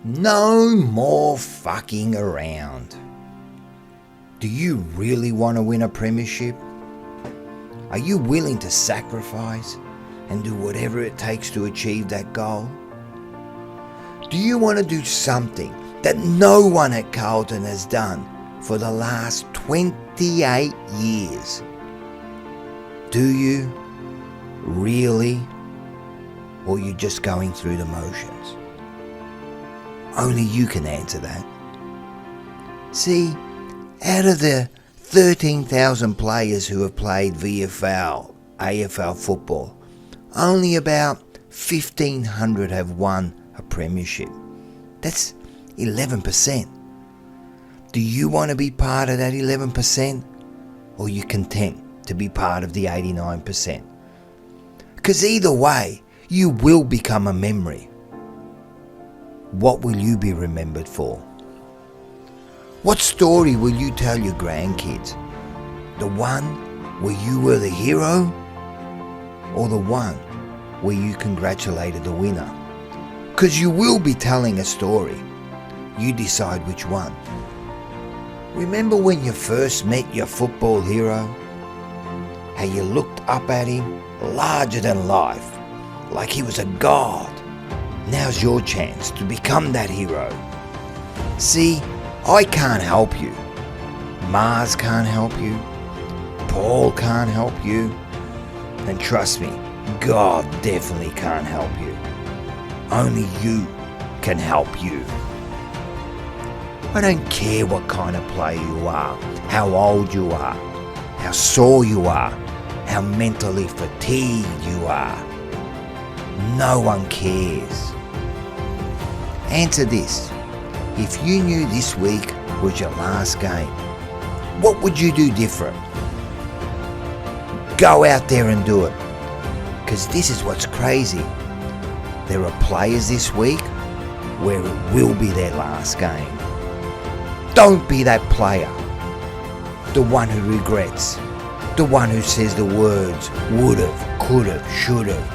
No more fucking around. Do you really want to win a premiership? Are you willing to sacrifice and do whatever it takes to achieve that goal? Do you want to do something that no one at Carlton has done for the last 28 years? Do you? Really? Or are you just going through the motions? Only you can answer that. See, out of the 13,000 players who have played VFL, AFL football, only about 1,500 have won a premiership. That's 11%. Do you want to be part of that 11%? Or are you content to be part of the 89%? Because either way, you will become a memory. What will you be remembered for? What story will you tell your grandkids? The one where you were the hero? Or the one where you congratulated the winner? Because you will be telling a story. You decide which one. Remember when you first met your football hero? How you looked up at him, larger than life, like he was a god. Now's your chance to become that hero. See, I can't help you. Mars can't help you. Paul can't help you. And trust me, God definitely can't help you. Only you can help you. I don't care what kind of player you are, how old you are, how sore you are, how mentally fatigued you are. No one cares. Answer this. If you knew this week was your last game, what would you do different? Go out there and do it. Because this is what's crazy. There are players this week where it will be their last game. Don't be that player. The one who regrets. The one who says the words would've, could've, should've.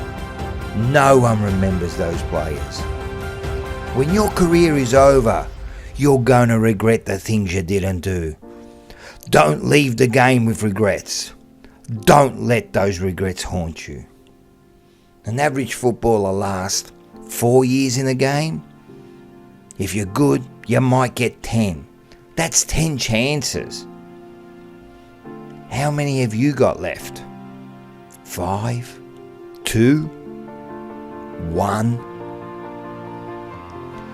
No one remembers those players. When your career is over, you're going to regret the things you didn't do. Don't leave the game with regrets. Don't let those regrets haunt you. An average footballer lasts 4 years in a game. If you're good, you might get 10. That's 10 chances. How many have you got left? 5? 2? 1?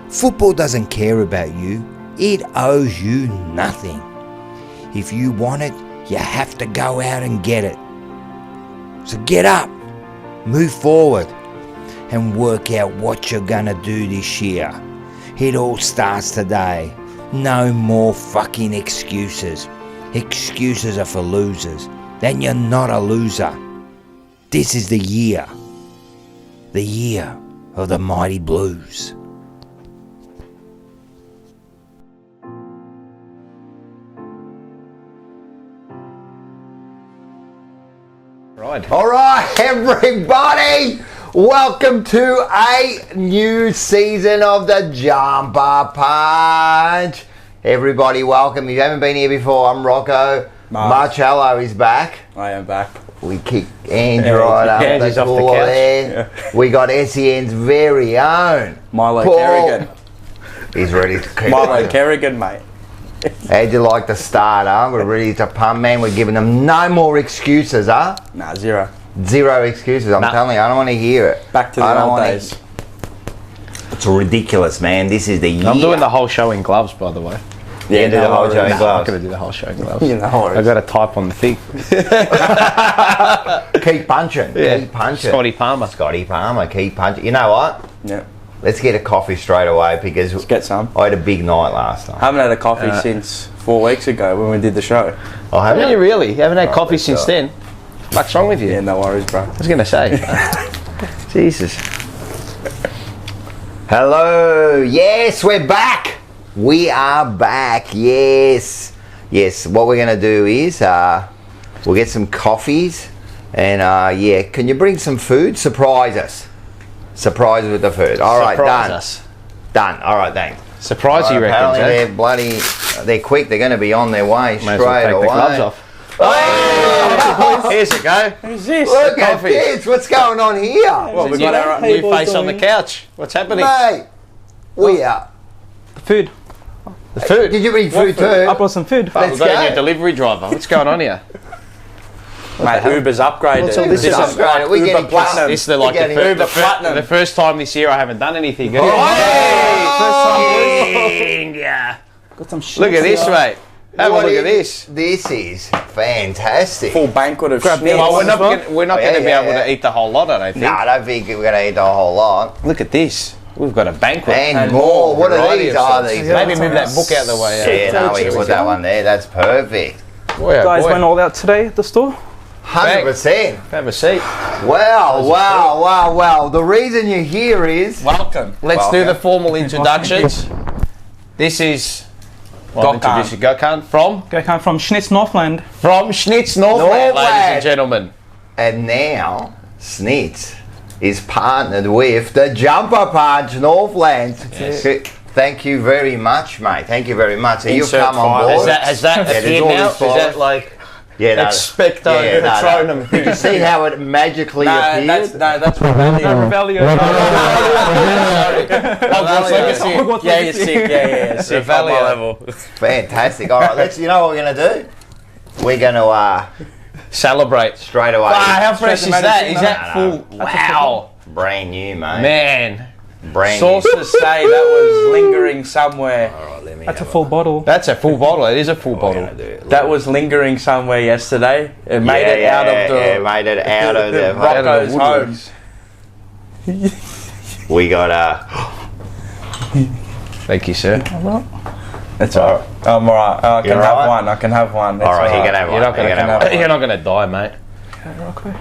Football doesn't care about you. It owes you nothing. If you want it, you have to go out and get it. So get up, move forward, and work out what you're gonna do this year. It all starts today. No more fucking excuses. Excuses are for losers. Then you're not a loser. This is the year. The year of the Mighty Blues. Right. All right, everybody, welcome to a new season of the Jumper Punch. Everybody, welcome. If you haven't been here before, I'm Rocco. Marcello is back. I am back. We kicked Andrew right up the floor there. Yeah. We got SEN's very own Milo Paul. Kerrigan. He's ready to keep Milo Kerrigan, mate. How'd you like the start, huh? We're ready to pump, man. We're giving them no more excuses, huh? Nah, zero. Zero excuses. I'm telling you, I don't want to hear it. Back to the old days. It's ridiculous, man. This is the year. I'm doing the whole show in gloves, by the way. Yeah, do the whole show in I'm gloves. going to do the whole show in gloves. You know, I've got to type on the thing. Keep punching. Yeah. Keep punching. Scotty Palmer. Scotty Palmer. Keep punching. You know what? Yeah. Let's get a coffee straight away because Let's get some. I had a big night last night. I haven't had a coffee since 4 weeks ago when we did the show. Oh, haven't Haven't you really? You haven't had Right, coffee let's since go. then? What's wrong with you? Yeah, no worries, bro. I was going to say. Jesus. Hello. Yes, we're back. We are back. Yes. Yes. What we're going to do is we'll get some coffees and yeah, can you bring some food? Surprise us. Surprise with the food. All right, Surprise done. us. Done. All right, thanks. Surprise you, reckon, Apparently Jack? they're quick. They're going to be on their way May as straight well take away. the gloves off. Here's a go. Who's this? Look at Coffee. this. What's going on here? Well, we've got our New face on the couch. What's happening? Mate, we are. Food. The food. Did you bring food too? I brought some food. Oh, Let's we've got a go. new delivery driver. What's going on here? Mate, Uber's upgraded. What's all this This stuff? is Upgraded. We're Uber getting Platinum. This is the, like, We're the, getting fir- Uber Platinum. the first time this year I haven't done anything. Oh, Yeah. Got some shit. Look at this, mate. Have a look at this. This is fantastic. Full banquet of Grab schnitz. Well, we're not well. gonna, we're not Oh, yeah, going to be yeah, able yeah. to eat the whole lot, I don't think. No, I don't think we're going to eat a whole lot. Look at this. We've got a banquet. And more. What are Variety these? of Are sorts. these? Maybe move that book out of the way. Yeah, no, we can put that one there. That's perfect. Boy, oh Guys boy. went all out today at the store. 100%. Have a seat. Wow. The reason you're here is... Welcome. Let's do Welcome. the formal introductions. This is... Well, introduce you. Gökhan from? Gökhan from Schnitz Northland. From Schnitz Northland, ladies and gentlemen. And now, Snitz is partnered with the Jumper Punch Northland. Thank you very much, mate. Thank you very much. So you've Insert come on file. board. Has that there's appeared all now? this Is file. that like Yeah, no, expecto yeah, no. patronum? Did you see how it magically appeared? That's Rebellion. Hogwarts Yeah, you're Legacy. sick. Yeah. Sick. On my Rebellion. level. Fantastic. All right, you know what we're going to do? We're going to Celebrate. straight away. Wow, how fresh is that? Is that No, full? Wow. Brand new, mate. Man. Brand Sources say that was lingering somewhere. new. All right, let me That's a have full bottle. That's a full bottle. It is a full We're bottle. gonna do it. That was lingering somewhere yesterday. It made it out of the made it out of the Rocco's home. We got Thank you, sir. That's all right. I'm all right. I can You're have all right? one. I can have one. all right. You can have You're one. not You can have one. You're not going to die, mate.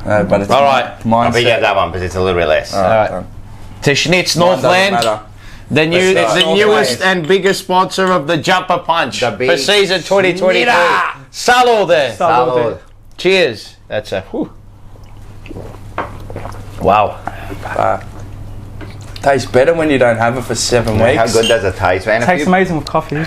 No, but it's All right. I Mine's think you have that one because it's a little bit less. All right. done. To Schnitz Mine doesn't Northland, matter. the Northland. newest and biggest sponsor of the Jumper Punch The big for season 2023. Snida. Salud. Salud. Cheers. That's a whew. Wow. Tastes better when you don't have it for 7 weeks. How good does it taste, man? Tastes amazing with coffee.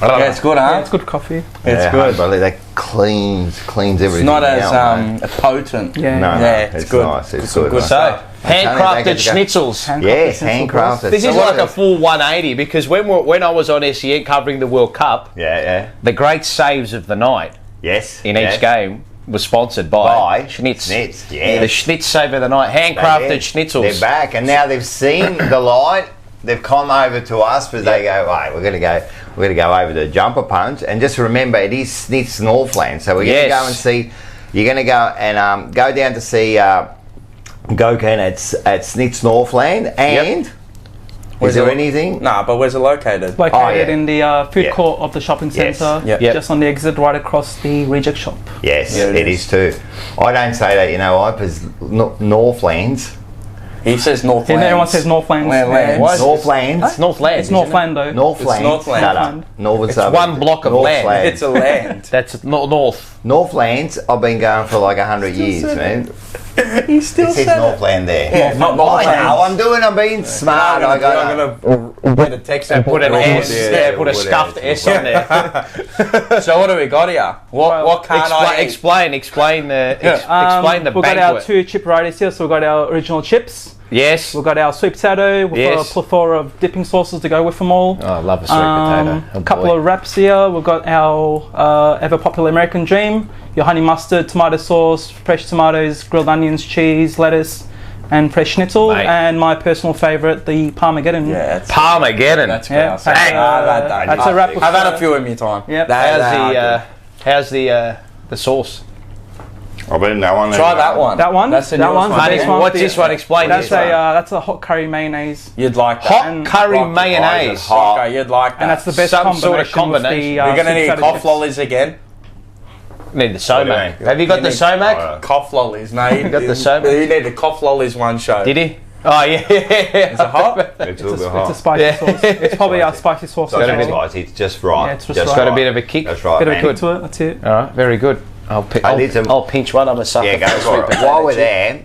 Yeah, it's good, huh? Yeah, it's good coffee. It's good. But that cleans It's everything. not as out, man. potent. Yeah. No, Yeah, it's it's good. nice. It's Some good. good man. So, handcrafted Thank you. schnitzels. Yes, handcrafted. This is So like what a full 180 because when I was on SEN covering the World Cup, Yeah. the great saves of the night Yes. in yes. each game was sponsored by Schnitz. Schnitz, The yes. Schnitz save of the night, handcrafted They're schnitzels. They're back, and now they've seen the light. They've come over to us because they go, right, we're gonna go over to Jumper Punch, and just remember it is Schnitz Northland, so we're gonna Yes. go and see. You're gonna go and go down to see Gökhan at Schnitz Northland, and is there anything? Nah, but where's it located? Located Oh, yeah. in the food Yeah. court of the shopping Yes. centre, Yep. Yep. just on the exit right across the reject shop. Yes, Yeah, it it is. is too. I don't say that, you know why? Because Northlands. He says Northland. Everyone says Northlands. Land. What? Northlands. It's Northland. It's Northland though. Northland. Northland. Shut up. Northern It's suburb. one block of land. Northland. It's a land. That's north. Northlands, I've been going for like 100 years, man. He still It says Northland there. Yeah, not I Northlands. know, I'm being smart. I got I'm gonna get a text and Put an S. yeah, Yeah, yeah, put a whatever. scuffed S on there. So what do we got here? What can't I eat? Explain the explain the We've got our banquet. 2 chip varieties here. So we've got our original chips. Yes. We've got our sweet potato with Yes. a plethora of dipping sauces to go with them all. Oh, I love a sweet potato. A couple of wraps here. We've got our ever popular American Dream, your honey mustard, tomato sauce, fresh tomatoes, grilled onions, cheese, lettuce, and fresh schnitzel. Mate. And my personal favourite, the Parmageddon. Yeah, it's Parmageddon. That's Yeah, class. that's a wrap with I've had a few in my time. Yep. How's the sauce? I've been that one. Try that one. That one? That's the That newest one's one. the Honey, best one. what's this one? Explain That's this one. that's a hot curry mayonnaise. You'd like that. Hot and curry Rocky mayonnaise. hot. Okay, you'd like that. And that's the best Some sort of combination. combination. With the, You're gonna sweet need potato cough chips. lollies again. Need the What do you Somac. mean? Have you got You the need- Somac? Cough lollies. No, you got the Somac? You need the cough lollies one show. Did he? Oh yeah. Is it hot? It's a little bit It's a hot. spicy Yeah. sauce. It's probably our spicy sauce. It's as not well. spicy, it's just right. Yeah, it's just right. Got a bit of a kick. That's right, Bit of man. a kick to it. That's it. All right, very good. I'll need some- I'll pinch one. I'm a sucker. Yeah, go for for sweet it. potato While we're chip. there,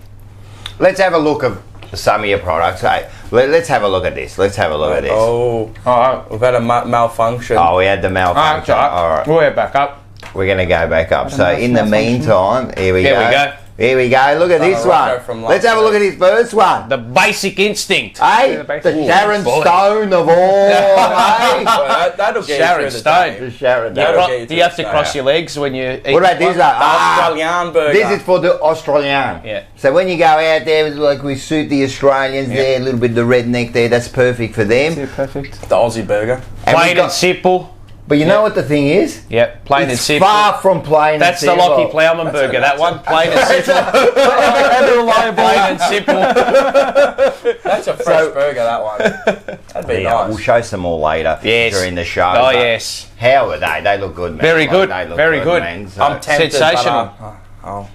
let's have a look at some of your products. Hey, Let's have a look at this. Let's have a look at this. Oh, Alright. we've had a malfunction. Oh, we had the malfunction. All right. We'll head back up. We're going to go back up. So in the malfunction. meantime, here we Here go. we go. Here we go. Look at Done this a record from one. last Let's have a look at week. his first one. The basic instinct. Hey, the the basic- Sharon boy. Stone of all. Hey, Well, that'll get Sharon you through the Stone. day. the Sharon. That'll Cro- get you do you have to through the cross day. your legs when you eat? What about this? The Australian burger. This is for the Australian. Yeah. So when you go out there, it's like we suit the Australians there, a little bit of the redneck there. That's perfect for them. Yeah, perfect. the Aussie burger. And we've Plain got- and simple. But you know what the thing is? Yep, plain and It's simple. far from plain That's and the simple. Lockie Plowman burger. That one, plain and simple. Plain and simple. That's a fresh burger, that one. That'd be Yeah, nice. we'll show some more later Yes. during the show. Oh but yes. How are they? They look good, man. Very good. They look Very good. man. So I'm tempted, Sensational. but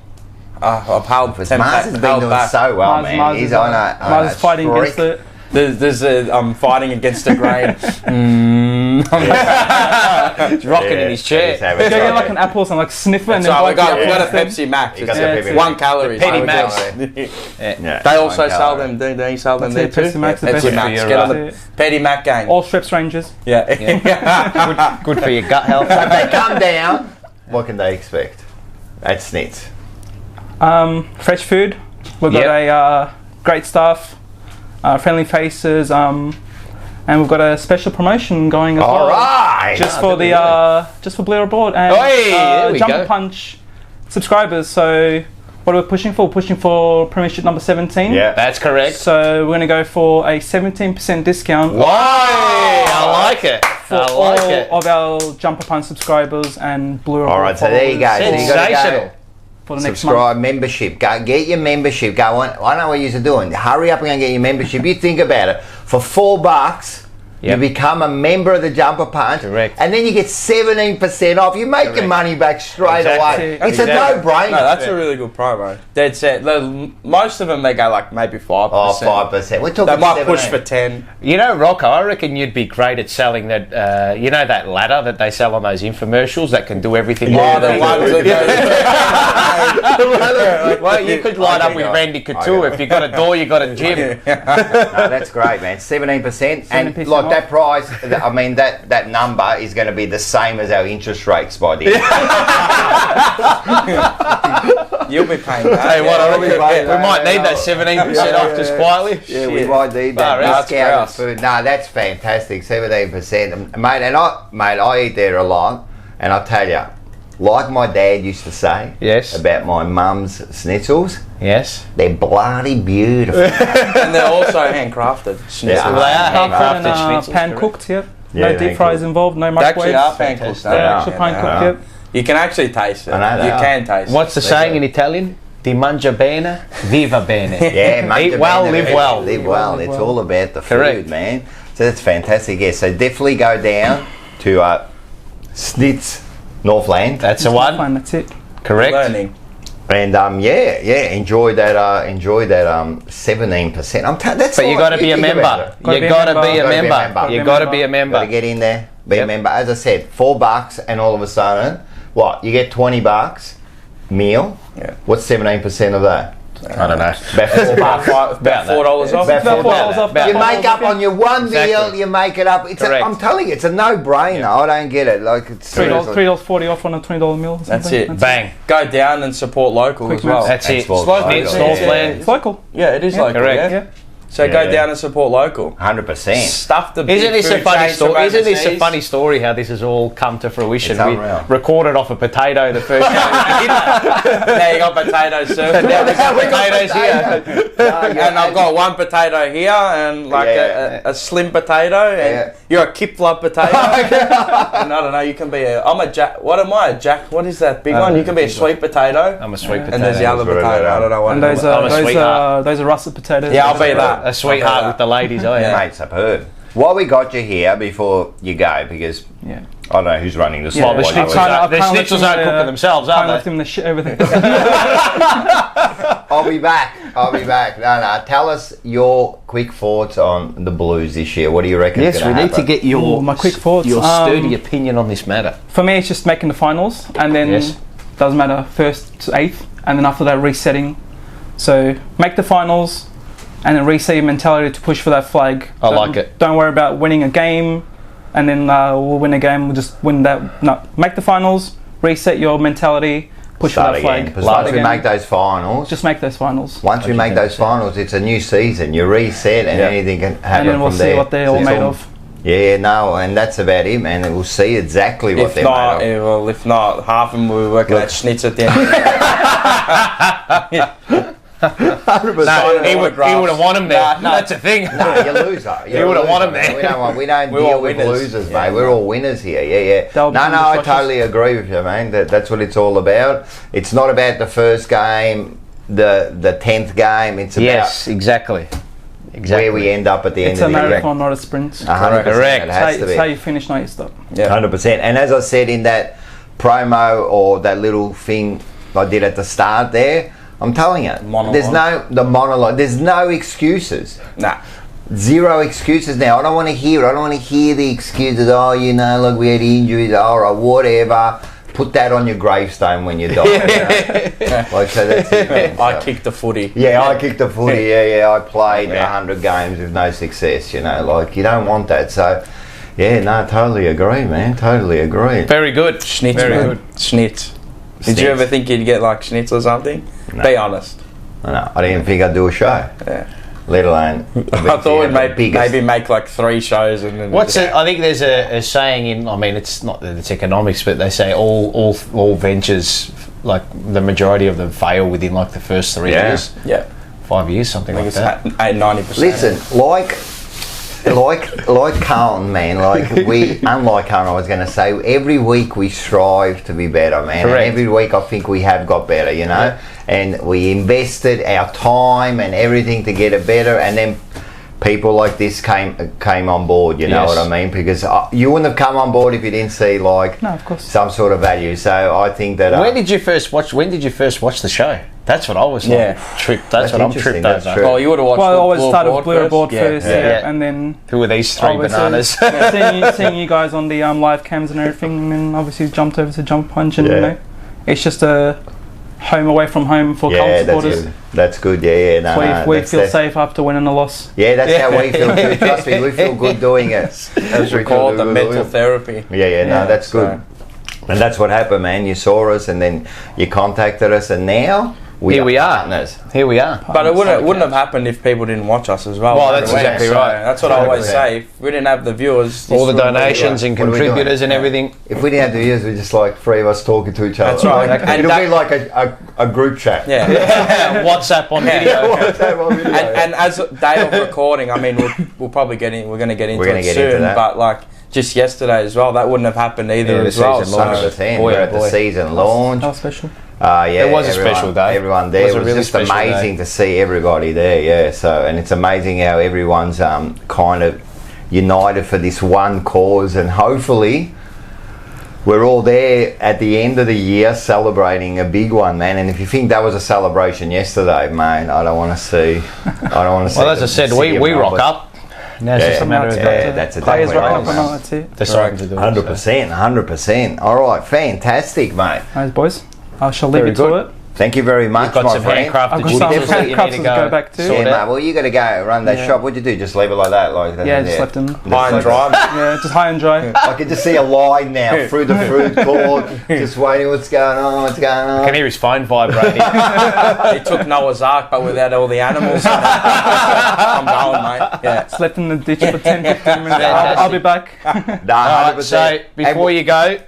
I've held Mars has been doing back. so well, Mars- man. Mars He's is, on a Mars is fighting streak. against it. There's I'm fighting against the grain. He's rocking in his chair. he's having Go get trouble. like an apple and like sniff it and So then we bite got, the we got a apple. Pepsi Max. You got It's the Yeah, Pepsi 1 Max. calorie. Penny so we Max. got- Yeah, They also 1 sell calorie. them. Do they sell them That's there it, too? Pepsi Max, the Pepsi best Max. for Get your, on the Petty Mac gang. All strip strangers. Yeah. Good for your gut health. If they come down, what can they expect? That's snits. Fresh food. We've got a great staff, friendly faces, and we've got a special promotion going as All well. right. Just for the just for Blair Abroad and Oi, there we Jump go. Punch subscribers. So what are we pushing for? Pushing for Premiership number 17. Yeah. That's correct. So we're going to go for a 17% discount Why? I like it. for I all like it. of our Jumper Punch subscribers and Blue Abroad All right, so there you go. So you gotta Sensational. go. for the next month. Subscribe, membership. Go get your membership. Go on. I know what you're doing. Hurry up and go get your membership. You think about it. For $4, Yep. you become a member of the Jumper Punch. Correct. And then you get 17% off. You make your Correct. money back straight Exactly. away. It's Exactly. a no-brainer. No, that's a really good promo. Dead set. Most of them they go like maybe 5%. Oh, 5%. We're talking They might 17. push for 10. You know, Rocco, I reckon you'd be great at selling that. You know that ladder that they sell on those infomercials that can do everything. Oh, the ones that Well, you could line up with Randy Couture. If you got a door, you got a gym. No, that's great, man. 17%. And 17% like off. that price, I mean, that number is going to be the same as our interest rates by the end. You'll be paying that. Hey, what? I'll be paying We might need that 17% off just quietly. Yeah, we Shit. might need that Far out, discounted grouse. food. No, that's fantastic. 17%, mate. And I eat there a lot, and I tell you, like my dad used to say, Yes. about my mum's schnitzels, Yes. they're bloody beautiful. And they're also handcrafted. Yeah. Well, they are Half and handcrafted schnitzels, pan correct. cooked, yep. Yeah, No deep fries involved, no They actually microwaves. are pan cooked. They're actually pan cooked, yep. You can actually taste it. I know they you are. can taste it. What's the saying in Italian? Di mangia bene, viva bene. Yeah, mate. Eat well, live well. Live well. Live It's well. all about the Correct. food, man. So that's fantastic. Yeah, so definitely go down to Snitz, Northland. That's the one. Fine, that's it. Correct. Learning. And enjoy that 17%. That's But you all- got to be a think about member. it. Gotta You be a got to member. be a Gotta be a member. member. You got to be a Got to member. get in there, be a Yep. member. As I said, $4, and all of a sudden, what? You get $20 meal. Yeah. What's 17% of that? I don't know. About $4. About that. $4 off. About About $4. $4 off. About You $4 make up yeah. on your one meal. Exactly. You make it up. Correct. I'm telling you, it's a no-brainer. I don't get it. Like it's seriously- $3.40 off on a $20 meal. Or That's something. it. Bang. Go down and support local Quick as well. maps. That's it. That's local. It's Yeah. Northland. It's local. Yeah, it is Yeah. local. Correct. Yeah. Yeah. So Yeah, go yeah. down and support local. 100%. Stuff the big Isn't this a food funny chains from story? Isn't this a overseas. funny story how this has all come to fruition? It's We unreal. recorded off a potato the first time. Now you got potatoes served. Now we've got potatoes here. And I've got one potato here and like Yeah. a slim potato and Yeah. you're a Kipfler potato. And I don't know, you can be I'm a jack. What am I? A jack? What is that big one? You can be a sweet potato. I'm a sweet potato. And there's the other That's what potato. I I don't know what. And those I'm a sweetheart. those are russet potatoes. Yeah, I'll be that. A sweetheart with the ladies. Oh yeah. Mate, superb. While we got you here, before you go, because Yeah. I don't know who's running the Well, slot. the schnitzels aren't cooking themselves, I are left they? them the shit over there. I'll be back. No. Tell us your quick thoughts on the Blues this year. What do you reckon? Yes, we need to get your Ooh, my quick thoughts. your sturdy opinion on this matter. For me, it's just making the finals, and then Yes. doesn't matter 1st to 8th, and then after that resetting. So make the finals, and then reset your mentality to push for that flag. I like it. Don't worry about winning a game, and then we'll win a game. We'll just win that. No, make the finals. Reset your mentality. Push for that flag. Because once we make those finals, just make those finals. Once we make those finals, it's a new season. You reset, and anything can happen and then we'll from see there. what they're all made of. Yeah, no, and that's about it, man. We'll see exactly what they're made of. Well, if not, half of them will be working at Schnitz at the end. 100%. No, he would have won him there. No, that's a thing. No, you're a loser. He would have won him there. We don't deal with losers, mate. We're all winners here. Yeah. No, I totally agree with you, man. That's what it's all about. It's not about the first game, the 10th game. It's about exactly. Where we end up at the end of the year. It's a marathon, not a sprint. 100%. Correct. It has to be. It's how you finish, not you stop. 100%. And as I said in that promo or that little thing I did at the start there, I'm telling you, there's no excuses. Nah. Zero excuses now. I don't want to hear it. I don't want to hear the excuses. Oh, look, we had injuries. All right, whatever. Put that on your gravestone when you die. Like, so that's it, man. I kicked the footy. Yeah, I kicked the footy. Yeah. I played 100 games with no success. You don't want that. So, totally agree, man. Totally agree. Very good. Schnitz, Very man. good. Schnitz. Did you ever think you'd get like Schnitz or something? No. Be honest. No, I didn't think I'd do a show. Yeah. Let alone. I thought we'd maybe make like 3 shows and then. I think there's a saying in. I mean, it's not that it's economics, but they say all ventures, like the majority of them, fail within like the first 3 years. Yeah. 5 years, something like that. 90%. Listen, like Carlton, man. Unlike Carlton, I was going to say, every week we strive to be better, man. Correct. And every week I think we have got better, Yeah. And we invested our time and everything to get it better, and then people like this came on board. You know what I mean? Because you wouldn't have come on board if you didn't see of course. some sort of value. So I think that. When did you first watch the show? That's what I was tripped. That's what I'm tripped that's over. true. Oh, you would have watched. Well, I always started with Blue Board first, and then who were these 3 bananas? seeing you guys on the live cams and everything, and then obviously jumped over to Jump Punch, and it's just a home away from home for Carlton supporters. That's good. We feel safe after winning a loss. Yeah, that's how we feel too. Trust me, we feel good doing it. We call it the mental therapy. That's good. And that's what happened, man. You saw us, and then you contacted us, and now we are partners. Here we are. But it wouldn't have happened if people didn't watch us as well. Well, that's exactly right. That's what I always say. If we didn't have the viewers, all the donations and contributors and everything. If we didn't have the viewers, we're just like 3 of us talking to each other. That's right. It'll be like a group chat. Yeah. WhatsApp on video. And as a day of recording, I mean, we're probably we're going to get into it soon. But like just yesterday as well, that wouldn't have happened either as well. We're at the season launch. That was special. It was a special day. Everyone there. It was just amazing to see everybody there. And it's amazing how everyone's kind of united for this one cause, and hopefully we're all there at the end of the year celebrating a big one, man. And if you think that was a celebration yesterday, man, I don't want to see. Well, as I said, we rock up. Now it's just a matter of that's players rock up, and that's it. 100%. All right, fantastic, mate. Nice, boys. I shall leave you to it. Thank you very much, got my some friend. handcrafted handcrafted that you need to go back to. Yeah, mate. Well, you got to go run that shop. What'd you do? Just leave it like that, just left them high and dry. Just high and dry. I can just see a line now through the food court, just waiting. What's going on? I can hear his phone vibrating. He took Noah's Ark, but without all the animals. I'm going, mate. Yeah, slept in the ditch for 10-15 minutes. I'll be back. Right, so before you go,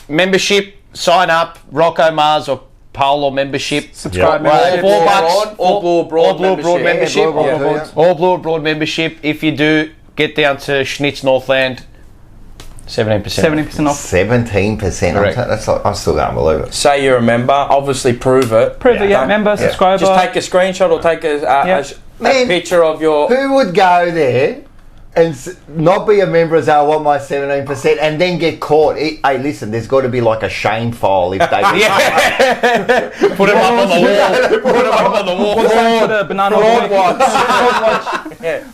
membership, sign up, Rocco Mars or Polo membership. Subscribe membership. $4. All Blue Abroad membership. All Blue Abroad membership. If you do, get down to Schnitz Northland. 17% off. 17%. I still don't believe it. Say you're a member. Obviously, prove it. Member, subscriber. Just take a screenshot or take a picture of your. Who would go there and not be a member as I want my 17% and then get caught? Hey, listen, there's got to be like a shame file if they put them up on the wall. Put a banana watch.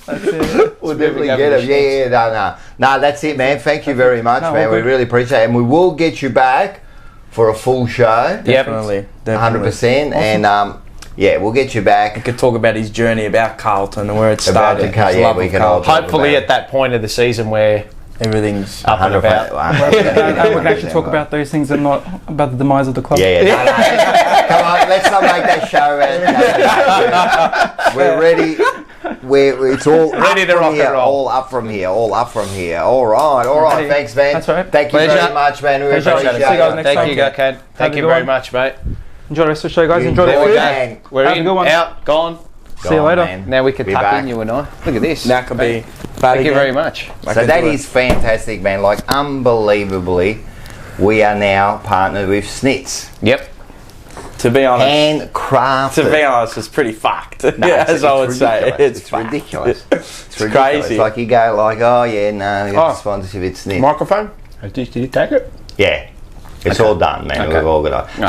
That's it. We'll definitely get them. No, that's it, man. Thank you very much, man. We really appreciate it, and we will get you back for a full show. Definitely. 100%. And Yeah, we'll get you back. We could talk about his journey about Carlton and where it started. We can all talk hopefully about at that point of the season where everything's up and about. And we can actually talk about those things and not about the demise of the club. Yeah. No. Come on, let's not make that show. We're ready. It's all ready to rock and roll. All up from here. All right. Thanks, man. That's all right. Thank you very much, man. We appreciate it. See you guys next time. Thank you, Ken. Thank you very much, mate. Enjoy the rest of the show, guys. Enjoy the food. We're Have a in, good one. out, gone. See you later. Man. Now we can Be tuck back. in, you and I. Look at this. Now can be. Thank you very much. So that is fantastic, man. Like, unbelievably, we are now partnered with Snits. Yep. To be honest. Handcrafted. To be honest, it's pretty fucked. No, as I would say. It's ridiculous. It's ridiculous. Crazy. Like, you go like, oh, yeah, no, you got sponsorship, it's Snits. Microphone? Did you take it? Yeah. It's all done, man. Okay. We've organised. No.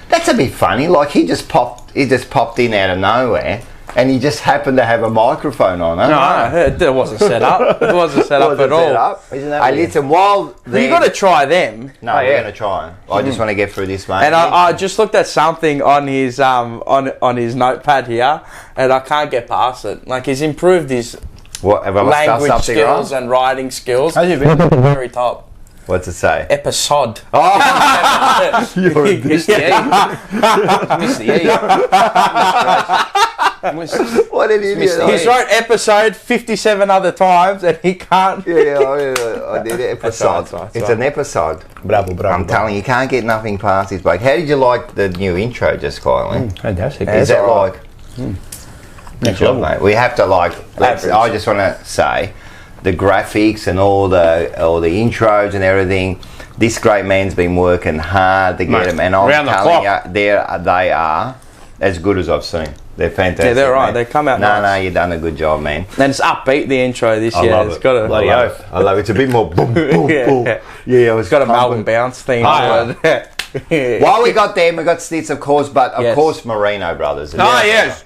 That's a bit funny. Like, he just popped in out of nowhere, and he just happened to have a microphone on. No, it wasn't set up. It wasn't set up at all. Isn't that listen, while You got to try them. No, we're going to try. I just want to get through this, mate. And I just looked at something on his on his notepad here, and I can't get past it. Like, he's improved his What, have I must have language something skills wrong? and writing skills. How's you been? At the very top. What's it say? Episode. Oh, You're a Missed the E. Missed the E. what an idiot. He's wrote episode 57 other times, and he can't. Yeah, I did it. Episode. That's It's right. an episode. Bravo. I'm telling you, can't get nothing past this bloke. How did you like the new intro just, Kylie? Fantastic. Is that all right. like... Next Sure, level. mate. We have to I just want to say, the graphics and all the intros and everything. This great man's been working hard to get them, and I'm round the telling clock. you, they are as good as I've seen. They're fantastic. Yeah, they're right. mate. They come out No, nice. you've done a good job, man. And it's upbeat, the intro this I year. love It's it. got a Bloody oath. I love it. It's a bit more boom, boom, Yeah. boom. Yeah, I was It's got a pumping. Melbourne bounce theme. Oh, to it. While we got them, we got Snits, of course, but of Yes. course Marino Brothers. Oh, yes.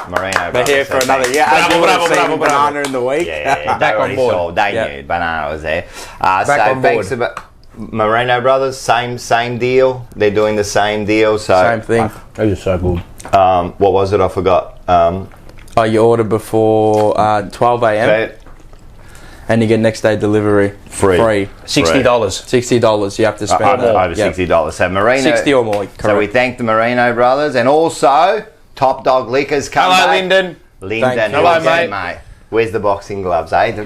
Marino They're Brothers. here for so another thank year. Bravo, As you would have bravo, seen bravo, Banana bravo. in the week. Yeah, Back on board. They Yeah. knew Banana was there. Back so on thanks board. to Marino Brothers, same deal. They're doing the same deal. So Same thing. Those are so good. what was it? I forgot. Oh, you order before 12 a.m. But and you get next day delivery. Free. $60. $60 you have to spend. over Yep. $60. So Marino, 60 or more. So we Correct. thank the Marino Brothers, and also Top Dog Liquors. Come Hello, back. Lyndon. Lyndon, Thank you. Hello, what's that, mate. Where's the boxing gloves, eh?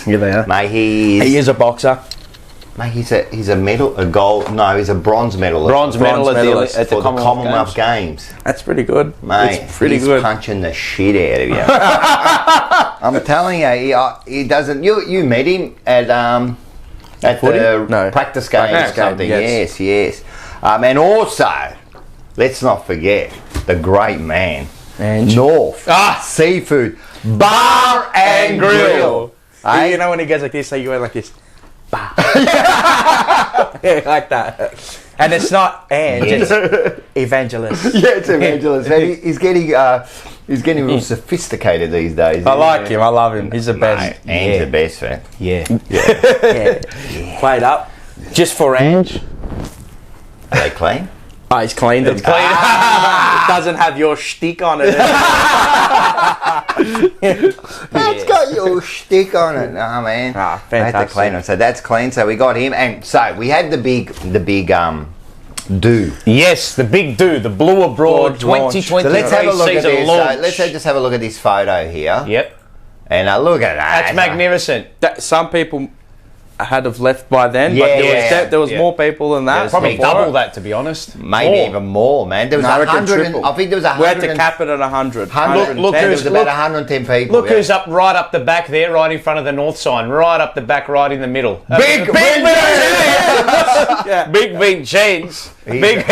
Here they are. Mate, He is a boxer. Mate, he's a medal, a gold. No, he's a bronze medalist. Bronze medal at medalist the for the Commonwealth Games. That's pretty good. Mate, It's pretty he's good. punching the shit out of you. I'm telling you, he doesn't. You met him at footy? the No. practice game or Practice game, something. yes. Yes. And also, let's not forget the great man, And North Seafood Bar and Grill. You know when he goes like this, so you go like this. Bah. Like that. And it's not it's evangelist. Yeah, it's evangelist. Man, he's getting real sophisticated these days. I like him. I love him. He's the best. Mate, Ange's the best, man. Yeah. Yeah. Played up. Just for Ange. Are they clean? Oh, he's cleaned them. It doesn't have your shtick on it. That's got your stick on it. Oh man. Ah, I had to fantastic. clean it. So that's clean. So we got him, and so we had the big do. Yes, the big do, the Blue Abroad Launch. 2023 So let's have a look at season this. launch. Let's just have a look at this photo here. Yep. And look at that. That's magnificent. Some people had have left by then, Yeah, but there was yeah. more people than that. Probably before double it. that, to be honest. Maybe More. even more, man. There was No, I reckon 100. triple. I think there was We had 100. to cap it at 100. 100. Look There who's- was about look- 110 people. Look yeah. who's up right up the back there, right in front of the north sign, right up the back, right in the middle. Big Yeah. Big Vincenz. Big Vincenz.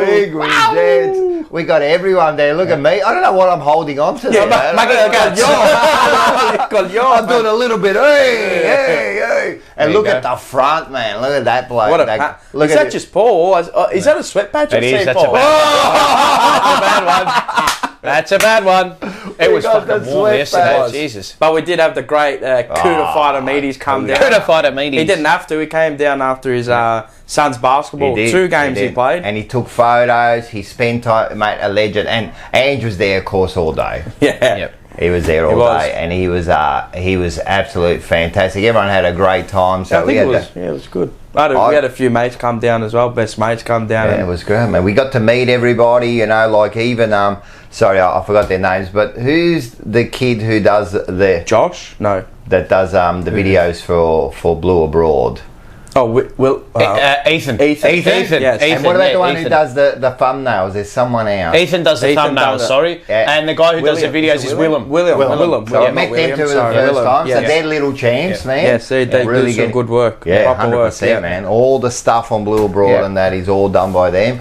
Big Vincenz. We got everyone there. Look at me. I don't know what I'm holding on to. there, man. I'm doing a little bit. Hey. And you look go. at the front, man. Look at that bloke. What a That- look is that just Paul? Is that a sweat patch? It is. That's a Paul? bad one. That's a bad one. It was got fucking the warm sweat yesterday. patch. Jesus. But we did have the great Kuda fighter meaties come down. Could have fought at meetings. He didn't have to. He came down after his son's basketball. He did, 2 games he did. played. And he took photos. He spent time, mate, a legend. And Ange was there, of course, all day. Yeah. Yep. He was there all was. day, and he was absolute fantastic. Everyone had a great time. So I think it was good. We had a few mates come down as well. Best mates come down. Yeah, it was good, man. We got to meet everybody, you know, like even sorry, I forgot their names, but who's the kid who does Josh? No. that does the videos for Blue Abroad? Oh, Will. Ethan. Ethan. Yes. And what about the one who Ethan. does the thumbnails? There's someone else. Ethan does the Ethan thumbnails, does it. sorry. Yeah. And the guy who does the videos is Willem. Willem. So I met them two for the first time. So they're little champs, man. Yes, they really do some good work. Yeah, Proper 100%, work. man. All the stuff on Blue Abroad and that is all done by them.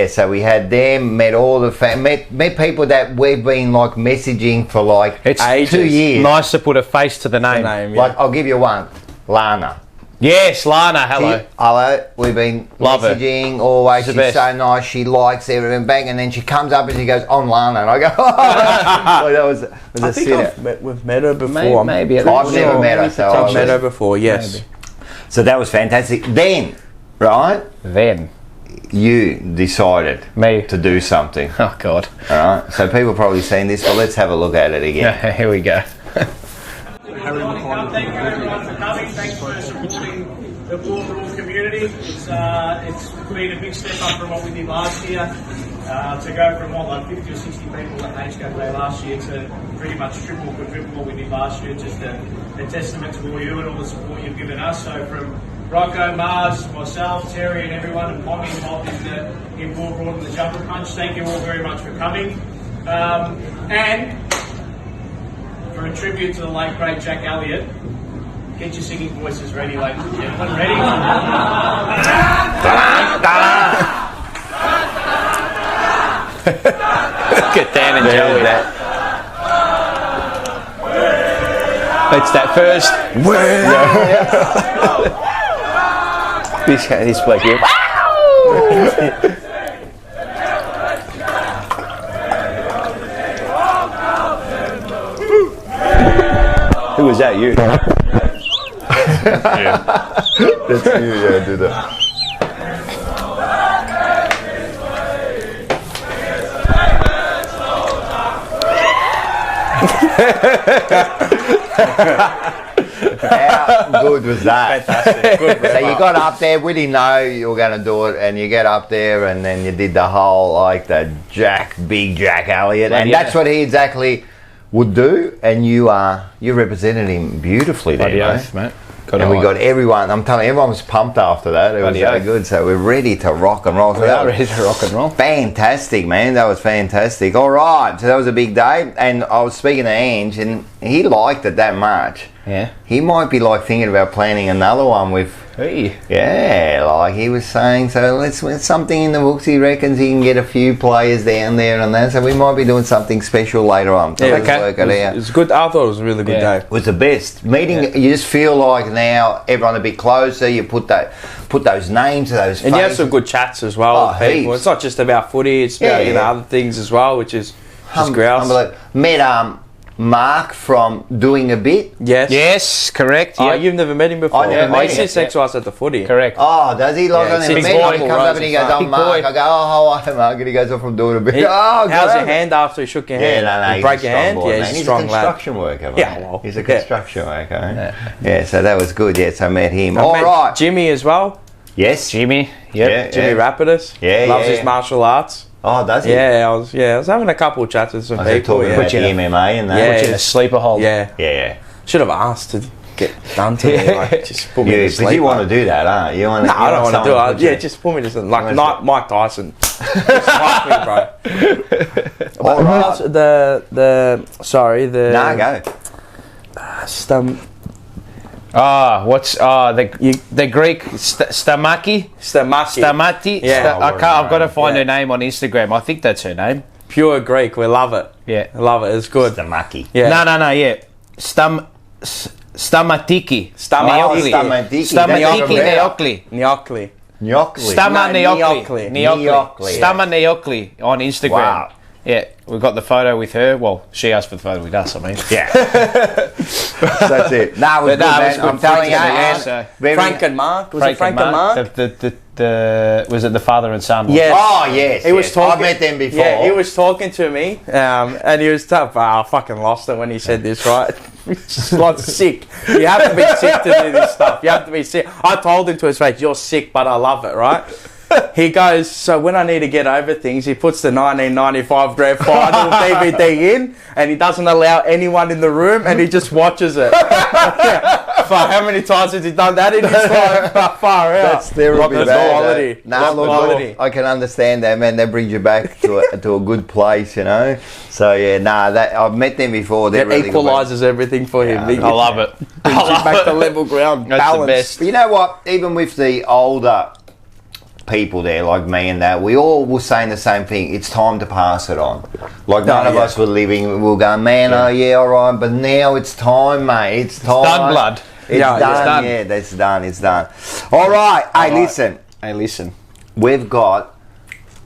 So we had them, met all the met people that we've been like messaging for like It's 2 years. Nice to put a face to the name. Like I'll give you one, Lana. Yes, Lana, hello. Hello, we've been Love her. messaging always. She's She's the so nice. She likes everything back, and then she comes up and she goes, "I'm Lana," and I go, "Oh, that was I a think sitter." we've met her before. Maybe. I've never met her, so I've met her before. Yes. So that was fantastic. Then, right, Then. you decided Me. to do something. Oh, God. All right. So people probably seen this, but let's have a look at it again. Here we go. Thank you everyone for coming. Thanks for supporting the Buildup community. It's been a big step up from what we did last year. To go from like 50 or 60 people at HCAP Day last year to pretty much triple, quadruple what we did last year. Just a testament to all you and all the support you've given us. So from Rocco, Mars, myself, Terry and everyone, and Pommy involved in Buildup and the Jumper Punch, thank you all very much for coming. And for a tribute to the late great Jack Elliott, get your singing voices ready, ladies and gentlemen. Ready? Look at Dan and Joey. It's that first. This bloke here. Who was that? You? That's you. Yeah, do that. How good was that? Fantastic. Good. So you got up there, we didn't know you were going to do it, and you get up there, and then you did the whole like the big Jack Elliott, and that's what he exactly would do, and you represented him beautifully there, mate. And we got everyone. I'm telling you, everyone was pumped after that. It was so good. So we're ready to rock and roll. So We are ready to rock and roll. fantastic, man. That was fantastic. All right, so that was a big day, and I was speaking to Ange, and he liked it that much. Yeah. He might be like thinking about planning another one with. Hey. Yeah, like he was saying, so let's something in the books. He reckons he can get a few players down there and that, so we might be doing something special later on. So let's work it out. It's good. I thought it was a really good day. It was the best meeting. You just feel like now everyone a bit closer. You put those names to those faces. And you have some good chats as well with people. heaps. It's not just about footy, it's about other things as well, which is just grouse. Unbelievable. Met Mark from Doing a Bit. Yes, correct. Oh, Yeah. you've never met him before? I never met He him. sits next to us at the footy. Correct. Oh, does he? Like, Yeah, I never he's met a big him. He boy. comes up and he goes, Big "I'm Mark." boy. I go, "Oh, how are you, Mark?" And he goes, "I'm from Doing a Bit." How's How's your hand after he shook your hand? Yeah, no, He he's break a your strong hand? boy, Yeah, man. he's a He's strong a lad. construction worker, mate. Yeah, well, He's a yeah. construction worker. Yeah, so that was good. Yeah, so I met him. I All met right. Jimmy as well. Yes. Jimmy. Yep. Yeah. Jimmy Rapidus. Yeah, Loves yeah. his martial arts. Oh, does he? Yeah, I was having a couple of chats with some I was people. talking Yeah. about the MMA and that. Yeah. Put you in a sleeper hold. Yeah. Yeah. Should have asked to get done to me. Like, just put me Yeah, to because sleep. you want to do that, huh? You want to. No, I don't want to do it. Yeah, just put me to sleep. Like Mike Tyson. Just fuck me, bro. All right. Nah, go. The Greek Stamaki? Stamati? Yeah. I've got to find her name on Instagram. I think that's her name. Pure Greek. We love it. Yeah. I love it. It's good. Stamaki. Yeah. No, yeah. Stamatiki. Stamatiki. Stamatiki Neokli. Gnocchi. Gnocchi. Stama Neokli. Neokli. Stama Neokli on Instagram. Wow. Yeah, we've got the photo with her. Well, she asked for the photo with us, I mean. Yeah. That's it. No, it was good, man. I'm telling you, man. Frank and Mark. Was it Frank and Mark? Was it the father and son? Yes. Oh, yes. He was talking, I met them before. Yeah, he was talking to me, and he was tough. I fucking lost it when he said this, right? It's like sick. You have to be sick to do this stuff. You have to be sick. I told him to his face, "You're sick, but I love it," right? He goes, so when I need to get over things, he puts the 1995 Grand Final DVD in, and he doesn't allow anyone in the room, and he just watches it. How many times has he done that in his life? Far out. That's terribly bad. Quality. Nah, look, quality. I can understand that, man. That brings you back to a good place, you know. So yeah, I've met them before. It really equalises everything for him. I love it. Brings you back to level ground. That's balance. the best. But you know what? Even with the older people there like me and that, we all were saying the same thing. It's time to pass it on. Like none of us were living, we were going, man, all right, but now it's time, mate. It's time. It's done, blood. It's done. Yeah, that's done. It's done. All right. Hey, listen. We've got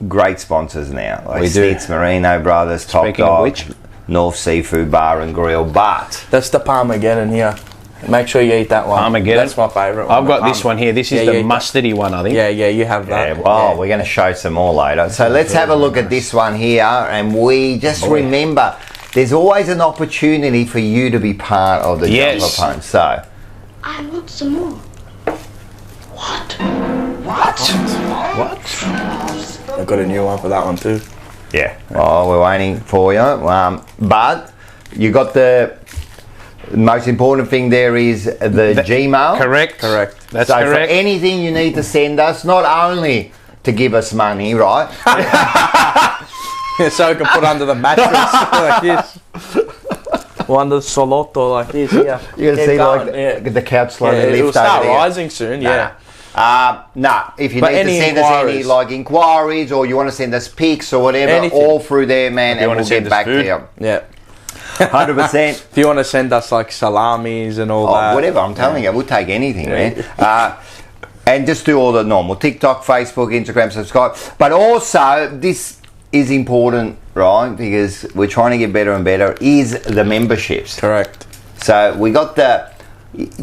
great sponsors now. Like we do. Skits, Marino Bros, Top Speaking Dog, of which, North Seafood Bar and Grill, but that's the Parmageddon here. Make sure you eat that one. Parmageddon. That's my favourite one. I've got this one here. This is the mustardy one, I think. Yeah, you have that. Yeah, we're going to show some more later. So let's have a look at this one here, and we just remember there's always an opportunity for you to be part of the Jumper Punch. So I want some more. What? I've got a new one for that one too. yeah. Oh, we're waiting for you. But you got the most important thing there is the Gmail. Correct. That's so correct. for anything you need to send us, not only to give us money, right? So we can put under the mattress like this. Or under the solotto like this. Yeah. You can see like the couch slowly lift over there. It'll start rising soon. Yeah. If you need to send us any like inquiries or you want to send us pics or whatever, all through there, man, and we'll get back to you. Yeah. 100%. If you want to send us like salamis and all that, whatever, I'm telling you, we'll take anything, man. And just do all the normal TikTok, Facebook, Instagram, subscribe. But also, this is important, right? Because we're trying to get better and better. Is the memberships? Correct. So we got the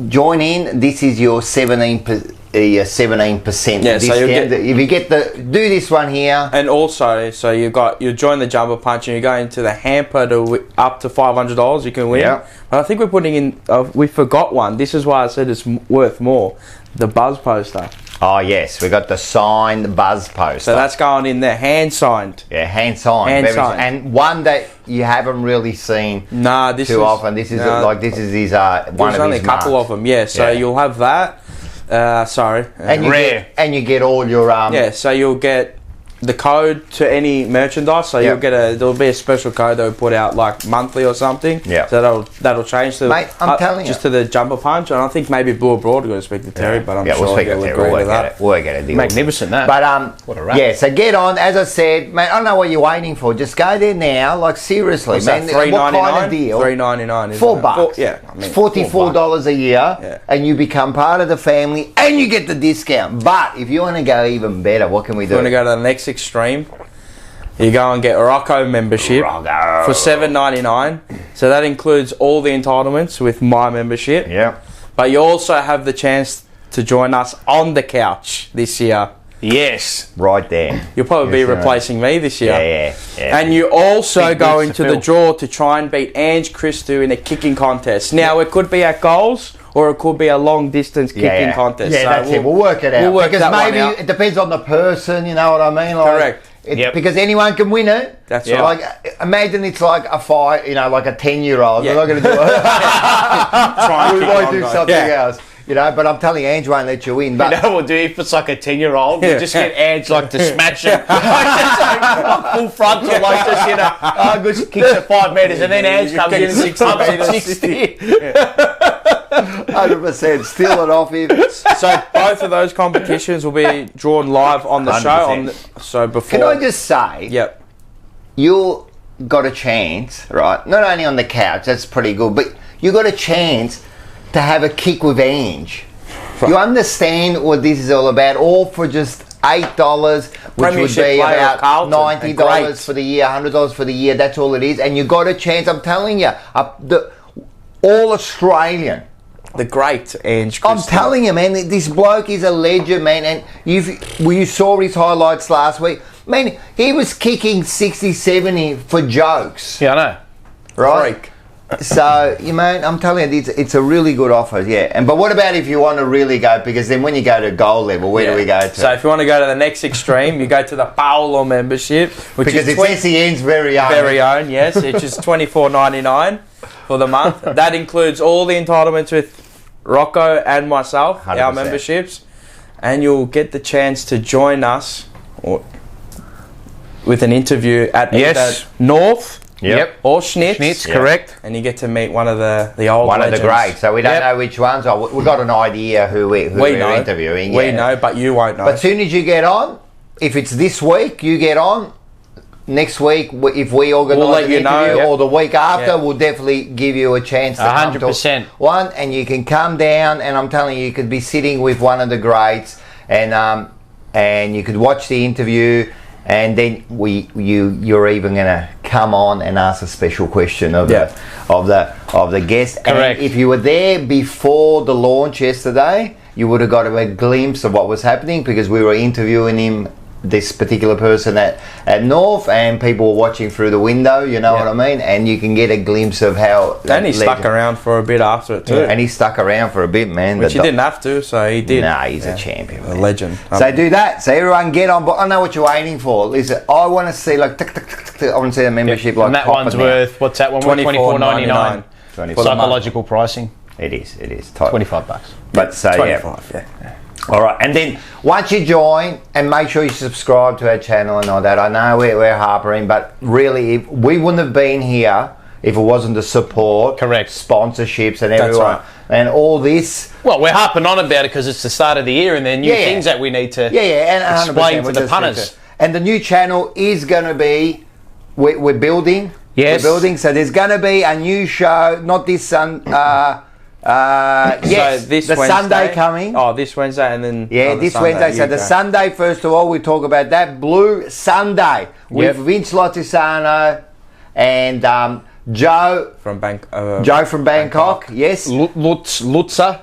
join in. This is your 17%. 17% discount. So if you get do this one here, and also so you join the Jumper Punch and you go into the hamper to up to $500 you can win. Yeah. But I think we're putting in. We forgot one. This is why I said it's worth more. The buzz poster. Oh yes, we got the signed buzz poster. So that's going in there, hand signed. Yeah, hand signed. And one that you haven't really seen too often. This is this is his one of his only a couple of them. Yeah, so you'll have that. And you get all your so you'll get the code to any merchandise. So you'll get there'll be a special code that we put out like monthly or something. Yeah. So that'll change to Mate, I'm telling you, just to the Jumper Punch. And I think maybe Blue Abroad are going to speak to Terry, but I'm sure we'll speak to Terry. We'll get a deal. Magnificent that. But what a wrap. Yeah, so get on. As I said, mate, I don't know what you're waiting for. Just go there now. Like seriously, man. $3.99. What kind of deal? $3.99. $4. It's $44 a year, and you become part of the family, and you get the discount. But if you want to go even better, what can we do? You want to go to the next extreme? You go and get a Rocco membership for $7.99. So that includes all the entitlements with my membership. Yeah. But you also have the chance to join us on the couch this year. Yes. Right there. You'll probably be replacing me this year. Yeah. And you also go into the draw to try and beat Ange Christou in a kicking contest. Now, it could be at goals or it could be a long distance kicking contest. Yeah, so that's it. We'll work it out. We'll work because that maybe one out. it depends on the person, you know what I mean? Like, correct. Because anyone can win it. That's right. Like, imagine it's like a fight, like a 10-year-old. Yeah. We're not going to do it. We might do something else. But I'm telling you, Ange won't let you win. But you know what we'll do if it's like a 10-year-old? We'll just get Ange like to smash it. Like full frontal, like just, good kicks at 5 metres and then Ange comes in and kicks up at 60. 100%. Steal it off him. So both of those competitions will be drawn live on the 100%. show. Can I just say, yep, you got a chance, right? Not only on the couch, that's pretty good, but you got a chance to have a kick with Ange. Right. You understand what this is all about, all for just $8. which would Premiership be player of about Carlton, $90 great. for the year, $100 for the year. That's all it is. And you got a chance. I'm telling you, all Australian. The great Ange I'm Christie. telling you, man, this bloke is a legend, man. And you saw his highlights last week. Man, he was kicking 60, 70 for jokes. Yeah, I know. Right? Freak. So, you man, I'm telling you, it's a really good offer, yeah. But what about if you want to really go? Because then when you go to gold level, where do we go to? So if you want to go to the next extreme, you go to the Paolo membership, which because is it's SEN's very own. very own, yes, which is $24.99 for the month. That includes all the entitlements with Rocco and myself, 100%. our memberships, and you'll get the chance to join us with an interview at either North. Yep. Or Schnitz. Schnitz, correct. And you get to meet one of the old One legends. of the greats. So we don't know which ones. We've got an idea who we're know. interviewing. We yeah. know, but you won't know. But as soon as you get on, if it's this week, you get on. Next week, if we organise We'll let an you know, interview, yep. or the week after, Yep. we'll definitely give you a chance to come to 100%. one, and you can come down, and I'm telling you, you could be sitting with one of the greats, and you could watch the interview, and then you're even going to come on and ask a special question of the guest. Correct. And if you were there before the launch yesterday, you would have got a glimpse of what was happening, because we were interviewing him, this particular person at North, and people were watching through the window, you know what I mean, and you can get a glimpse of how and he stuck around for a bit after it too. and he stuck around for a bit, man. Which he didn't have to, so he did. Nah, he's a champion, A man. legend. So do that. So everyone get on. But I know what you're waiting for. Listen, I want to see like tick, tick, tick, tick, tick. I want to see the membership like And that popping one's out. worth, what's that one? $24.99. Psychological pricing. It is. Tight. $25. But so 25, yeah. All right, and then once you join, and make sure you subscribe to our channel and all that. I know we're harpering, but really, we wouldn't have been here if it wasn't the support, Correct, sponsorships, and everyone, right. and all this. Well, we're harping on about it because it's the start of the year, and there are new things that we need to and 100%, explain to we're the just punters. And the new channel is going to be, we're building. Yes. We're building. So there's going to be a new show, not this yes, So this the Wednesday, Sunday coming. Oh, this Wednesday, and then This Wednesday. So the Sunday, first of all, we talk about that Blue Sunday with Vince Lottisano and Joe from Joe from Bangkok. Yes, Lutza.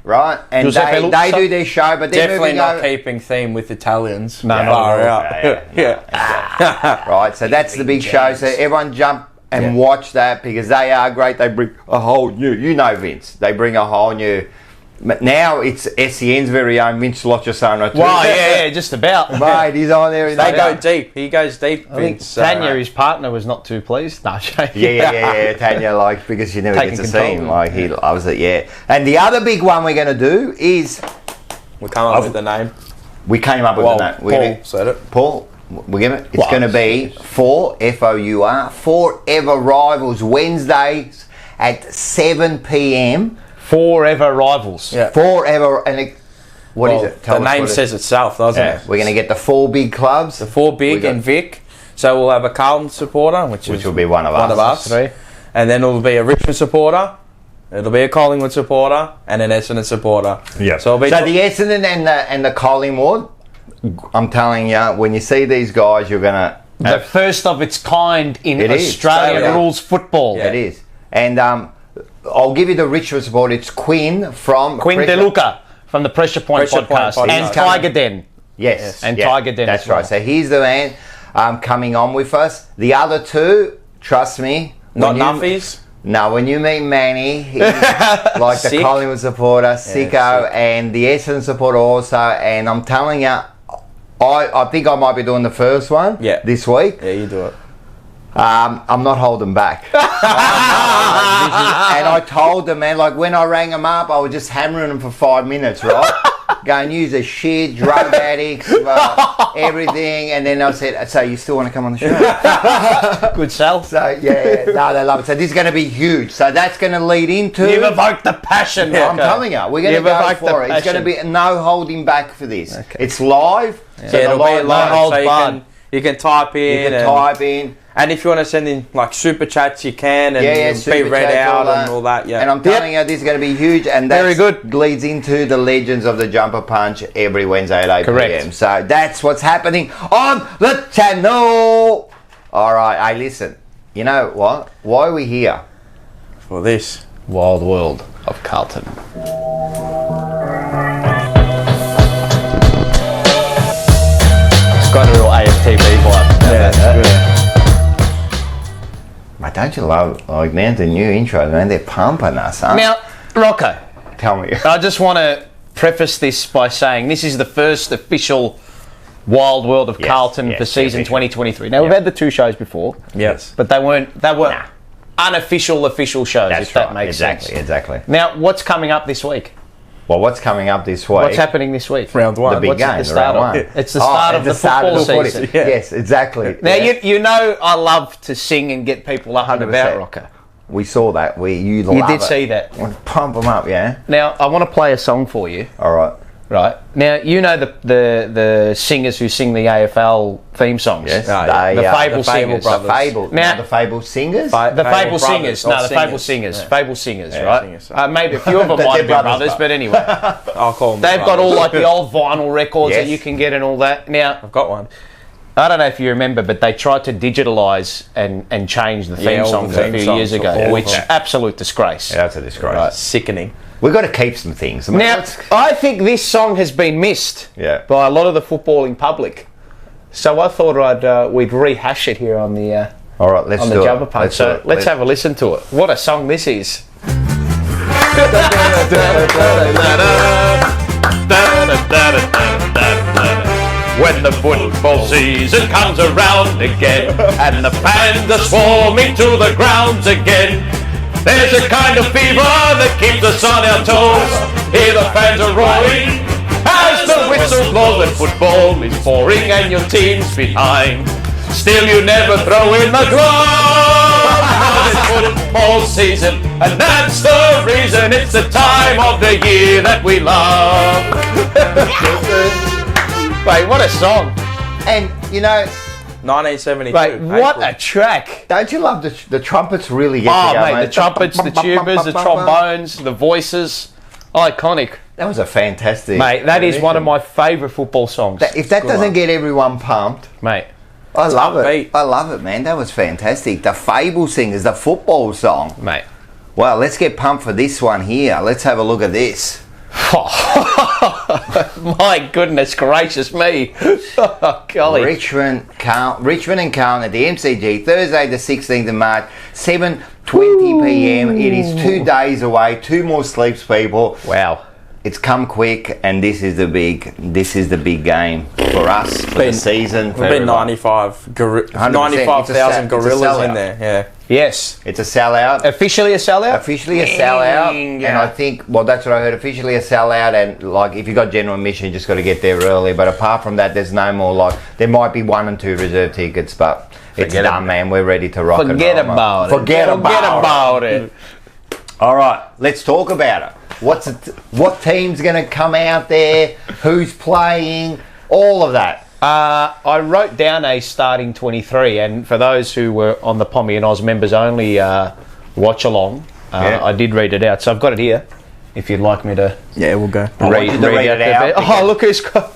right. And Giuseppe they Lutza. do their show, but they're definitely moving not over. keeping theme with Italians. No, no, Far no. out. Yeah. Right, so that's the big show. So everyone jump and watch that, because they are great. They bring a whole new, you know, Vince. They bring a whole new. But now it's SEN's very own Vince Lottisano too. Wow, yeah, just about. Mate, he's on there. They go deep. He goes deep. I think Vince. Tanya, his partner, was not too pleased. No, Yeah. Tanya, like, because she never Taking gets to see him. control. Like, he loves it, yeah. And the other big one we're going to do is, we come up with the name. we came up with Well, the name. Paul said it. Paul, we give it. It's going to be FOUR Forever Rivals, Wednesdays at 7 p.m. Forever Rivals. Yeah. Forever, and what is it? Tell The us name what it says itself, doesn't is. it? We're going to get the 4 big clubs. The 4 big got- and Vic. So we'll have a Carlton supporter, which will be one of us. Three. And then it'll be a Richmond supporter. It'll be a Collingwood supporter and an Essendon supporter. Yeah. So it'll be So the Essendon and the Collingwood, I'm telling you, when you see these guys, you're going to. The first of its kind in It is. Australian Australia. rules football. Yeah. It is. And I'll give you the Richmond support. It's Quinn from Quinn Pressure- DeLuca from the Pressure Point Pressure Point podcast. podcast. And He's Tiger Den. Yes. And yeah, Tiger Den That's as well. right. So he's the man coming on with us. The other two, trust me. not when you- Nuffies. No, when you meet Manny, he's like the Sick. Collingwood supporter, Sicko, sick. and the Essendon supporter also. And I'm telling you, I think I might be doing the first one this week. Yeah, you do it. I'm not holding back. And I told them, man, like when I rang them up, I was just hammering them for 5 minutes, right? Going, use a shit, drug addicts, everything. And then I said, so you still want to come on the show? Good sell. So, yeah, no, they love it. So this is going to be huge. So that's going to lead into... You've evoked the passion. I'm telling you, we're going to You've go evoked the for it. It's going to passion. be no holding back for this. It's live. So Yeah, it'll be live, holds so barred. You can type in. You can type in. And if you want to send in like super chats, you can, and be super read chats, out and all that. Yeah, and I'm telling you, this is going to be huge, and that Very good. leads into the legends of the Jumper Punch every Wednesday at 8 Correct. p.m. So that's what's happening on the channel. All right, hey, listen. You know what? Why are we here? for this. Wild world of Carlton. It's got a real AFTV vibe. Mate, don't you love, like, man, the new intro, man, they're pumping us, huh? Now, Rocco, Tell me. I just want to preface this by saying this is the first official Wild World of Carlton for season 2023. Now, we've had the two shows before. Yes. But they were unofficial official shows, That's if that right. makes sense. Exactly. Now, what's coming up this week? Well, what's coming up this week? What's happening this week? Round one. The big What's game, the start round of? one. It's the start of the football season. Yeah. Yes, exactly. Now, Yeah. you know I love to sing and get people up and about, 100%. Rocco. We saw that. You did see that. Pump them up, yeah? Now, I want to play a song for you. All right. Right. Now, you know the singers who sing the AFL theme songs? Yes. The Fable Singers. The Fable. Now- The Fable Singers? The Fable Singers. Brothers, No, or the Fable singers. Singers. Yeah. Fable Singers, Yeah, right? singers. Maybe a few of them They're might have been brothers, brothers, but anyway. I'll call them. They've got all like the old vinyl records Yes. that you can get and all that. Now, I've got one. I don't know if you remember, but they tried to digitalise and change the theme all the songs a theme few songs years for ago, all which of them. absolute disgrace. Yeah, that's a disgrace. Right. Sickening. We've got to keep some things. I mean, Now, let's- I think this song has been missed Yeah. by a lot of the footballing public. So I thought we'd rehash it here on the all right, let's on do the it. Jumper Punch. do So it. let's have a listen to it. What a song this is. When the football season comes around again and the fans are swarming to the grounds again, there's a kind of fever that keeps us on our toes. Here the fans are roaring as the whistle blows and football is pouring and your team's behind. Still you never throw in the glove. It's football season and that's the reason it's the time of the year that we love. Wait, what a song. And, you know, 1972. Wait, what a track. don't you love the trumpets really get Oh, to go, mate, the trumpets, the tubas, the trombones, the voices. Iconic. That was a fantastic... Mate, that is one of my favourite football songs. If that doesn't get everyone pumped, Mate. I love it. upbeat. I love it, man. That was fantastic. The Fable Singers, the football song. Mate. Well, let's get pumped for this one here. Let's have a look at this. My goodness gracious me. Golly. Richmond and Carlton at the MCG, Thursday the 16th of March, 7:20 p.m. It is 2 days away. 2 more sleeps, people. Wow. It's come quick, and this is the big game for us for the season. We've been 95,000 It's a gorillas sellout. in there. Yeah. Yes. It's a sellout. Officially a sellout? Officially a sellout, Dang. and I think, well, that's what I heard. Officially a sellout, and like if you got general admission, you just got to get there early. But apart from that, there's no more. Like there might be 1 and 2 reserve tickets, but it's Forget done, man. We're ready to rock. Forget and roll, about mate. it. Forget about it. it. All right, let's talk about it. What team's going to come out there? Who's playing? All of that. I wrote down a starting 23, and for those who were on the Pommy and Oz members only watch along, I did read it out. So I've got it here. If you'd like me to Yeah, we'll go. read it out, Oh, look who's got.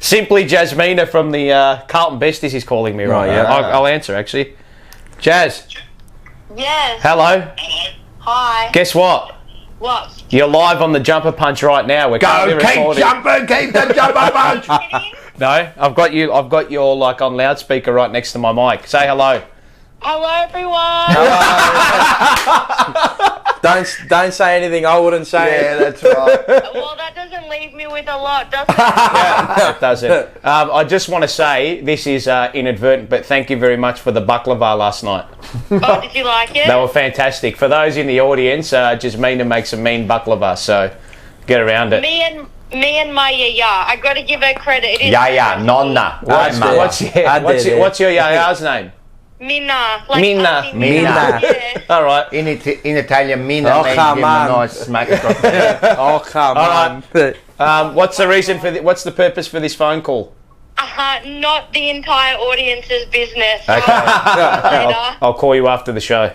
Simply Jasmina from the Carlton Besties is calling me right yeah. now. I'll answer actually. Jazz, Yes. hello. Hi. Guess what? What? You're live on the Jumper Punch right now. We're Go, currently keep recording. jumping, keep the jumper punch. No, I've got you all like on loudspeaker right next to my mic. Say hello. Hello, everyone. Don't say anything I wouldn't say. Yeah, that's right. Well, that doesn't leave me with a lot, does it? It doesn't. I just want to say this is inadvertent, but thank you very much for the baklava last night. Oh, did you like it? They were fantastic. For those in the audience, Jasmina makes a mean baklava, so get around it. Me and my yaya. I got to give her credit. It is Yaya, nonna. What's your yaya's name? Mina. Like Mina. Auntie Mina. Yeah. All right. In Italian, mina Oh, means come give him a on. nice smack across the head. Oh, come All on. What's the reason for what's the purpose for this phone call? Not the entire audience's business. Okay. Later. I'll call you after the show.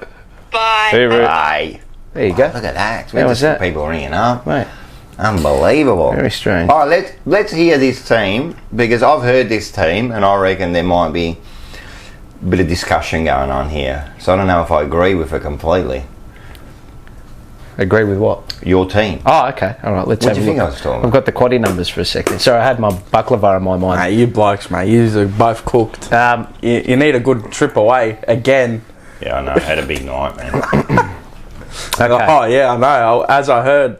Bye. Hey, There you go. look at that. How was that? People ringing up. Mate, Unbelievable. very strange. All right, let's hear this team, because I've heard this team and I reckon there might be a bit of discussion going on here. So I don't know if I agree with it completely. Agree with what? Your team. Oh, okay. All right, let's What have do a you think look. I was talking about? I've got the quaddy numbers for a second. Sorry, I had my baklava in my mind. Mate, you blokes, mate, you both cooked. You need a good trip away again. Yeah, I know. I had a big night, man. Okay. Oh yeah, I know. As I heard,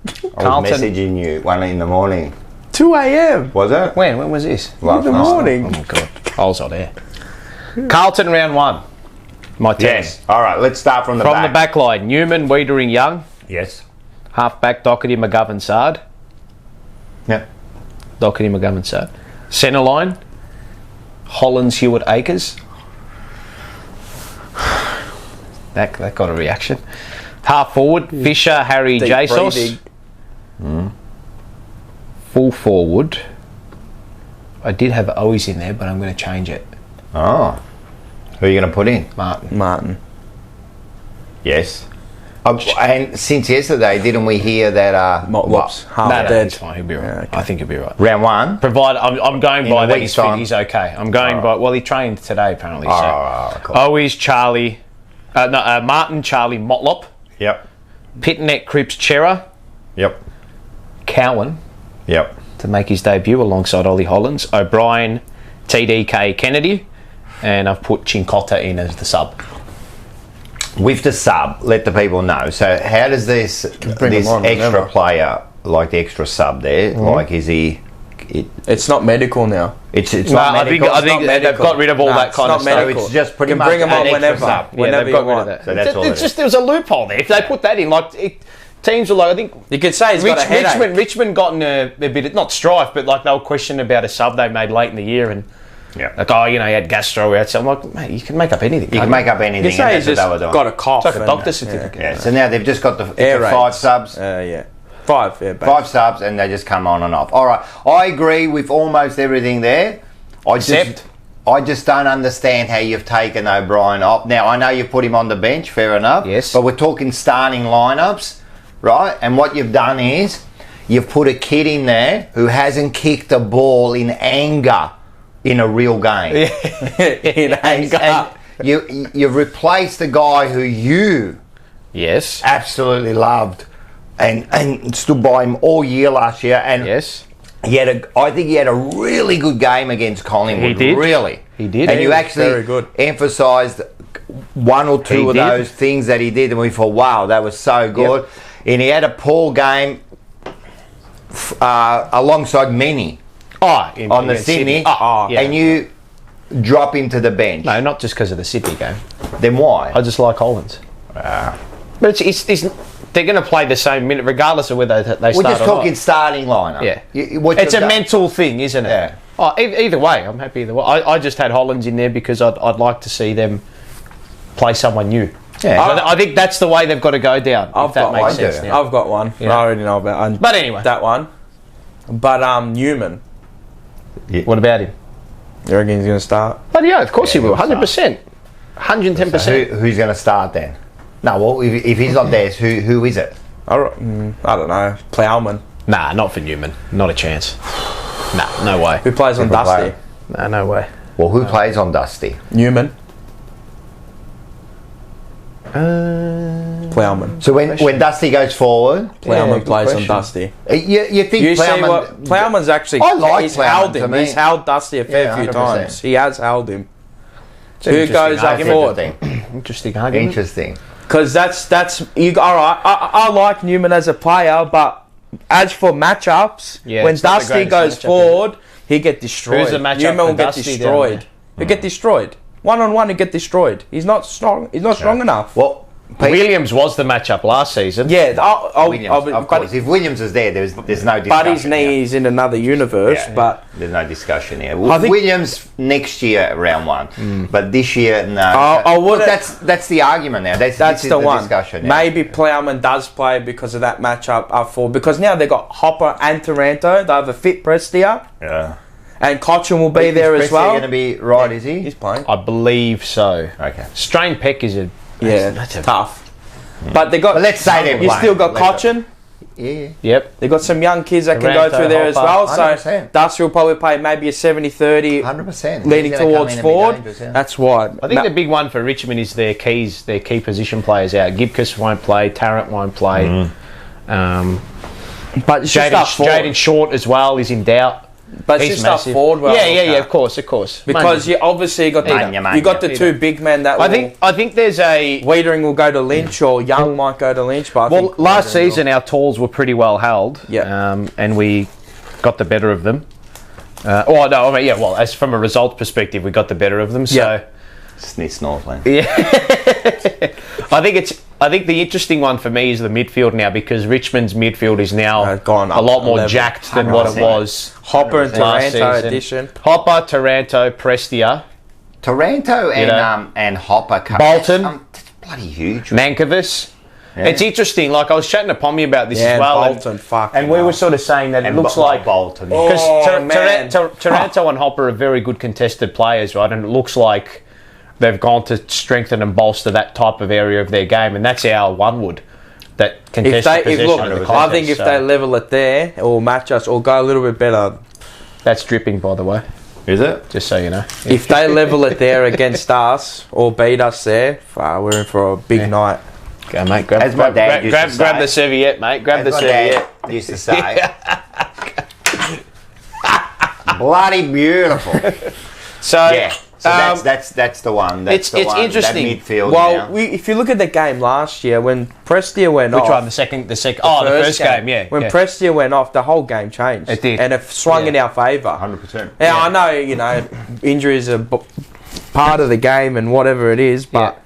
I was Carlton. messaging you 1 in the morning. 2 a.m. Was it? When was this? Last in the night. morning. Oh my god, I was on air. Carlton round 1. My team. Yes. All right, let's start from the From back. the back line, Newman, Wiedering, Young. Yes. Half back, Doherty, McGovern, Sard. Yep. Doherty, McGovern, Sard. Centre line, Hollands, Hewitt, Akers. That got a reaction. Half forward, Fisher, Harry, Deep Jesus. breathing. Full forward, I did have Owies in there, but I'm going to change it. Oh. Who are you going to put in? Martin. Yes. And since yesterday, didn't we hear that Motlop's half No, dead. he's fine. He'll be right. Yeah, okay. I think he'll be right. round 1? Provided I'm going In by a that week's he's fit, time. he's okay. I'm going by. Well, he trained today apparently. So cool. Owies, Charlie, Martin, Charlie, Motlop, Yep. Pitnet, Cripps, Chera, Yep. Cowan Yep. to make his debut alongside Ollie Hollands, O'Brien, TDK, Kennedy, and I've put Chincotta in as the sub. With the sub, let the people know. So how does this bring him on extra whenever. player, like the extra sub there, like is he... It's not medical now. It's No, not I think, medical? I think not they've medical. got rid of all No, that it's kind not of stuff. medical. It's just pretty You can much bring 'em an on extra whenever. sub. Yeah, Whenever they've got you rid of want. that. So that's all it It's is. just there was a loophole there. If they put that in, like teams were like, I think You could say he's got a headache. Richmond got in a bit of, not strife, but like they were questioning about a sub they made late in the year, and Yeah. like, oh, you know, he had gastro. So I'm like, mate, you can make up anything. You can make up anything, You and say that's he's what just they were doing. got a cough. It's like a and- doctor's certificate. Yeah, so now they've just got the Air 5 raids. subs. Yeah. 5, yeah. 5 subs, and they just come on and off. All right, I agree with almost everything there. Except? I just don't understand how you've taken O'Brien off. Now, I know you put him on the bench, fair enough. Yes. But we're talking starting lineups, right? And what you've done is you've put a kid in there who hasn't kicked a ball in anger in a real game. In anger. And you've replaced the guy who you Yes. absolutely loved and stood by him all year last year. And Yes. I think he had a really good game against Collingwood. He did. Really. He did. And He you was actually very good. emphasised one or two He of did. those things that he did, and we thought, wow, that was so good. And he had a poor game alongside Many Oh, on the against Sydney, Oh, yeah. and you drop him to the bench. No, not just because of the Sydney game. Then why? I just like Hollands. But it's they're going to play the same minute regardless of whether they start We're just or talking not. starting lineup. Yeah. What It's a you've done- mental thing, isn't it? Yeah. Oh, either way, I'm happy either way. I just had Hollands in there because I'd like to see them play someone new. Yeah. So I think that's the way they've got to go down. If that makes sense. do. Now. I've got one. Yeah. I already know about But anyway, that one. But Newman, what about him? you reckon he's going to start? But yeah, of course he will. he'll 100%. 110%. Who's going to start then? No, well, if he's not there, who is it? I don't know. Plowman. Nah, not for Newman. Not a chance. Nah, no way. Who plays on Different Dusty? player. Nah, no way. Well, who plays on Dusty? Newman. Plowman. So when Dusty goes forward, Plowman good plays question. on Dusty. you think You see Plowman... what Plowman's actually? I like he's Plowman, held to him. me. He's held Dusty a fair Yeah, few 100%. times. He has held him. Who Interesting goes up argument. forward? Interesting. Interesting argument. Interesting. Because that's you. All right, I like Newman as a player, but as for matchups, Yeah, when it's not the Dusty greatest goes matchup, forward, he get destroyed. Who's the matchup Newman for will get Dusty down destroyed. there? He'll get destroyed. 1-on-1, he'll get destroyed. He's not strong. He's not strong enough. Well, Williams was the matchup last season. Yeah, Williams, of course. If Williams is there, there's no discussion. but his knees in another universe. Yeah. But There's no discussion here. I think- Williams next year, round 1. But this year, no. I Look, wouldn't- that's the argument now. This that's is the one. discussion. Yeah. Maybe Plowman does play because of that matchup up for because now they've got Hopper and Taranto. They have a fit Prestia. Yeah. And Carlton will be there as well. Going to be right, is he? He's playing. I believe so. Okay. Strained pec is That's tough. But they got. But let's say they're you playing. still got Let's Carlton. Yeah. Yep. They got some young kids that can Taranto, go through there as well. Hopper, So 100%. Dusty will probably play maybe a 70-30 100%. leading He's gonna come towards in and be forward. dangerous, yeah. That's why. I think the big one for Richmond is their key position players out. Gibcus won't play. Tarrant won't play. But it's just up forward. Jaden Short as well is in doubt. But it's He's just up massive. forward. Yeah. Of course. Because you obviously got you got the two big men that. I think there's a. Wiedering will go to Lynch or Young might go to Lynch. But I Well, think last Wiedering season our talls were pretty well held. Yeah. And we got the better of them. As from a result perspective, we got the better of them. So. Yeah. Snorkeling. Yeah. I think the interesting one for me is the midfield now, because Richmond's midfield is now gone a up lot more level. jacked than what it 100%. was. Hopper and last Taranto season. edition. Hopper, Taranto, Prestia, Taranto and Hopper. Bolton. That's bloody huge. Mankiewicz. Yeah. It's interesting. Like I was chatting to Pommy about this Yeah, as well, Bolton, fucking and we hell. were sort of saying that it And looks like Bolton. because Oh, man. Taranto and Hopper are very good contested players, right? And it looks like they've gone to strengthen and bolster that type of area of their game, and that's our one-wood. That contested possession of the contest. I think if they level it there, or match us, or go a little bit better. That's dripping, by the way. Is it? Just so you know. If they level it there against us or beat us there, we're in for a big night. Go, mate. Grab, As my dad used to grab say. the serviette, mate. Grab the As my serviette. dad used to say. Bloody beautiful. So, Yeah. So that's the one. That's it's interesting. That midfield Well, now. if you look at the game last year when Prestia went off, which one? The second. The first game. Yeah. When yeah. Prestia went off, the whole game changed. It did. and it swung in our favour. 100%. Now I know injuries are part of the game and whatever it is, but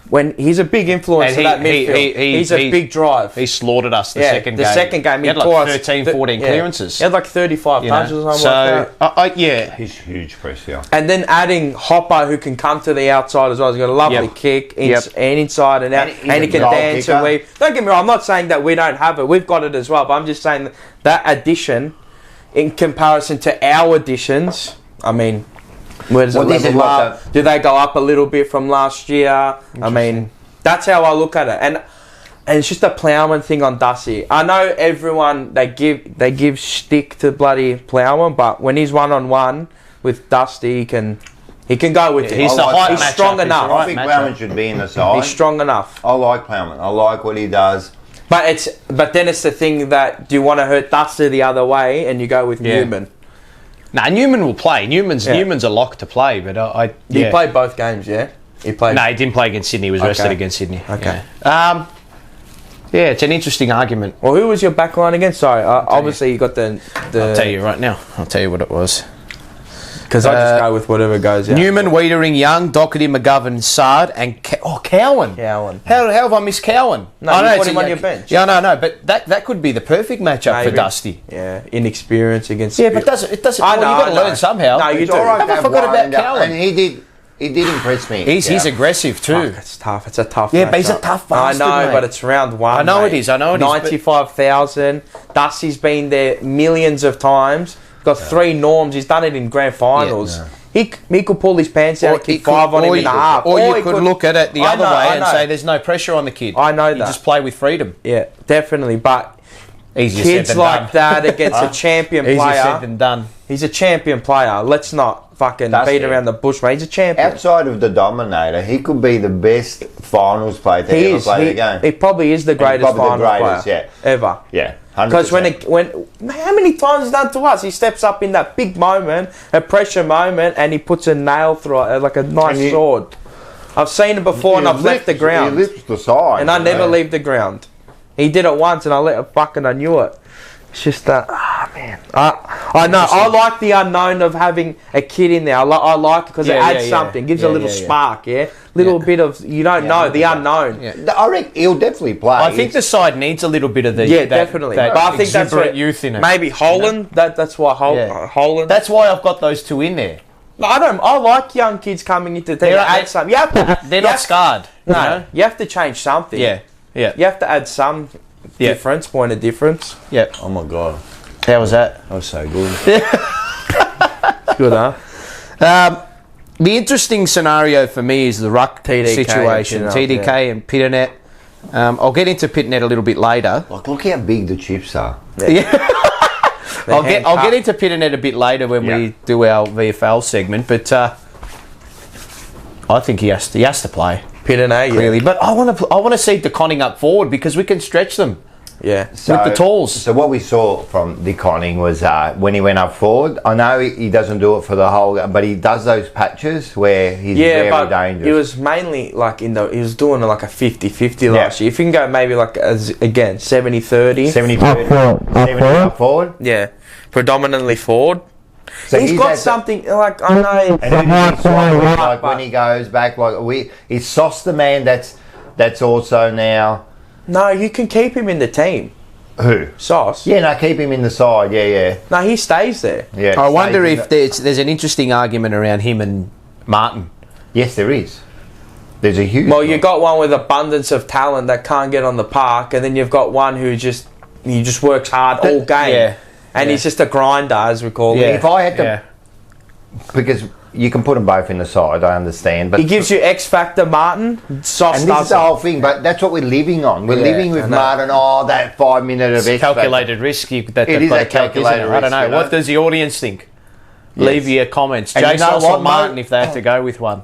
when he's a big influence And in that midfield, he's a big drive. He slaughtered us the second game. The second game, he had tore like us 13, 14 clearances. He had like 35 touches or something like that. Yeah. He's huge, Prestia. And then adding Hopper, who can come to the outside as well. He's got a lovely Yep. kick, Yep. and inside and out, And he's and he a can goal dance kicker. and weave. Don't get me wrong, I'm not saying that we don't have it. We've got it as well, but I'm just saying that addition, in comparison to our additions, I mean, where does it this is level what up? Do they go up a little bit from last year? I mean, that's how I look at it. And it's just a Plowman thing on Dusty. I know everyone, they give shtick to bloody Plowman, but when he's one-on-one with Dusty, he can go with it. He's the height He's matchup. strong He's enough. the I right think matchup. Plowman should be in the side. He's strong enough. I like Plowman. I like what he does. But then it's the thing that, do you want to hurt Dusty the other way and you go with Newman? Nah, Newman will play. Newman's a lock to play, but He played both games, yeah? He played. No, he didn't play against Sydney. He was rested against Sydney. Okay. Yeah. Yeah, it's an interesting argument. Well, who was your back line again? Sorry, obviously you got the. I'll tell you right now. I'll tell you what it was. Because I just go with whatever goes out. Newman, Wiedering, Young, Doherty, McGovern, Sard, and Cowan. Cowan. How have I missed Cowan? No, I you know, put it's him on your bench. Yeah, no, but that could be the perfect matchup for Maybe. Dusty. Yeah, inexperience against. Yeah, but it doesn't. I know, Well, you've got to I know. learn somehow. No, you It's do. all right Have to I have forgot one, about Cowan? and he did impress me. He's aggressive too. Fuck, it's tough. It's a tough. Yeah, but he's a matchup. tough I bastard, know, mate. but it's round one. I know mate. it is, but- 95,000. Dusty's been there millions of times. Got 3 norms. He's done it in grand finals. He could pull his pants out and kick 5 on him in a half. Or you could look at it the I other know, way I and know. say there's no pressure on the kid. I know You that. just play with freedom. Yeah, definitely. But Easier kids said than like done. that against a champion Easier said player. than done. He's a champion player. Let's not fucking That's beat it. around the bush, mate. He's a champion. Outside of the Dominator, he could be the best finals player to He ever is. play the He game. probably is the greatest probably the finals greatest, player yeah. ever. Yeah, 100%. Because when how many times he's done to us? He steps up in that big moment, a pressure moment, and he puts a nail through it like a nice And he- sword. I've seen it before, and I've left the ground, He lifts the side. and I you never know. leave the ground. He did it once, and I knew it. It's just that, man. I know. I like the unknown of having a kid in there. I like it because it Yeah, adds yeah, something, gives yeah, a little yeah, yeah. spark, little bit of you don't know the unknown. Yeah. I reckon he'll definitely play. I think the side needs a little bit of the Definitely. that But I think that's exuberant what, youth in it. maybe Holland. That's why Yeah. Holland. That's why I've got those two in there. No, I like young kids coming into the team. They're- Add something. You have to, They're you not have- scarred. No, you know? you have to change something. Yeah. You have to add some Yeah. difference, point of difference. Yeah. Oh my god, How was that? that was so good. Good, huh? The interesting scenario for me is the ruck TDK situation. and TDK and Pitternet. I'll get into Pitternet a little bit later. Like, look how big the chips are. I'll get into Pitternet a bit later when we do our VFL segment, but I think he has to play. Pitternet, Really, but I want to see DeConning up forward because we can stretch them Yeah. with the tools. So what we saw from Dick Conning was when he went up forward, I know he doesn't do it for the whole, but he does those patches where he's very dangerous. It was mainly like he was doing like a 50-50 last year. If you can go maybe like, again, 70-30. 70 up forward. Yeah. Predominantly forward. So he's got something, like, I know. And like when he goes back, like is Sauce the man that's also now... No, you can keep him in the team. Who? Sauce. Yeah, no, keep him in the side. Yeah. No, he stays there. Yeah. I wonder if there's an interesting argument around him and Martin. Yes, there is. There's a huge. Well, you've got one with abundance of talent that can't get on the park, and then you've got one who just works hard all game. Yeah. And he's just a grinder, as we call it. If I had to, because you can put them both in the side, I understand. But He gives you X Factor, Martin. Sauce and this is the whole thing. But that's what we're living on. We're living with Martin. Oh, that 5 minute of X Calculated risk. That It they've is got a to take, isn't it? calculated I don't know. risk, you know? What does the audience think? Leave your comments. And you Jay know Sauce what, or Martin mate? if they have to go with one.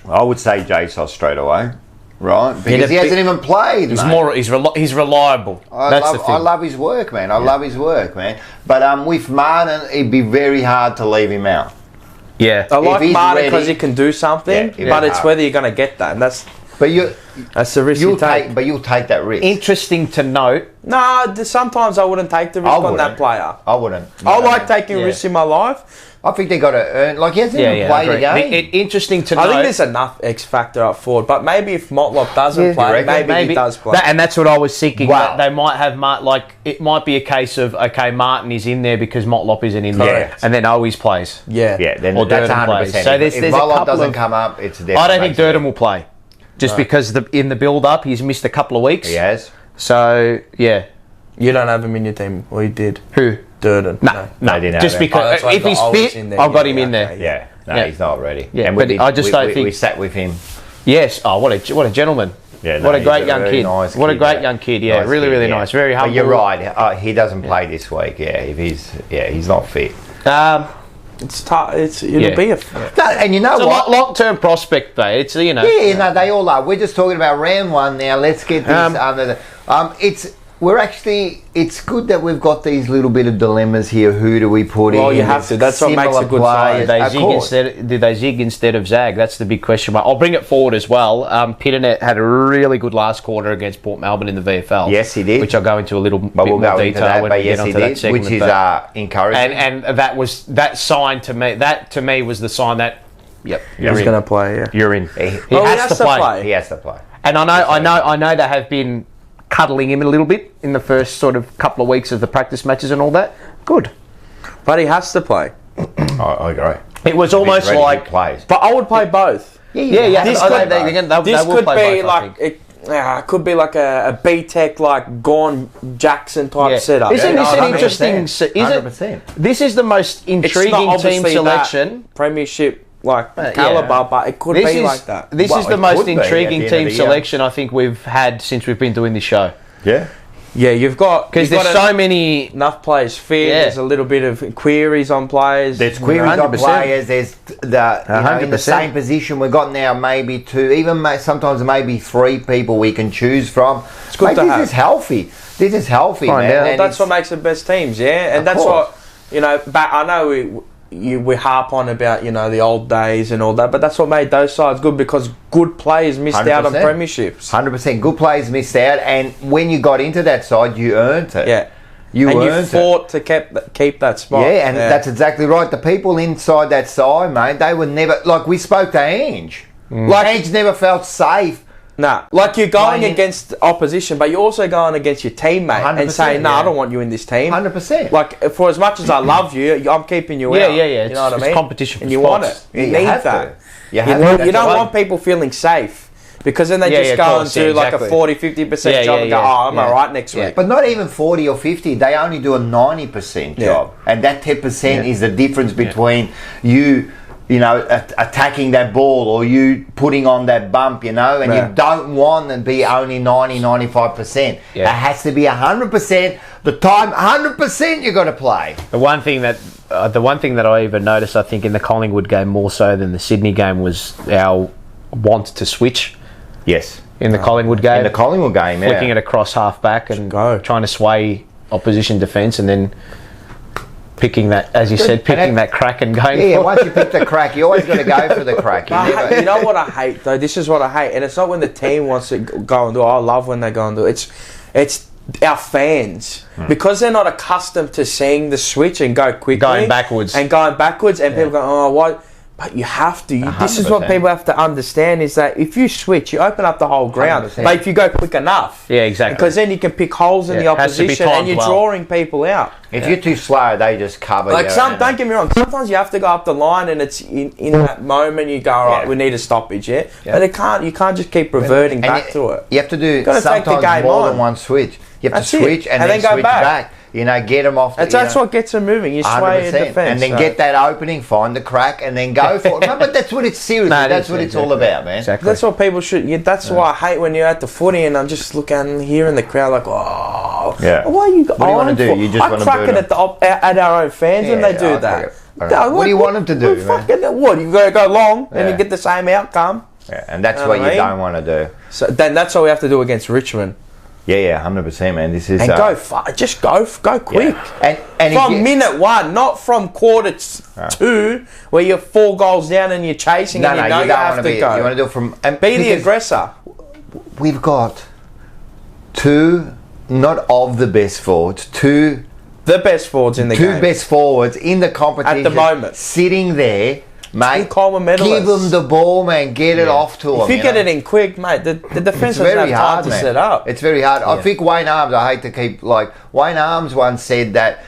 I would say JSOS straight away, right? Because he hasn't even played. He's mate. he's reliable. That's the thing. I love his work, man. I love his work, man. But with Martin, it'd be very hard to leave him out. Yeah. I like he's Martin ready- because he can do something, Yeah, but yeah. it's whether you're going to get that, and that's But the risk you take. But you'll take that risk. Interesting to note. No, sometimes I wouldn't take the risk on that player. I wouldn't. I like taking risks in my life. I think they got to earn. Like he hasn't even played a game. Interesting to I note. think there's enough X Factor up forward, but maybe if Motlop doesn't play, maybe he does play. And that's what I was thinking. Wow. That they might have it might be a case of Martin is in there because Motlop isn't in there, Correct. and then Always plays. Yeah. Yeah, then Or that's Durden 100%. plays. So there's if a Mollop couple doesn't of- come up, it's a definite. I don't think Durden will play, just because in the build-up he's missed a couple of weeks. He has. So yeah, You don't have him in your team, or you did? who? Durden. No, No, he didn't just have him. because that's why if I've he's got Always fit, in there. I've got Yeah, him in there. okay. Yeah. No, Yeah. he's not ready. Yeah, and but I just don't think- we sat with him. Yes. Oh, what a gentleman. Yeah, no, what a he's great young very kid. nice What a kid, great yeah. young kid. Yeah, Nice really, kid, really yeah. nice. Very humble. But you're right. He doesn't play this week. Yeah, if he's not fit. It's tough. It'll be a. No, and you know It's a what? long-term prospect, mate. It's Yeah, no, they all are. We're just talking about round one now. Let's get this under the. It's good that we've got these little bit of dilemmas here. Who do we put in? Well, you have to. That's what makes a Similar good side. players. Did they zig instead of zag? That's the big question mark. I'll bring it forward as well. Pitternet had a really good last quarter against Port Melbourne in the VFL. Yes, he did. Which I'll go into a little bit But we'll more go into detail that. when But we yes, get onto he that did, segment. which is but- encouraging. and that sign to me. That to me was the sign that. Yep, He's you're in. going to play. Yeah. You're in. He has to play. He has to play. And I know they have been cuddling him a little bit in the first sort of couple of weeks of the practice matches and all that. Good. But he has to play. I agree. It was almost Ready, he like plays. But I would play both. yeah. This They could- will could play be both, I like think. it could be like a B-Tech, like Gone Jackson type setup. Isn't this an 100%. interesting? 100%. This is the most It's not intriguing team obviously selection. that Premiership like yeah. caliber, but it could be like that. This Well, is the it most could be at the intriguing end of team the year. selection I think we've had since we've been doing this show. Yeah. Yeah, you've got Because there's so many. enough players fit. Yeah. There's a little bit of queries on players. There's queries on 100%. players. There's in the 100%. same position we've got now. Maybe two, even sometimes maybe three people we can choose from. It's good to have. This is healthy. This is healthy, Find man. out. And That's it's- what makes the best teams, yeah. And Of that's course. what But I know we harp on about the old days and all that, but that's what made those sides good because good players missed out on 100%. premierships. 100% good players missed out, and when you got into that side, you earned it. Yeah, you and earned you fought to keep that spot. Yeah, and that's exactly right. The people inside that side, mate, they were never like we spoke to Ange. Like Ange never felt safe. Nah, like you're going Playing- against opposition, but you're also going against your teammate 100%, and saying, "No, yeah. I don't want you in this team." 100%. Like for as much as I love you, I'm keeping you Yeah, out. yeah. You know what I It's mean? competition for and you want it. spots. You You need have that. to. You You have to. don't That's right. want people feeling safe. Because then they Yeah, just yeah, go of and course, do yeah, like exactly. a 40-50% Yeah, job yeah, and go, yeah, oh, I'm yeah. alright next Yeah. week. But not even 40 or 50. They only do a 90% job. And that 10% is the difference between you know, attacking that ball or you putting on that bump, you know, and Yeah. you don't want to be only 90-95%. Yeah. It has to be 100%. The time 100% you got to play. The one thing that I even noticed, I think, in the Collingwood game more so than the Sydney game was our want to switch Yes. in the Collingwood game. In the Collingwood game, yeah. Flicking it across half back and go. trying to sway opposition defence and then picking that, as you said, picking that crack and going Yeah, for it. once you pick the crack, you always got to go for the crack. You never, You know what I hate though? This is what I hate, and it's not when the team wants to go and do it. I love when they go and do it. It's our fans because they're not accustomed to seeing the switch and go quickly, Going backwards. and people go, oh, what? But you have to. This is what 100%. people have to understand: is that if you switch, you open up the whole ground. 100%. But if you go quick enough, Yeah, exactly. because then you can pick holes in the it has to be opposition, and timed you're well. drawing people out. if you're too slow, they just cover Like you. don't get me wrong. Sometimes you have to go up the line, and it's in that moment you go, all right, Yeah. we need a stoppage, But you can't just keep reverting back to it. You have to do Gotta take the sometimes game more on. than one switch. You have That's to it. switch and then go switch back. You know, get them off. That's what gets them moving. You sway in 100%. defence, And then get that opening, find the crack, and then go for it. No, but that's what it's seriously. No, it that's is, what it's exactly. all about, man. Exactly. That's what people should. That's why I hate when you're at the footy and I'm just looking here in the crowd like, oh, Yeah. What are you? What do you wanna do? You just I wanna crack boo it them. at our own fans when Yeah, they do I that. crack it. All right. What do you want them to do, man? What? You got to go long and Yeah. you get the same outcome. Yeah, and that's Know what what I you mean? don't want to do. So then that's what we have to do against Richmond. Yeah, 100%, man. This is And go far. Just go quick. And if From you- minute one, not from quarter two, where you're 4 goals down and you're chasing No, and no, you know you you don't have want to to be. go. You want to do it from. And Be the because aggressor. We've got two, not of the best forwards, two The best forwards in the game. best forwards in the competition At the moment. sitting there, mate. Coleman medalists. Give them the ball, man. Get it off to them. If you get it in quick, mate, the defence It's doesn't very have time hard, to man. set up. It's very hard. I think Wayne Arms, I hate to keep, Wayne Arms once said that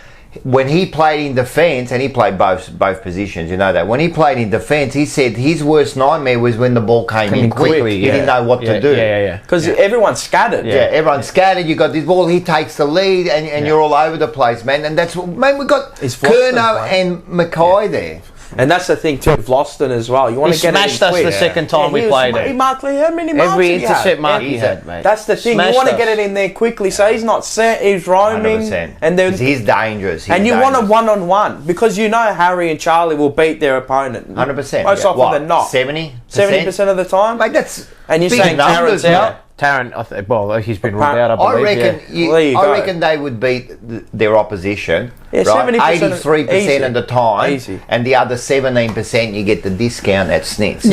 when he played in defence, and he played both positions, you know that. When he played in defence, he said his worst nightmare was when the ball came in quickly. He didn't know what to do. Yeah. Because everyone's scattered. Yeah, everyone's scattered. You got this ball. He takes the lead, and you're all over the place, man. And that's what, man. We got It's Vlosten, Curnow mate. and Mackay there. And that's the thing too, Vlosten as well. You want He to get it in smashed us quick. the second time we he played He it. marked, how many marks Every did he intercept have? mark he had, mate. That's the thing. Smashed You want to us. get it in there quickly, so he's not set. He's roaming, 100%. and then He's dangerous. and you want a one-on-one because you know Harry and Charlie will beat their opponent 100%. most often than not. 70% of the time. Mate, that's And you're big saying numbers, Tarrant's out? mate. Tarrant, he's been ruled out, I I believe. reckon. yeah. Well, there you I go. reckon they would beat their opposition. Yeah, right? 70% 83% of the time, Easy. and the other 17% you get the discount at Snicks.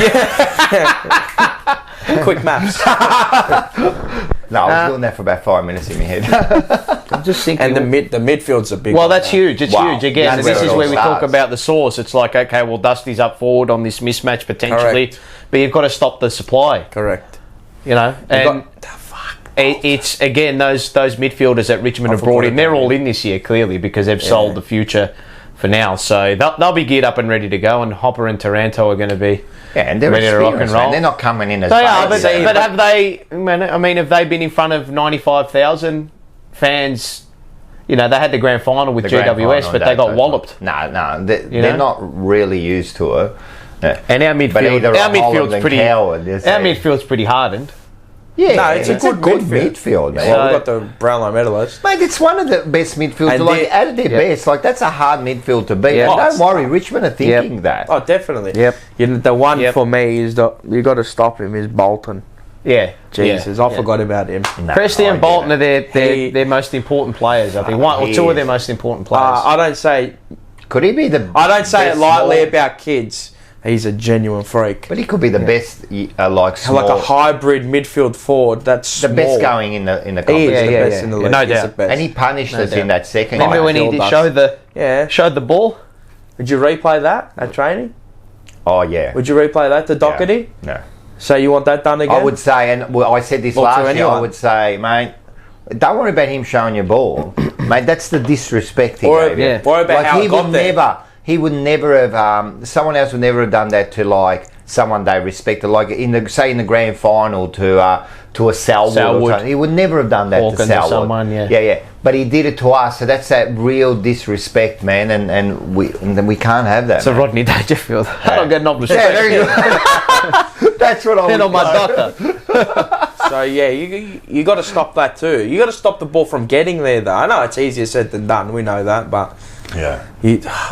Quick maps. No, I was doing that for about 5 minutes in my head. I'm just thinking. And the midfield's a big Well, one. that's huge. It's Wow. huge. Again, That's this where is it where all we talk starts. about the source. It's like, okay, well, Dusty's up forward on this mismatch potentially, Correct. but you've got to stop the supply. Correct. You know, and it's again those midfielders that Richmond have brought in. They're all in this year clearly because they've sold the future for now. So they'll be geared up and ready to go. And Hopper and Taranto are going to be Yeah, and they're ready to rock and experienced, man. roll. They're not coming in as They are, but, babies. but have they? I mean, have they been in front of 95,000 fans? You know, they had the grand final with The grand GWS, final but they got day, walloped. No, they're know? not really used to it. Yeah. And our But either midfield's pretty. Coward, Our midfield's pretty hardened. Yeah, No, it's a good midfield, man. Well, we've got the Brownlow medalist. Mate, it's one of the best midfields. And Like, they- at their best, like that's a hard midfield to beat. Yeah. And Oh, don't worry, Richmond are thinking that. Oh, definitely. Yep. The one Yep. for me is you got to stop him is Bolton. Yeah. Jesus, yeah. I forgot about him. No, Presty I and get Bolton it. are their most important players. I think one or two of their most important players. I don't say Could he be the? I don't say it best lightly small- about kids. He's a genuine freak. But he could be the best, like small, Like a hybrid midfield forward. That's the best small. going in the He is competition. the yeah, best yeah. in the Yeah, league. no He's doubt. the best. And he punished us in that second. Remember game. when he Phil showed Yeah. showed the ball? Would you replay that at training? Oh yeah. Would you replay that to Doherty? No. So you want that done again? I would say, and I said this Or to last year. anyone. I would say, mate, don't worry about him showing you ball, mate. That's the disrespect he Or, gave you. Worry about Like how he it got would there. never. He would never have. Someone else would never have done that to like someone they respected, like in the grand final to a Selwood. Or something. He would never have done that Hawkins to Selwood. or someone, yeah. But he did it to us, so that's that real disrespect, man, and we can't have that. So Rodney Dangerfield, I don't get no respect. Yeah, there you go. That's what I Then was on my doctor. So yeah, you got to stop that too. You got to stop the ball from getting there, though. I know it's easier said than done. We know that, but yeah.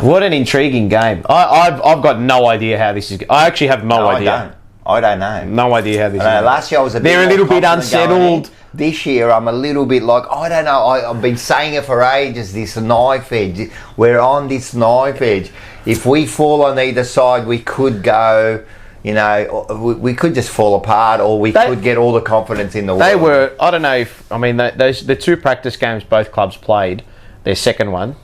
What an intriguing game. I've got no idea how this is. I actually have no idea. I don't know. No idea how this is. Last year I was They're a little bit unsettled. This year I'm a little bit like, I don't know, I've been saying it for ages, this knife edge. We're on this knife edge. If we fall on either side, we could go, you know, we could just fall apart, or we could get all the confidence in the world. They were, I don't know if, I mean, the 2 practice games both clubs played, their second one,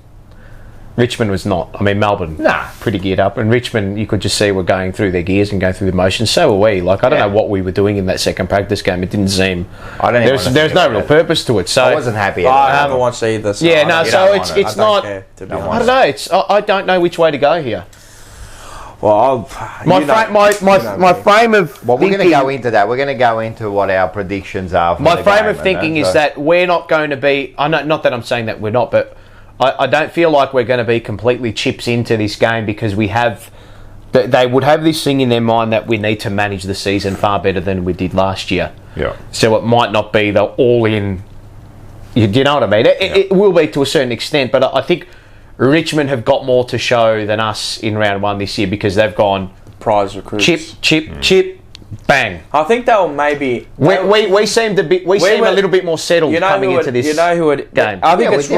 Richmond was not. I mean, Melbourne, pretty geared up. And Richmond, you could just see were going through their gears and going through the motions. So were we. Like, I don't know what we were doing in that second practice game. It didn't seem... There's no real purpose to it. So I wasn't happy. I haven't watched either. So yeah, no, so it's not... I I don't know. I don't know which way to go here. Well, my frame of well, we're going to go into that. We're going to go into what our predictions are. For my frame of thinking is that we're not going to be... I know, not that I'm saying that we're not, but... I don't feel like we're going to be completely chips into this game, because we have... They would have this thing in their mind that we need to manage the season far better than we did last year. Yeah. So it might not be the all-in... Do you know what I mean? It will be to a certain extent, but I think Richmond have got more to show than us in round 1 this year, because they've gone... Prize recruits. Chip, bang. I think they'll maybe... We seem a little bit more settled coming into this game. I think it's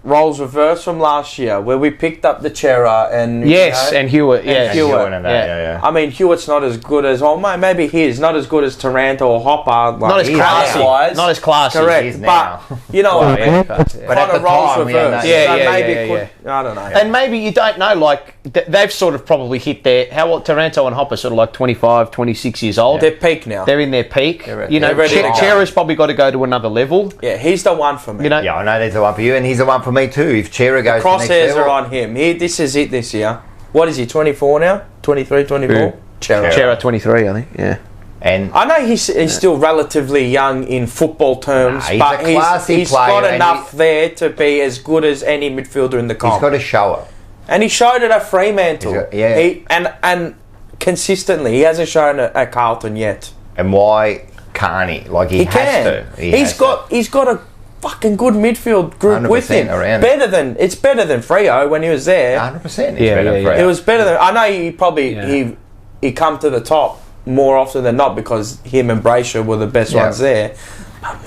roles reversed from last year, where we picked up the Chera and... and Hewitt. Yeah. I mean, Hewitt's not as good as... Well, maybe he is not as good as Taranto or Hopper. Not as classy. Not as classy. Correct. But, you know what I mean? But at the roles reversed. I don't know. And maybe you don't know, like, they've sort of probably hit their... Taranto and Hopper sort of like 25, 26 years old. They're peak now. They're in their peak. You know, Chera's probably got to go to another level. Yeah, he's the one for me. You know? Yeah, I know there's the one for you, and he's the one for me too. If Chera goes to the next level... Crosshairs are on him. This is it this year. What is he, 24 now? 23, 24? Chera 23, I think, yeah. And I know he's still relatively young in football terms, but he's got enough there to be as good as any midfielder in the comp. He's got to show it. And he showed it at Fremantle. And consistently. He hasn't shown it at Carlton yet. And why can't he? Like, he has to. He's got a fucking good midfield group with him. It's better than Freo when he was there. 100%. It's better than Freo. It was better than... I know he probably... He come to the top more often than not, because him and Brayshaw were the best ones there.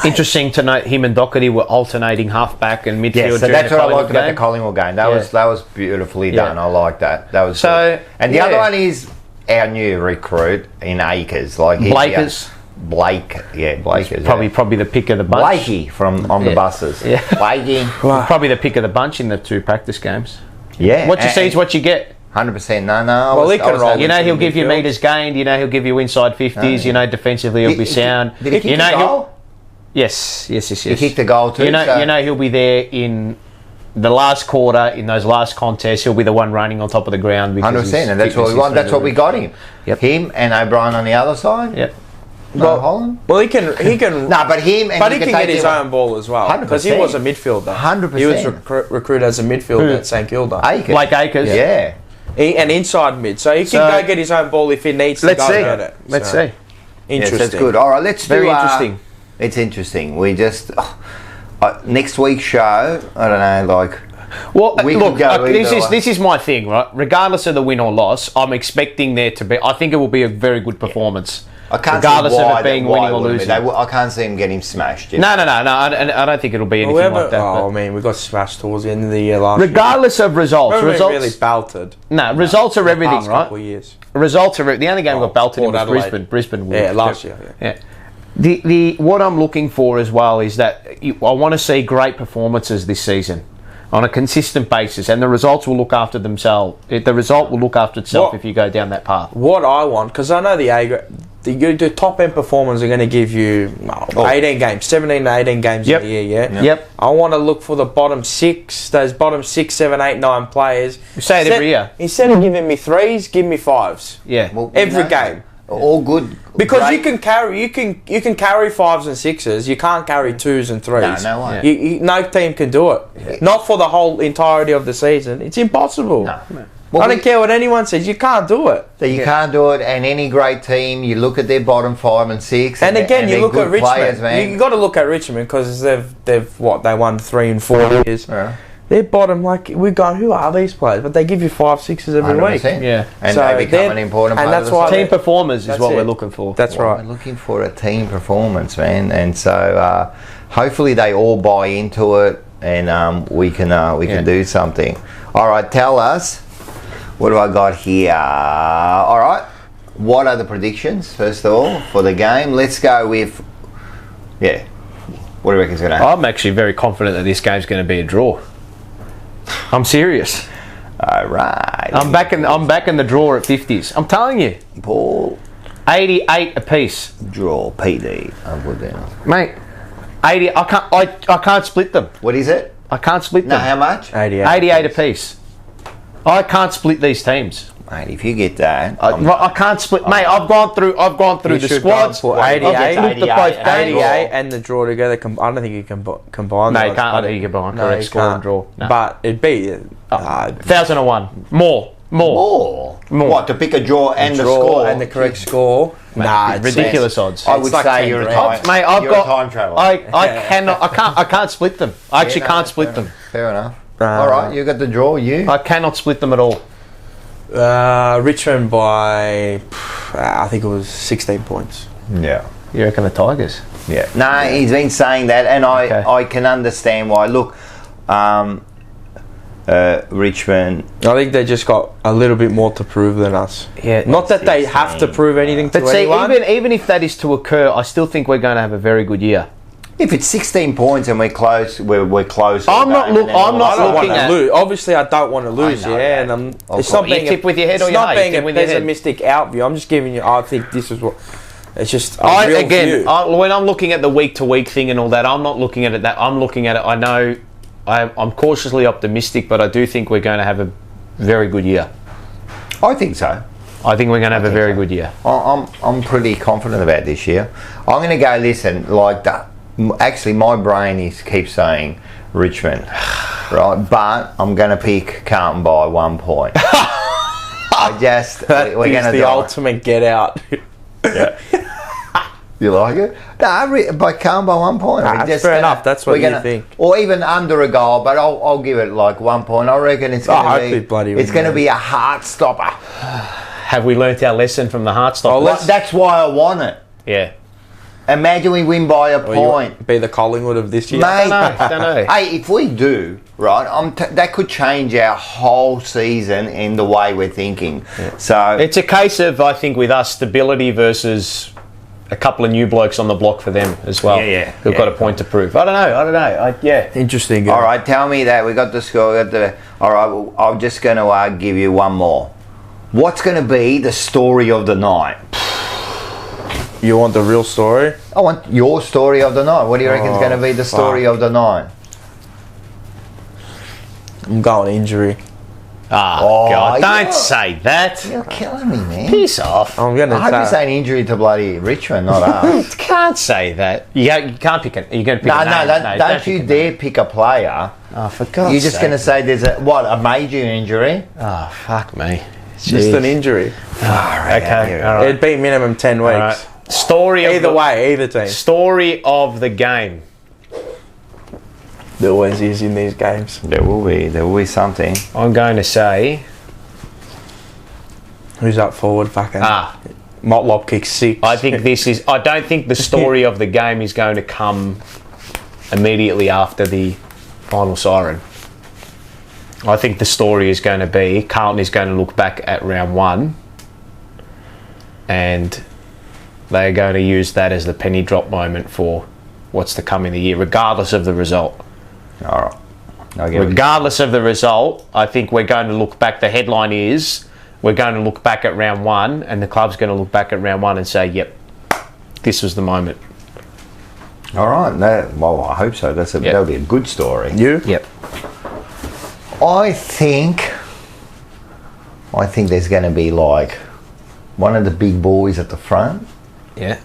Interesting to note, him and Doherty were alternating halfback and midfield. Yeah, so that's what I liked about the Collingwood game. That was beautifully done. I like that. That was good. And the other one is our new recruit in Acres, like Blakers. Blake is probably the pick of the bunch. Blakey from on the buses. Yeah, Blakey, probably the pick of the bunch in the 2 practice games. Yeah, what you see is what you get. 100%. No. Well, he can roll. You know, he'll give you metres gained. You know, he'll give you inside 50s. You know, defensively he'll be sound. Did he kick the goal? Yes. He kicked the goal too. You know, he'll be there in the last quarter, in those last contests. He'll be the one running on top of the ground. 100%, and that's what we want. That's what we got him. Yep. Him and O'Brien on the other side. Yep. Holland. Well, he can. No, but him. And but he can get his own ball as well, because he was a midfielder. 100%. He was recruited as a midfielder at St Kilda. Like Acres. Yeah. And inside mid, so he can go get his own ball if he needs to go get it. Let's see. Interesting. Yes, that's good. All right, let's do... Very interesting. It's interesting. We just... next week's show, I don't know, like... Well, this is my thing, right? Regardless of the win or loss, I'm expecting there to be... I think it will be a very good performance. I can't regardless of it being winning or losing. I can't see him getting smashed. No. I don't think it'll be anything like that. I mean, we got smashed towards the end of the year last year. Regardless of results. Results really belted. No, results are everything, right? Couple of years. Results are... The only game we got belted in was Brisbane. Yeah, last year. Yeah. The what I'm looking for as well is that I want to see great performances this season on a consistent basis, and the results will look after themselves. The result will look after itself if you go down that path. What I want, because I know the the top end performers are going to give you 18 games, 17 to 18 games Yep. a year. Yeah. Yep. I want to look for the bottom 6, those bottom 6, 7, 8, 9 players. You say it every year. Instead of giving me 3s, give me 5s. Yeah. Well, Every you know, game. all good. Because great. you can carry 5s and 6s. You can't carry 2s and 3s. No way. No team can do it. Not for the whole entirety of the season. It's impossible. No. I don't care what anyone says. You can't do it. So you can't do it, and any great team, you look at their bottom 5 and 6, And again, you they're look at good Richmond. players, man. You got to look at Richmond because they won 3 and 4 years. Yeah. They're bottom. Like we're going, who are these players? But they give you 5, 6s every week. 100%. Yeah. And So they become they're- an important and part that's of the why side. Team performers is That's what it. we're looking for. That's Well, right. We're looking for a team performance, man, and so hopefully they all buy into it, and we can do something. All right, tell us, what do I got here? All right, what are the predictions first of all for the game? Let's go with what do you reckon's going to happen? I'm actually very confident that this game's going to be a draw. I'm serious. All right, I'm back in the draw at 50s. I'm telling you, Paul, 88 apiece, draw, PD. I'll put down. mate. 80. I can't split them. What is it? I can't split No, them. how much? 88 apiece. I can't split these teams. Mate, if you get that, I can't split, mate. I've gone through You the should squads. go for I've 88, looked at both games. 88 and the draw together. I don't think you can combine. No, you those, can't. I but don't think you can combine. No, Correct, you score and can't. draw. No. But it'd be 1,001 more. more. What, to pick a draw and the draw score and the correct score. Nah, it's Ridiculous odds. I would like say 10 you're a grand. time, Mate, I've you're got a time traveller. I can't split them. I actually can't split them. Fair enough. All right, you got the draw. You. I cannot split them at all. Richmond by I think it was 16 points. Yeah. You reckon the Tigers? Yeah. No, he's been saying that, and Okay. I can understand why. Look, Richmond. I think they just got a little bit more to prove than us. Yeah. Not that they have to prove anything to But see, anyone. even if that is to occur, I still think we're going to have a very good year. If it's 16 points and we're close, we're close. I'm not looking I don't want looking to at. lose. Obviously, I don't want to lose. know Yeah, that. and Of it's not course. being You tip with your head it's or your not heart? You being tip a with your head. pessimistic outview. I'm just giving you. I think this is what. It's just a real view. When I'm looking at the week to week thing and all that, I'm not looking at it that. I'm looking at it. I know I'm cautiously optimistic, but I do think we're going to have a very good year. I think so. I think we're going to have a very good year. I'm pretty confident about this year. I'm going to go listen like that. Actually, my brain keeps saying Richmond, right? But I'm going to pick Carlton by 1 point. We're going to the ultimate get out. You like it? No, by Carlton by 1 point. Nah, We're that's just fair gonna- enough. That's what we're you gonna- think. Or even under a goal, but I'll give it like 1 point. I reckon it's going to hopefully bloody it's win, going to man. be a heart stopper. Have we learnt our lesson from the Heartstopper? let's- That's why I want it. Yeah. Imagine we win by a point. Be the Collingwood of this year. Mate, I don't know. hey, if we do, right, that could change our whole season in the way we're thinking. So It's a case of, I think, with us, stability versus a couple of new blokes on the block for them as well. Yeah. Who've got a point to prove. I don't know. Interesting. all right, tell me that we got the score. All right, well, I'm just going to give you one more. What's going to be the story of the night? You want the real story? I want your story of the night. What do you reckon is going to be the story of the night? I'm going injury. Oh, God, yeah. don't say that. You're killing me, man. Piss off. I'm going I hope you're to saying injury to bloody Richmond, not us. Can't say that. You can't pick it. You're going to pick No, a name. don't you dare pick a player. Oh, for God's You're just sake. going to say there's a major injury. Oh, fuck me. just an injury. Okay, all right. It'd be minimum 10 weeks. All right. Story of Either way, either team. Story of the game. There always is in these games. There will be something. I'm going to say... Who's up forward? Fucking Motlop kicks 6. I think this is... I don't think the story of the game is going to come immediately after the final siren. I think the story is going to be Carlton is going to look back at round 1 and they're going to use that as the penny drop moment for what's to come in the year, regardless of the result. All right. I'll give it. Regardless of the result, I think we're going to look back. The headline is we're going to look back at round one, and the club's going to look back at round one and say, yep, this was the moment. All right. Well, I hope so. That'll be a good story. You? Yep. I think there's going to be like one of the big boys at the front. Yeah.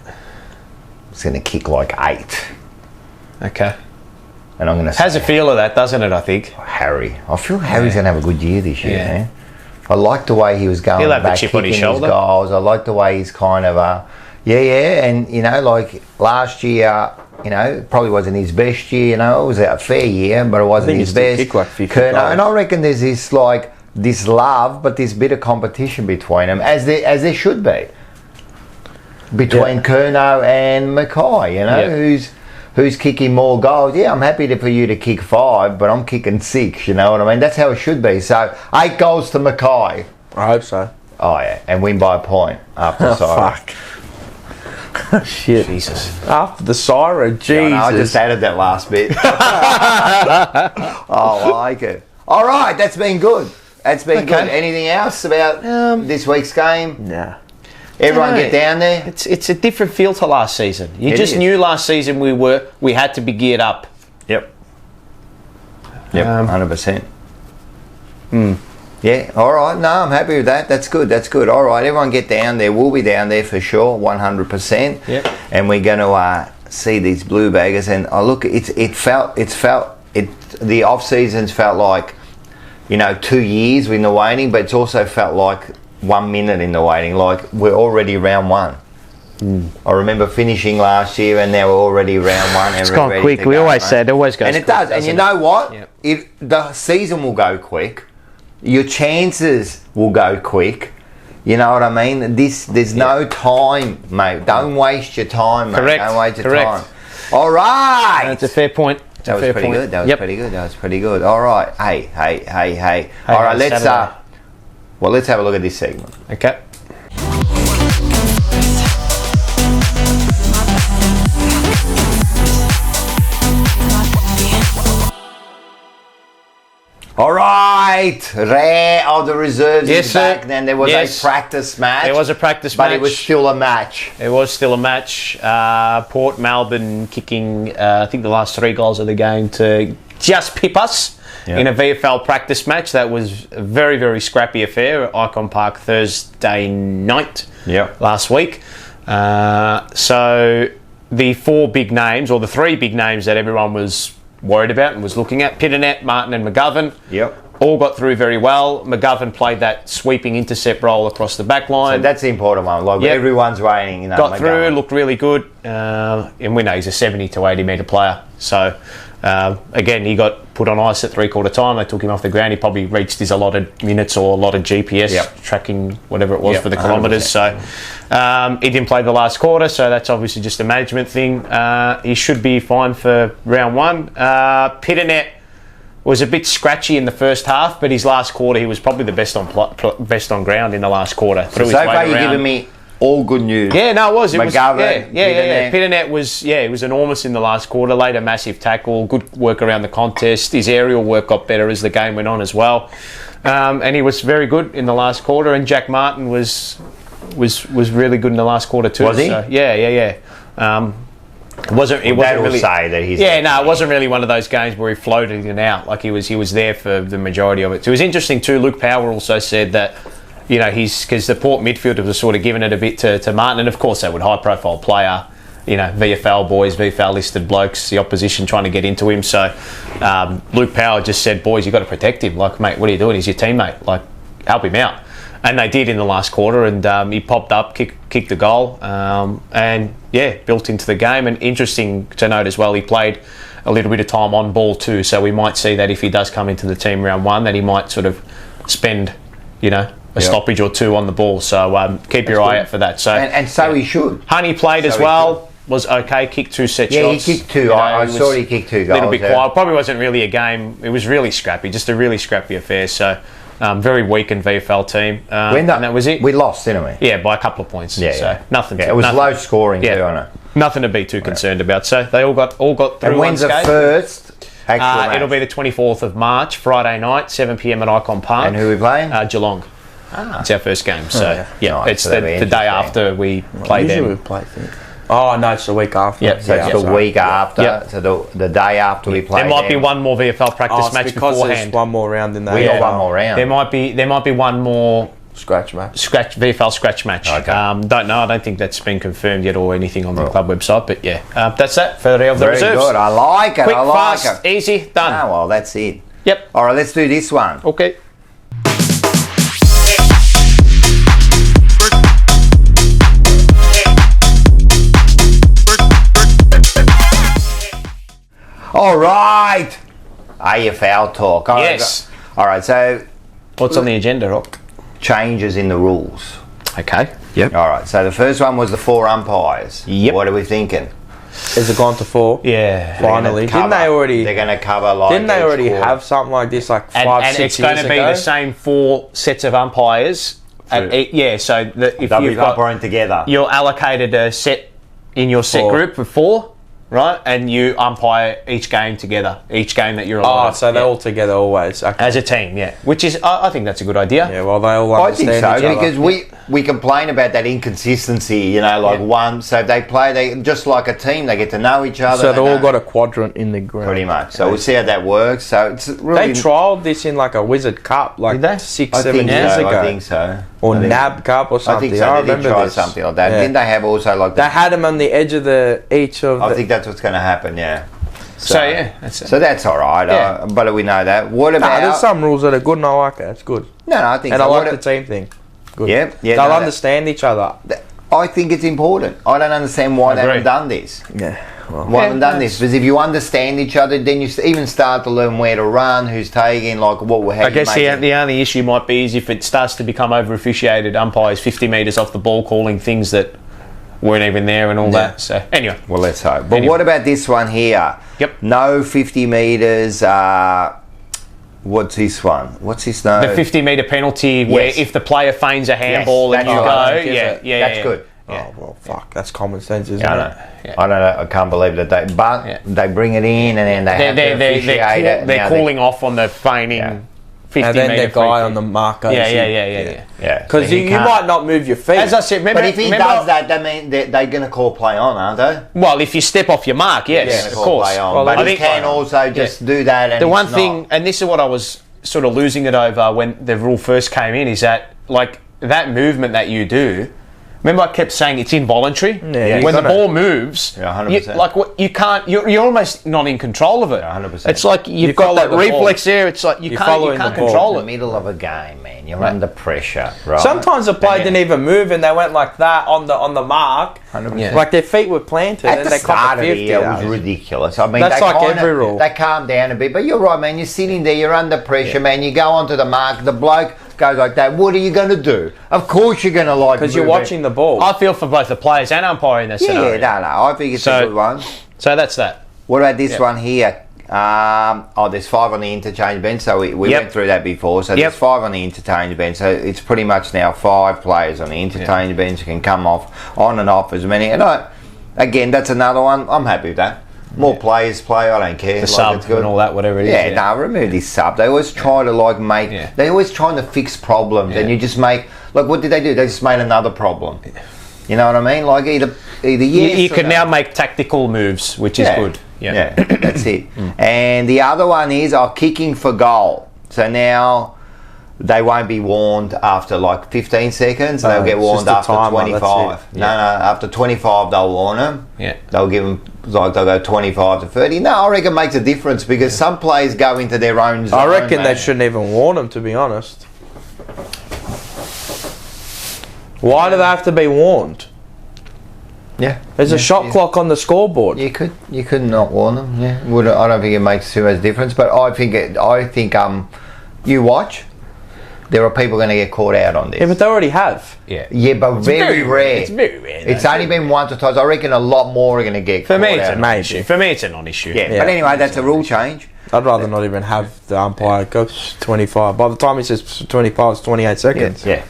It's going to kick like 8. Okay. And I'm going to Has a feel of that, doesn't it, I think? Harry. I feel Harry's going to have a good year this year, Yeah. man. I like the way he was going He'll have the back, chip on kicking his his shoulder. goals. I like the way he's kind of and you know, like last year, you know, probably wasn't his best year. You know, it was a fair year, but it wasn't think his he still best. kicked like 50 Kerno, goals. and I reckon there's this love, but this bit of competition between them, as there should be, between Kerno and Mackay. You know, who's kicking more goals? Yeah, I'm happy for you to kick 5, but I'm kicking 6. You know what I mean? That's how it should be. So 8 goals to Mackay. I hope so. Oh yeah, and win by a point after Oh, siren. fuck. Shit. Jesus. After the siren, Jesus. I just added that last bit. I like it. All right, that's been good. That's been good. Anything else about this week's game? Nah. Everyone No, get down there. It's a different feel to last season. You It just is. knew last season we had to be geared up. Yep. 100%. Hmm. Yeah, all right. No, I'm happy with that. That's good. That's good. All right, everyone get down there. We'll be down there for sure, 100%. Yep. And we're going to see these blue baggers. And look, the off seasons felt like, you know, 2 years in the waiting, but it's also felt like 1 minute in the waiting. Like we're already round 1. I remember finishing last year, and now we're already round 1. It's gone quick. We always say it always goes and it quick, does. And you doesn't know what? Yep. The season will go quick. Your chances will go quick. You know what I mean? There's no time, mate. Don't waste your time, mate. Correct. Don't waste your Correct. time. All right. That's a fair point. That was pretty good. That was pretty good. That was pretty good. All right. Hey. All right. Let's Saturday. let's have a look at this segment. Okay. All right. Rare of the reserves Yes, is sir. back. Then there was Yes. a practice match. There was a practice but match. it was still a match. It was still a match. Port Melbourne kicking, I think, the last 3 goals of the game to just pip us in a VFL practice match. That was a very, very scrappy affair at Icon Park Thursday night last week. So the 4 big names, or the 3 big names that everyone was worried about and was looking at, Pitternet, Martin and McGovern, all got through very well. McGovern played that sweeping intercept role across the back line. So that's the important one. Like everyone's waiting. You know, Got through, McGovern. looked really good, and we know he's a 70 to 80 metre player. So again, he got put on ice at 3/4 time. They took him off the ground. He probably reached his allotted minutes or allotted GPS tracking, whatever it was for the kilometres. So he didn't play the last quarter, so that's obviously just a management thing. He should be fine for round 1. Pitternet was a bit scratchy in the first half, but his last quarter he was probably the best on ground in the last quarter. So far you're giving me all good news. Yeah, no, it was. McGovern, Yeah. Pitternet was, it was enormous in the last quarter. Laid a massive tackle, good work around the contest. His aerial work got better as the game went on as well, and he was very good in the last quarter. And Jack Martin was really good in the last quarter too. Was he? So, yeah. It wasn't really say that he's it wasn't really one of those games where he floated in and out. Like he was there for the majority of it. So it was interesting too. Luke Power also said that, you know, because the Port midfielders were sort of giving it a bit to Martin, and of course they would high profile player, you know, VFL boys, VFL listed blokes, the opposition trying to get into him. So Luke Power just said, boys, you got to protect him. Like, mate, what are you doing? He's your teammate. Like, help him out. And they did in the last quarter, and he popped up, kicked the goal, and built into the game. And interesting to note as well, he played a little bit of time on ball too. So we might see that if he does come into the team round 1, that he might sort of spend, you know, a stoppage or 2 on the ball. So keep your eye out for that. So and so he should. Honey played as well. Was okay. Kicked 2 set shots. Yeah, he kicked 2. I saw he kicked 2 goals. A little bit quiet. Probably wasn't really a game. It was really scrappy. Just a really scrappy affair. So. Very weakened VFL team. And that was it. We lost, didn't we? Yeah, by a couple of points. So nothing. Yeah, it was low scoring too, on it. Nothing to be too concerned about. So they all got through. And when's the first actual match? It'll be the 24th of March, Friday night, 7 p.m. at Icon Park. And who are we playing? Geelong. It's our first game, so Nice, it's so the that'll be day interesting. after we play Usually them. we play. Oh no, it's the week after. Yep. So it's the week after. Yep. So the day after we play. There might be them. one more VFL practice It's match because beforehand. there's one more round in that. We got one more round. There might be one more scratch match. VFL scratch match. Okay. Don't know. I don't think that's been confirmed yet or anything on the club website. But yeah, that's that for the Very reserves. good. I like it. Quick, I like fast, it. easy, done. Oh, well, that's it. Yep. All right, let's do this one. Okay. All right. AFL talk. All right, Yes. All right, so What's on the agenda, Rock? changes in the rules. Okay. Yep. All right, so the first one was the 4 umpires. Yep. What are we thinking? Is it gone to 4? Yeah. Finally. They're gonna Didn't they already? They're going to cover like. Didn't they each already quarter. have something like this like And, 5, and 6 it's going years to be ago? the same 4 sets of umpires. Yeah, so if They'll be you've got, umpiring together. you're allocated a set in your set 4. group of 4, right? And you umpire each game together, each game that you're Oh, allowed. so they're all together always. Okay. as a team, yeah. Which is, I think that's a good idea. Yeah, well, they all I think understand so each because other. we complain about that inconsistency, you know, like one. So they play, they just like a team. They get to know each other. So they all know- got a quadrant in the ground. pretty much. So we'll see how that works. So it's They really. trialled this in like a Wizard Cup like Did they? 6, I 7 think years so. ago. I think so. Or I think- NAB Cup or I something. think so. They did remember try this. something like that. Yeah. Didn't they have also like? They had them on the edge of each of I the... think that's what's going to happen. Yeah. So, yeah, that's it. So that's all right. Yeah. But we know that. What Nah, about? there's some rules that are good and I like it. It's good. No, I think. And so. I like What the team thing. Good. Yeah, yeah. They'll no, understand each other. I think it's important. I don't understand why they Agree. haven't done this. Yeah. Well, Why haven't done this? Because if you understand each other, then you even start to learn where to run, who's taking, like what. How I guess you make the only issue might be is if it starts to become over officiated, umpires 50 metres off the ball calling things that weren't even there and all that. So anyway, Well, let's hope. But Anyway. what about this one here? Yep. No 50 metres. What's this one? What's this? No. the 50 metre penalty where Yes. if the player feigns a handball Yes, and you that's go, right. yeah, That's good. Yeah. Oh, well, fuck. That's common sense, isn't I it? know. Yeah. I don't know. I can't believe that they. But Yeah. they bring it in and then they have to officiate it. They're Now calling off on the feigning Yeah. 50 And then metre the free guy kick. on the marker. Yeah. Yeah. Because So you can't- might not move your feet. As I said, remember, But if he remember- does that means they're going to call play on, aren't they? well, if you step off your mark, yes, They're gonna of call course. play on. Well, but I he think- can also just do that. And The one it's thing, not. and this is what I was sort of losing it over when the rule first came in, is that like that movement that you do. Remember, I kept saying it's involuntary. Yeah, when the you ball moves, Yeah, 100%. like what you can't, you're almost not in control of it. Yeah, 100%. It's like you've You got follow that the ball. reflex there. It's like you You're can't following the ball. control In it. the middle of a game, man. You're under pressure, right? Sometimes the player Yeah. didn't even move and they went like that on the mark. 100%. Yeah. Like their feet were planted At and the they copped start a of 50. the year, it was ridiculous. I mean, That's they like kinda- every rule. They calm down a bit, but you're right, man. You're sitting there, you're under pressure, man. You go onto the mark, the bloke goes like that. What are you going to do? Of course, you're going to like Because you're move it. watching the ball. I feel for both the players and umpire in that Yeah, scenario. no. I think it's So- a good one. So that's that. What about this one here? There's 5 on the interchange bench, so we Yep. went through that before. So Yep. there's 5 on the interchange bench, so it's pretty much now 5 players on the interchange bench can come off on and off as many. And again, that's another one. I'm happy with that. More players play. I don't care. The Like, sub it's good. and all that, whatever it is. Yeah, no, remove this sub. They always try to like make. Yeah. They're always trying to fix problems, and Yeah. you just make like what did they do? They just made another problem. You know what I mean? Like either yes. You or can no. now make tactical moves, which is good. Yeah, that's it. And the other one is kicking for goal. So now they won't be warned after like 15 seconds. They'll get it's warned just a after timer, 25. that's it. No, after 25 they'll warn them. Yeah. They'll give them they'll go 25 to 30. No, I reckon it makes a difference because some players go into their own zone. I reckon they man. shouldn't even warn them, to be honest. Why do they have to be warned? Yeah. There's a shot clock on the scoreboard. You could not warn them. Yeah, I don't think it makes too much difference. But I think you watch. There are people going to get caught out on this. Yeah, but they already have. Yeah, but very rare. It's very rare. It's only been once or twice. I reckon a lot more are going to get For caught me, it's out a on non-issue. maybe. For me, it's a non-issue. it. Yeah, Yeah. but anyway, that's a rule change. I'd rather not even have the umpire go 25. By the time he says 25, it's 28 seconds. Yeah,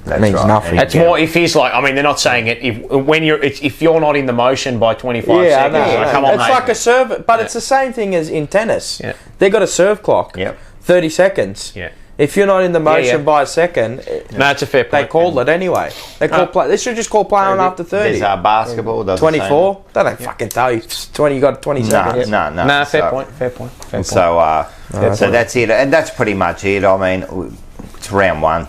that's Means right. nothing. It's more if he's like. I mean, they're not saying it if you're not in the motion by 25 Yeah, I seconds. know. Like, come on, It's mate. like a serve, but it's the same thing as in tennis. Yeah. They got a serve clock. Yep. 30 seconds. Yeah. If you're not in the motion yeah. by a second, No, that's a fair point. they called it anyway. They They should just call play on after 30. There's basketball. does the same. 24. They don't fucking tell you. 20. You got 20 seconds. No. Nah, fair So- point. Fair point. Fair point. So, so that's it, and that's pretty much it. I mean, it's round one.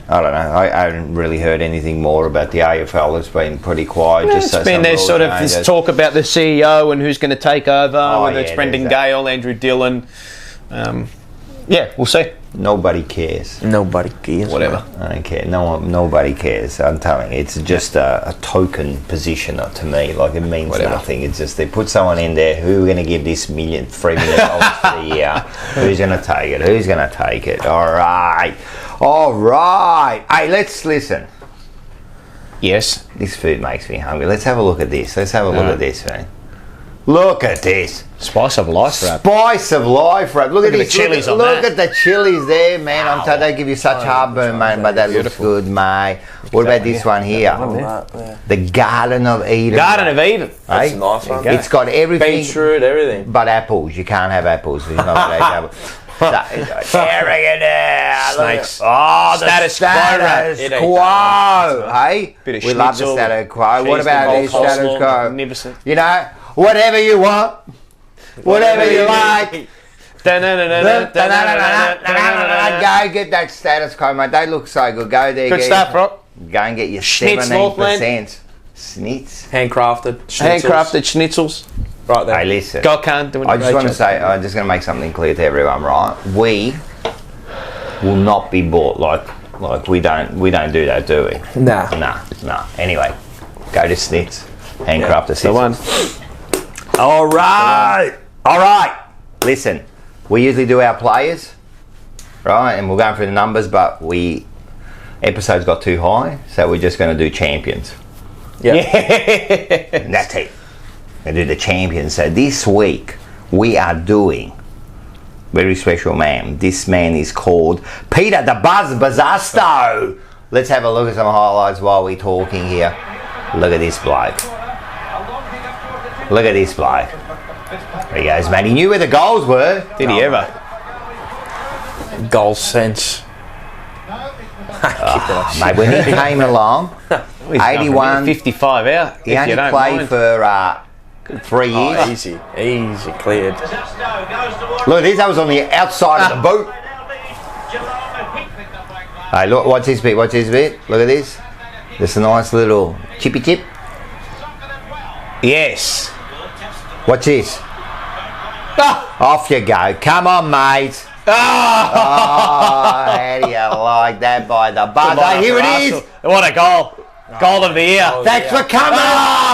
I don't know. I haven't really heard anything more about the AFL. It's been pretty quiet. Yeah, just it's so been some there's rules sort of changes. this talk about the CEO and who's going to take over, whether it's yeah, Brendan there's that. Gale, Andrew Dillon. Yeah, we'll see. Nobody cares. Nobody cares. Whatever. I don't care. Nobody cares. I'm telling you, it's just a token position to me. Like it means nothing. It's just they put someone in there. Who are going to give this $3 million for the year? Who's going to take it? Who's going to take it? All right. Hey, let's listen. Yes. This food makes me hungry. Let's have a look at this. Let's have a look at this, man. Look at this. Spice of life wrap. Spice of life wrap. Look at the this. chilies on Look that. at the chilies there, man. I'm telling you, they give you such heartburn, mate, but that looks good, mate. What about this one here? The Garden of Eden. Garden of Eden. That's Hey? a nice one. It's got everything Beetroot, everything. but apples. You can't have apples. You're not allowed to have apples. Snakes. Oh, the Status quo wrap. status quo. Hey, Bit of we love the schnitzel, status quo. What cheese about and this coleslaw, status quo? magnificent. You know, whatever you want, whatever you like. Go get that status quo, mate. They look so good. Go there. Good get stuff, bro. Go and get your Schnitz, 17%. Schnitz. Handcrafted. schnitzels. Handcrafted schnitzels. Right there. Hey, listen. God can't do it. I just want to say, I'm just going to make something clear to everyone, right? We will not be bought like we don't do that, do we? Nah. Nah. Anyway, go to Snitz, handcrafted The one. All right. Listen, we usually do our players, right? And we're going through the numbers, but episodes got too high, so we're just going to do champions. Yeah. And that's it. We're going to do the champions. So this week we are doing very special man. This man is called Peter the Buzz Bazasto. Let's have a look at some highlights while we're talking here. Look at this bloke. Look at this bloke. There he goes, man. He knew where the goals were. Did he ever? Goal sense. Mate, when he came along, 81. 55 out. He if only you don't played mind. for 3 years. Easy cleared. Look at this. That was on the outside of the boot. Hey, look. Watch this bit. Look at this. There's a nice little chippy chip. Yes. Watch this. Off you go. Come on, mate. Oh, how do you like that by the buzzer? Here it is. What a goal. Goal of the year. Thanks for coming.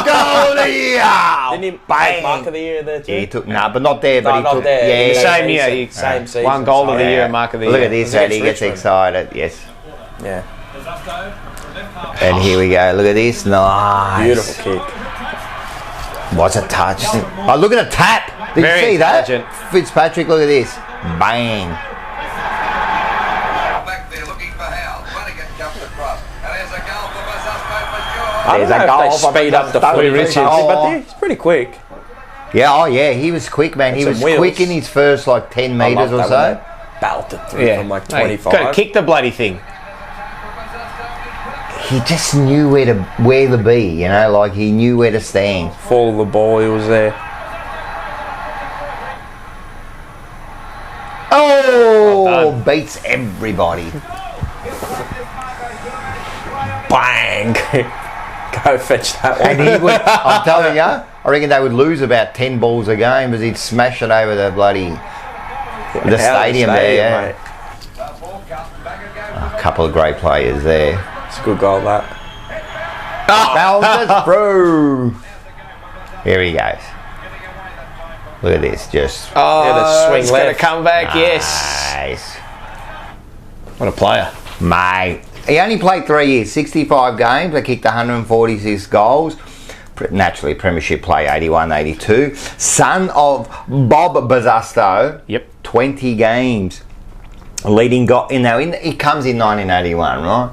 Goal of the year. Didn't he Bang. make mark of the year there too? Yeah, he took but not there. But No, he not took. there. Yeah, In the Same Yeah, year. same season. One goal of the Yeah. year and mark of the year. Look at this. Against And he gets Richmond. excited. Yes. Yeah. And here we go. Look at this. Nice. Beautiful kick. What's a touch? Oh, look at the tap. Did Very you see that? intelligent. Fitzpatrick, look at this. Bang. Back there looking for Howe. Flanagan jumps across. And there's a goal for Bazasto for George. I don't There's a know if goal they speed up the Bazasto. footy, Richards. but he's pretty quick. Yeah, he was quick, man. He Some was wheels. quick in his first 10 I metres love or that so. when they belted through Yeah. from Hey, 25. gotta kick the bloody thing. He just knew where to be, he knew where to stand. Follow the ball, he was there. Oh, Well done. beats everybody. Bang! Go fetch that one. And he would, I'm telling you, I reckon they would lose about 10 balls a game because he'd smash it over the bloody the stadium there. Yeah. Mate. A couple of great players there. It's a good goal, that. Bowles through. Here he goes. Look at this, just Yeah, the swing It's left. gonna come back. Yes. nice. What a player. Mate, he only played 3 years, 65 games. They kicked 146 goals. Naturally, premiership play 81, 82. Son of Bob Bazasto. Yep. 20 games. Leading he comes in 1981, right?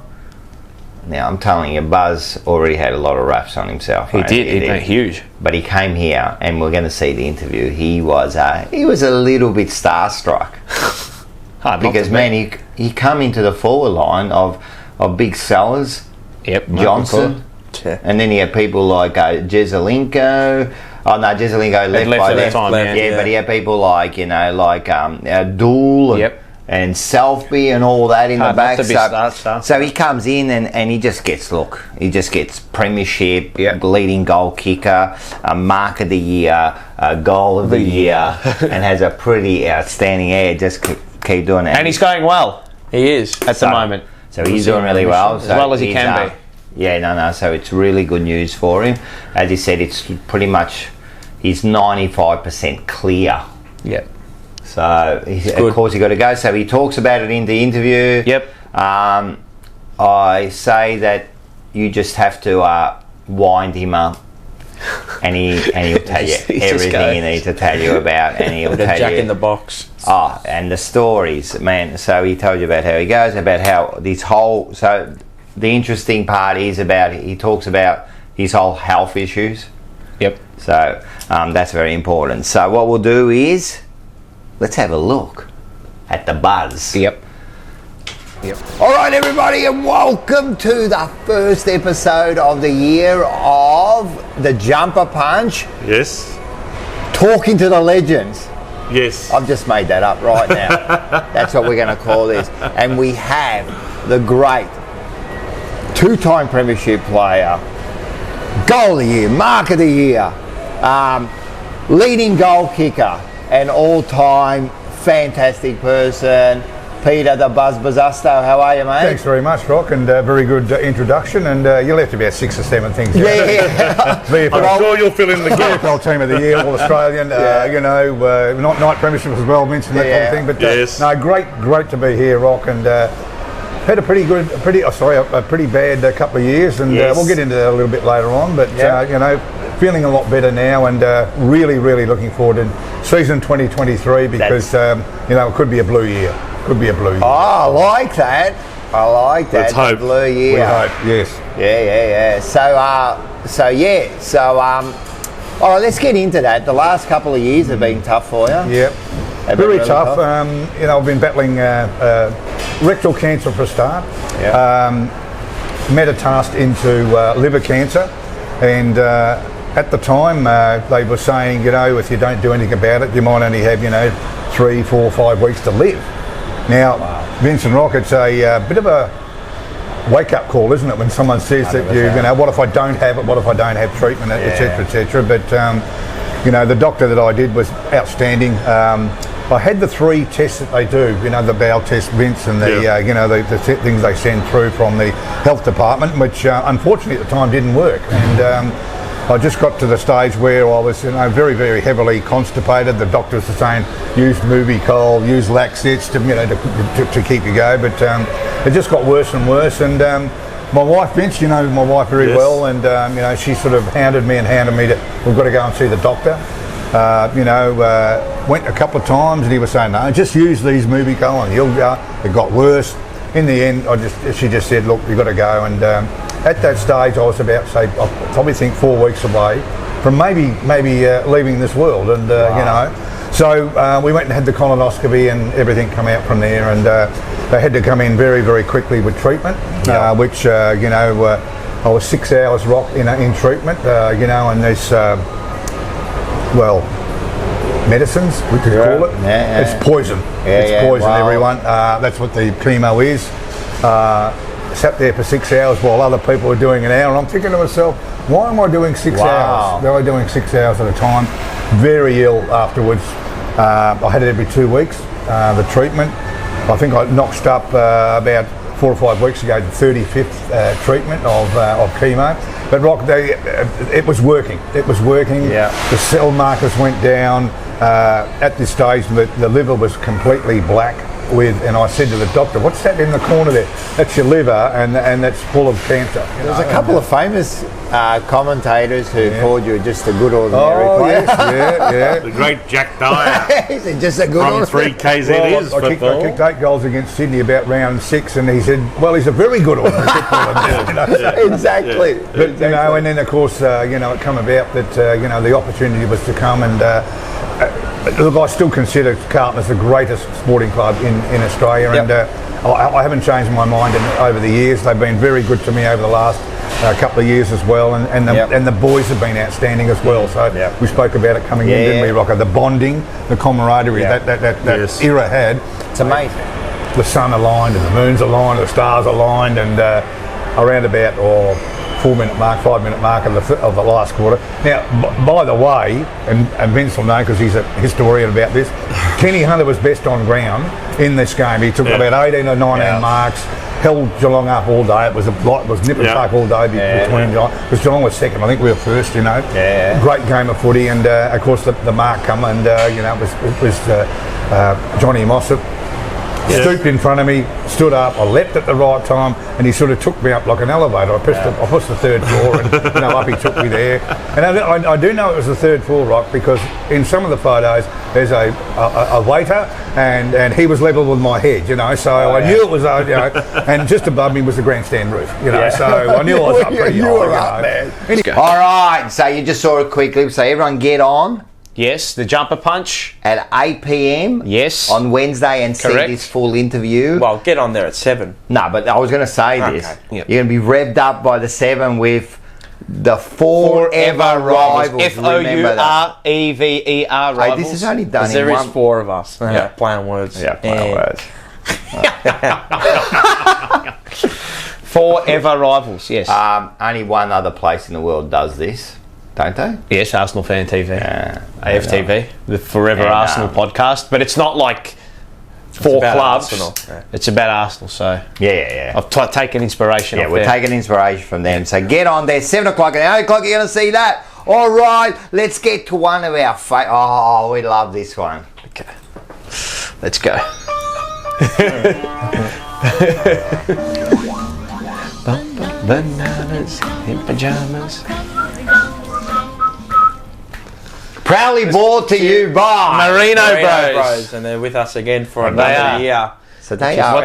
Now, I'm telling you, Buzz already had a lot of raps on himself. He mate. did. He went huge. But he came here, and we're going to see the interview. He was a little bit starstruck. Hard not Because, to man, be. he come into the forward line of big sellers, Johnson, and then he had people like Jezelenko. Oh no, Jezelenko left by at that time. but he had people like Dool and Selfie and all that in the back. So he comes in and he just gets premiership, leading goal kicker, mark of the year, goal of the year, and has a pretty outstanding air. Just keep doing it. And he's going well. He is at the moment. So he's doing really well. As well as he can be. Yeah, no. So it's really good news for him. As he said, it's pretty much he's 95% clear. Yep. So of course he got to go. So he talks about it in the interview. Yep. I say that you just have to wind him up, and he'll tell you everything he needs to tell you about, and he'll tell Jack you in the box. Oh, and the stories, man. So he told you about how he goes, about how this whole. So the interesting part is about he talks about his whole health issues. Yep. So that's very important. So what we'll do is let's have a look at the buzz. Yep. All right, everybody, and welcome to the first episode of the year of the Jumper Punch. Yes. Talking to the legends. Yes. I've just made that up right now. That's what we're going to call this. And we have the great two-time premiership player, goal of the year, mark of the year, leading goal kicker, an all-time fantastic person, Peter the Buzz Bazzusto. How are you, mate? Thanks very much, Rock, and very good introduction. And you left about 6 or 7 things. Yeah. I'm sure you'll fill in the gap. AFL Team of the Year, All Australian. Not night premiership as well, mentioned that kind of thing. But yes. No, great to be here, Rock, and had a pretty bad couple of years, and we'll get into that a little bit later on. But feeling a lot better now, and really looking forward to season 2023 because it could be a blue year. Oh, I like that. Let's hope. Blue year. We hope, yes. Yeah. So, all right, let's get into that. The last couple of years have been tough for you. Yep. Very tough. I've been battling rectal cancer for a start. Yeah. Metastased into liver cancer, and at the time they were saying, if you don't do anything about it, you might only have 3, 4, 5 weeks to live. Now, Vince and Rock, it's a bit of a wake-up call, isn't it, when someone says that what if I don't have it, what if I don't have treatment, etc. But the doctor that I did was outstanding. I had the 3 tests that they do, the bowel test, Vince, and the things they send through from the health department, which unfortunately at the time didn't work. And I just got to the stage where I was very, very heavily constipated. The doctors were saying, use Movicol, use Laxits to keep you go, but it just got worse and worse. And my wife, Vince, my wife very well, and she sort of hounded me to, we've got to go and see the doctor. Went a couple of times, and he was saying, no, just use these Movicol and you'll go. It got worse. In the end, she just said, look, you've got to go. And at that stage, I was about, I probably think 4 weeks away from maybe leaving this world. And so we went and had the colonoscopy, and everything come out from there. And they had to come in very, very quickly with treatment, which I was 6 hours in treatment. And there's medicines, we could call it. It's poison. It's poison, everyone. That's what the chemo is. Sat there for 6 hours while other people were doing an hour. And I'm thinking to myself, why am I doing 6 hours? They were doing 6 hours at a time. Very ill afterwards. I had it every 2 weeks, the treatment. I think I notched up about 4 or 5 weeks ago the 35th treatment of chemo. But Rock, it was working. It was working. Yeah. The cell markers went down. At this stage, the liver was completely black. And I said to the doctor, "What's that in the corner there? That's your liver, and that's full of cancer." There's a couple of famous commentators who called you just a good ordinary player. Yes, The great Jack Dyer. Is it just a good From ordinary? 3 KZ's I kicked 8 goals against Sydney about round 6, and he said, "Well, he's a very good ordinary footballer." Exactly. But and then of course, it come about that the opportunity was to come and look, I still consider Carlton as the greatest sporting club in Australia, and I haven't changed my mind over the years. They've been very good to me over the last couple of years as well, and the boys have been outstanding as well. So we spoke about it coming in, didn't we, Rocco? The bonding, the camaraderie that era had. It's amazing. The sun aligned and the moon's aligned, the stars aligned, and around about 4-minute mark, 5-minute mark of the last quarter. Now, by the way, and Vince will know because he's a historian about this, Kenny Hunter was best on ground in this game. He took about 18 or 19 marks, held Geelong up all day. It was nip and tuck all day between Geelong. Because Geelong was second, I think we were first, you know. Yeah. Great game of footy, and of course the mark come, and you know, it was Johnny Mossop. Stooped in front of me, stood up, I leapt at the right time, and he sort of took me up like an elevator. I pushed the third floor, and you know, up he took me there. And I do know it was the third floor, Rock, because in some of the photos there's a waiter, and he was level with my head, you know. So I knew it was, you know, and just above me was the grandstand roof, you know. So I knew I was up pretty high. You were up, man. All right, so you just saw it quickly. So everyone get on. Yes, the jumper punch. At 8 p.m. Yes. On Wednesday and see this full interview. Well, get on there at 7. No, but I was going to say this. Yep. You're going to be revved up by the 7 with the Forever Rivals. F-O-U-R-E-V-E-R Rivals. Hey, this is only done there is 4 of us. Yeah, playing words. Yeah, playing words. Forever Rivals, yes. Only one other place in the world does this. Don't they? Yes, Arsenal Fan TV. AFTV, the Forever Arsenal podcast. But it's not like 4 clubs. It's about Arsenal, so... Yeah. I've taken inspiration off we're taking inspiration from them. So get on there, 7 o'clock and 8 o'clock you're going to see that. All right, let's get to one of our Oh, we love this one. Okay. Let's go. Bananas in pajamas. Proudly brought to you by Marino Bros. And they're with us again for another year. So they are.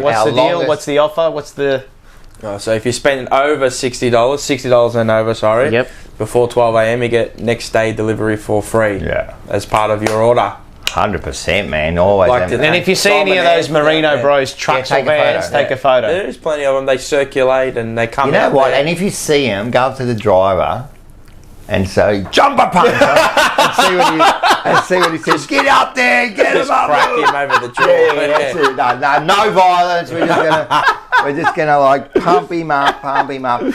What's the deal? What's the offer? What's the... so if you're spending over $60 and over, before 12 a.m, you get next day delivery for free. Yeah. As part of your order. 100%, man. Always. And if you see any of those Merino Bros trucks or vans, take a photo. There's plenty of them. They circulate and they come. You know what? And if you see them, go up to the driver and say, "Jumper punch," and see what he says. Get up there, get him up. Crack him over the jaw. No violence. We're just gonna like pump him up.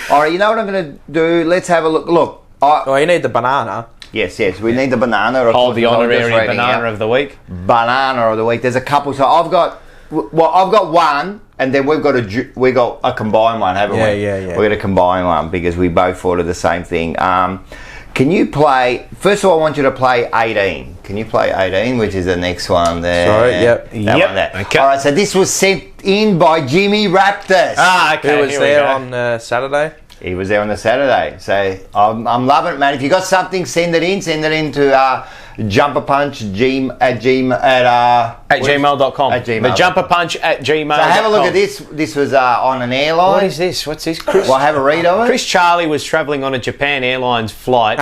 All right, you know what I'm gonna do? Let's have a look. Look. You need the banana. Yes, we need the banana. Hold the honorary banana of the week. Banana of the week. There's a couple. So I've got one, and then we've got a combined one, haven't we? Yeah. We've got a combined one because we both thought of the same thing. Can you play? First of all, I want you to play 18. Can you play 18, which is the next one there? Sorry. Yep. One there. Okay. All right. So this was sent in by Jimmy Raptors. Okay. Who was there on Saturday? He was there on the Saturday. So I'm loving it, man. If you got something, send it in. Send it in to jumperpunch@gmail.com. The jumperpunch at gmail.com. So have a look at this. This was on an airline. What is this? What's this, Chris? Well, have a read of it. Chris Charlie was travelling on a Japan Airlines flight.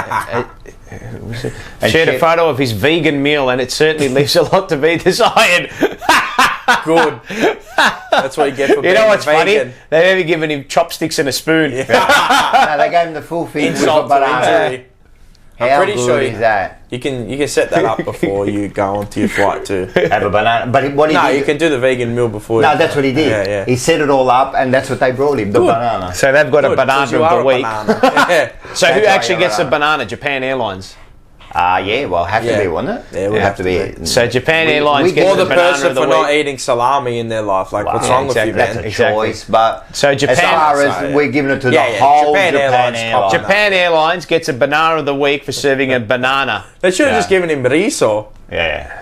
Shared a photo of his vegan meal, and it certainly leaves a lot to be desired. Good. That's what you get for being what's vegan. Funny? They've even given him chopsticks and a spoon. No, they gave him the full thing. Insult to injury. I'm pretty sure is that? You can set that up before you go onto your flight too. Have a banana. But what he did, you can do the vegan meal before. No, that's what he did. Yeah. He set it all up, and that's what they brought him, the banana. So they've got a banana of the week. So who That's actually right, gets the banana? Japan Airlines. Well, have to be, wouldn't it? Yeah, it would have to be. So Japan Airlines gets or the banana person of the for week. not eating salami in their life. Like, what's wrong with you, man? That's a choice, but so Japan, as far as we're giving it to the whole Japan Airlines. Japan Airlines gets a banana of the week for serving a banana. They should have just given him riso. Yeah.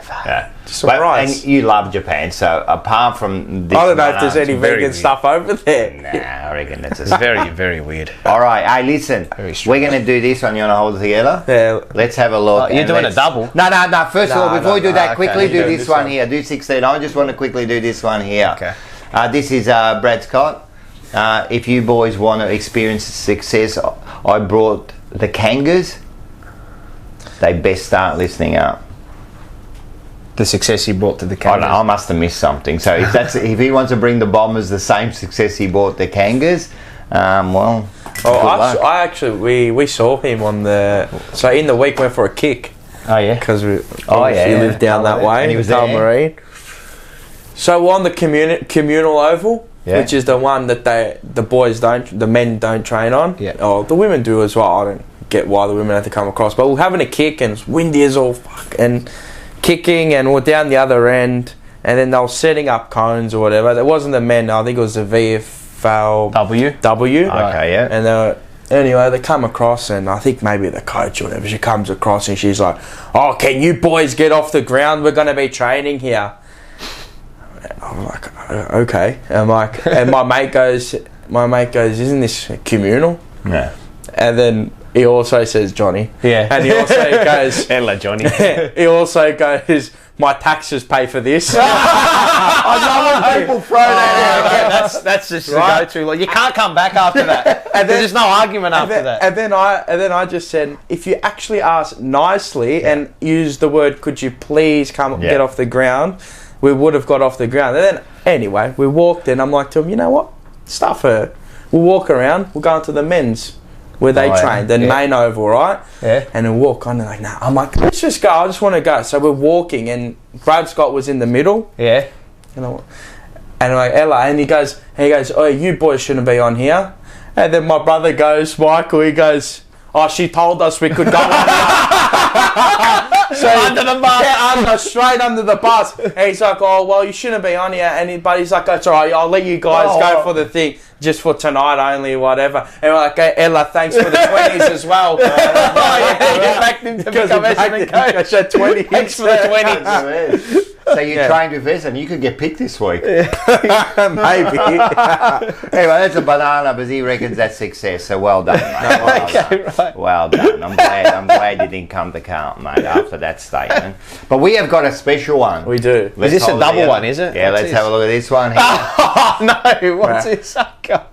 Some rice. And you love Japan, so apart from this, I don't know if there's any vegan stuff over there. Nah, I reckon that's very, very weird. All right, hey, listen, we're going to do this one. You want to hold it together? Yeah. Let's have a look. You're doing a double? No. First of all, before we do that, quickly do this one here. Do 16. I just want to quickly do this one here. Okay. This is Brad Scott. If you boys want to experience success, I brought the Kangas. They best start listening up. the success he brought to the I don't Kangas. know, I must have missed something. So if he wants to bring the Bombers the same success he brought the Kangas, well, good luck. I actually we saw him on so in the week went for a kick. Oh yeah, Because we yeah. lived down that way. And he was Carl there. Marine. So we're on the communal oval, Yeah. which is the one that the men don't train on. Yeah. Oh, the women do as well. I don't get why the women have to come across, but we're having a kick and it's windy as all fuck and kicking, and we're down the other end, and then they were setting up cones or whatever. It wasn't the men. I think it was the VFL W. Okay, yeah. And anyway, they come across, and I think maybe the coach or whatever, she comes across and she's like, "Oh, can you boys get off the ground? We're going to be training here." I'm like, "Okay." I'm like, and my mate goes, "Isn't this communal?" Yeah. And then he also says, "Johnny." Yeah. And he also goes, Hello, Johnny. he also goes, "My taxes pay for this." I love when people throw that out. That's just Right. the go-to. Like, you can't come back after that. And there's no argument after that. And then I just said, if you actually ask nicely and use the word, "Could you please come get off the ground?" we would have got off the ground. And then anyway, we walked in. I'm like to him, "You know what? Stuff her. We'll walk around. We'll go into the men's where they train, the main oval, right?" Yeah. And then walk on. And like, "Nah." I'm like, "Let's just go. I just want to go." So we're walking, and Brad Scott was in the middle. Yeah. And I'm like, "Ella," and he goes, "Oh, you boys shouldn't be on here." And then my brother goes, Michael, he goes, "Oh, she told us we could go on here." So Under the bus. Yeah, straight under the bus. And he's like, "Oh, well, you shouldn't be on here." But he's like, "That's all right. I'll let you guys go for the thing, just for tonight only, whatever." And we're like, "Hey, Ella, thanks for the 20s as well." You backed him to become Essendon coach. 20. Thanks for the 20s. So you trained with Essendon, you could get picked this week. Maybe. Anyway, that's a banana, but he reckons that's success. So well done, mate. Well done. I'm glad you didn't come to Carlton, mate, after that statement. But we have got a special one. We do. Let's Is this a hold double it one, up. is it? Yeah, What's let's this? have a look at this one here. Oh, no. What's this? Oh, God.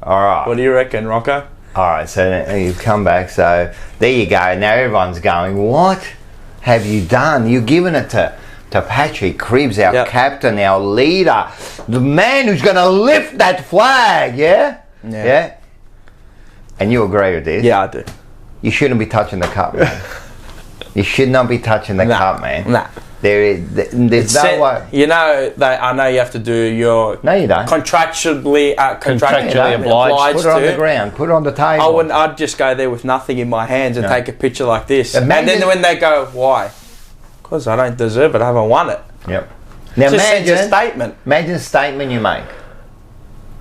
All right. What do you reckon, Rocco? All right, so you've come back. So there you go. Now everyone's going, what have you done? You've given it to Patrick Cribbs, our captain, our leader, the man who's going to lift that flag, yeah? And you agree with this? Yeah, I do. You shouldn't be touching the cup, man. You should not be touching the cup, man. Nah. There's no way. You know, I know you have to do your... No, you don't. Contractually obliged. Put it on to. the ground. Put it on the table. I'd just go there with nothing in my hands and take a picture like this. Imagine- And then when they go, "Why?" Because I don't deserve it. I haven't won it. Yep. Now It's a statement. Imagine a statement you make.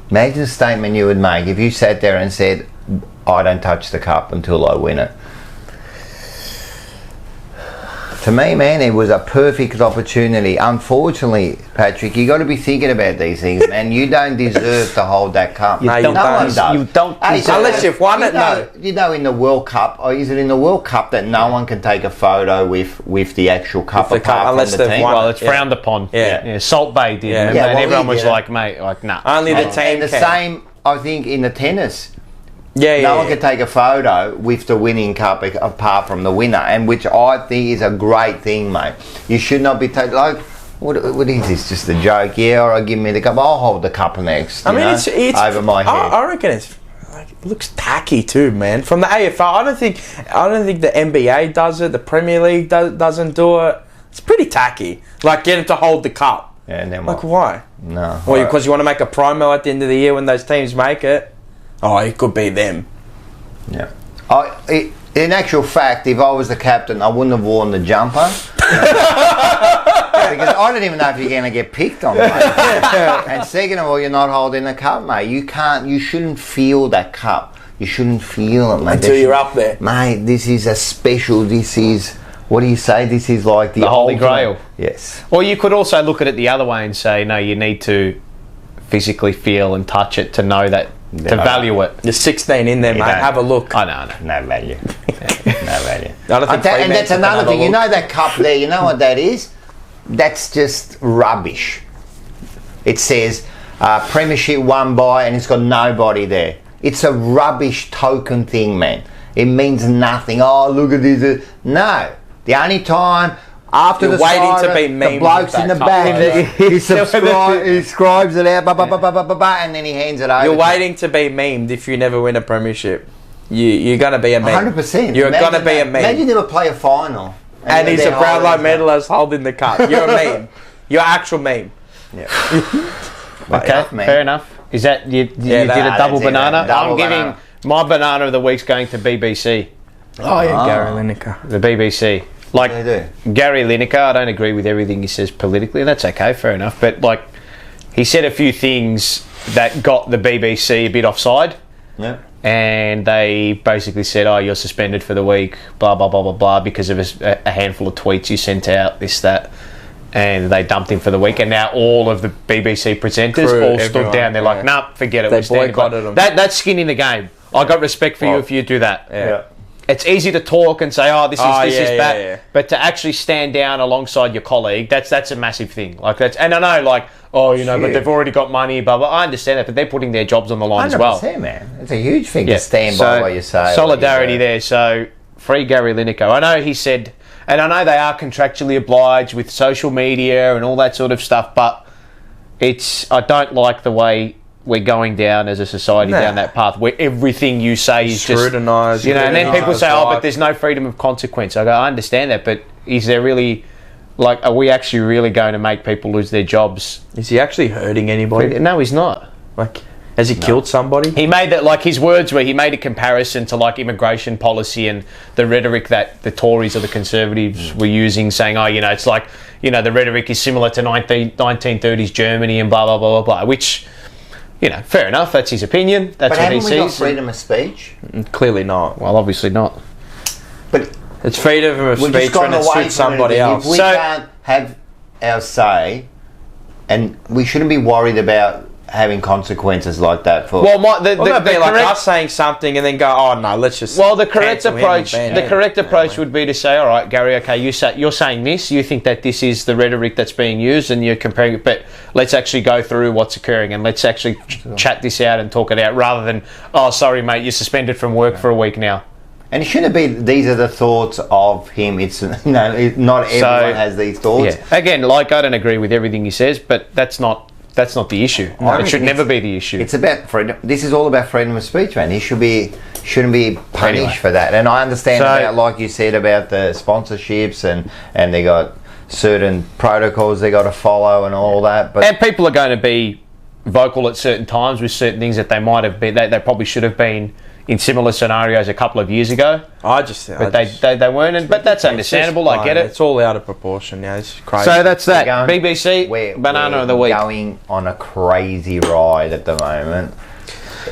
Imagine a statement you would make if you sat there and said, "I don't touch the cup until I win it." To me, man, it was a perfect opportunity. Unfortunately, Patrick, you got to be thinking about these things, man. You don't deserve to hold that cup. No, you no don't. one does. You don't Hey, deserve Unless you've won it, no. You know, in the World Cup, or is it in the World Cup that no one can take a photo with the actual cup With the cup, apart unless from the they've team? won. Well, it's frowned upon. Yeah. Salt Bay did. Yeah. And Yeah, well, everyone was yeah. like, mate, like, nah. Only the team And the can. same, I think, in the tennis. Yeah. No one can take a photo with the winning cup apart from the winner, and which I think is a great thing, mate. You should not be taking like, what is this? Just a joke? Yeah, all right, give me the cup. I'll hold the cup next. I mean, it's over my head. I reckon it's like, it looks tacky too, man. From the AFL, I don't think the NBA does it. The Premier League doesn't do it. It's pretty tacky. Like, get him to hold the cup. Yeah, and then Like, what? why? No. Well, because you want to make a promo at the end of the year when those teams make it. Oh, it could be them. Yeah. In actual fact, if I was the captain, I wouldn't have worn the jumper. Because I don't even know if you're going to get picked on, mate. And second of all, you're not holding the cup, mate. You shouldn't feel that cup. You shouldn't feel it, mate. Until you're up there. Mate, this is a special, this is, what do you say? This is like The Holy ultimate- Grail. Yes. Or you could also look at it the other way and say, no, you need to physically feel and touch it to know that, to value it. There's 16 in there, mate. don't. Have a look. I know. No value. No value. I don't think And that's another thing. You know that cup there, you know what that is? That's just rubbish. It says Premiership won by, and it's got nobody there. It's a rubbish token thing, man. It means nothing. Oh, look at this. No. The only time After You're the waiting to siren, be the memed bloke's with in the that back. type He scribes it out, and then he hands it over. You're waiting to be memed if you never win a premiership. You're going to be a meme. 100%. You're going to be a meme. Imagine you never play a final. And he's a Brownlow medalist holding the cup. You're a meme. You're actual meme. Yeah. Okay, fair enough. Is that you did a double banana? I'm giving my banana of the week's going to BBC. Oh yeah, Gary Lineker. The BBC. Like They do. Gary Lineker, I don't agree with everything he says politically, and that's okay, fair enough. But like, he said a few things that got the BBC a bit offside. Yeah. And they basically said, "Oh, you're suspended for the week, blah blah blah blah blah," because of a handful of tweets you sent out, this that, and they dumped him for the week. And now all of the BBC presenters all stood down. They're like, "Nah, forget it." They we're standing by." boycotted him. That's skin in the game. I got respect for you if you do that. Yeah. It's easy to talk and say, "Oh, this is bad," yeah. but to actually stand down alongside your colleague, that's a massive thing. Like that's, and I know, like, oh, you know, but they've already got money, blah blah. I understand that, but they're putting their jobs on the line as well. 100%, man. It's a huge thing to stand by what you say. Solidarity there. So free Gary Lineker. I know he said, and I know they are contractually obliged with social media and all that sort of stuff, but I don't like the way we're going down as a society down that path where everything you say is scrutinised, just, you know, and then people say, "Oh, but there's no freedom of consequence." I go, I understand that, but is there really, like, are we actually really going to make people lose their jobs? Is he actually hurting anybody? No, he's not. Like, has he killed somebody? He made that, like, his words were, he made a comparison to, like, immigration policy and the rhetoric that the Tories or the Conservatives were using, saying, oh, you know, it's like, you know, the rhetoric is similar to 1930s Germany and blah, blah, blah, blah, blah, which, you know, fair enough, that's his opinion, that's what he sees. But haven't we got freedom of speech? Clearly not. Well, obviously not. But it's freedom of speech when it suits somebody else. If we can't have our say, and we shouldn't be worried about having consequences like that for. Well, that'd be like us saying something and then go, "Oh no, let's just." Well, the correct approach would be to say, "All right, Gary, okay, you're saying this. You think that this is the rhetoric that's being used, and you're comparing it. But let's actually go through what's occurring and let's actually chat this out and talk it out, rather than, oh, sorry, mate, you're suspended from work for a week now." And it shouldn't be. These are the thoughts of him. It's not everyone has these thoughts. Yeah. Again, like, I don't agree with everything he says, but that's not the issue. It should never be the issue. It's about freedom. This is all about freedom of speech, man. He shouldn't be punished for that. And I understand about, like you said, about the sponsorships and they got certain protocols they got to follow and all that. But and people are going to be vocal at certain times with certain things that they might have been. They probably should have been in similar scenarios a couple of years ago. They weren't. But that's understandable. I get it. It's all out of proportion now. It's crazy. So that's that. BBC banana of the week. Going on a crazy ride at the moment.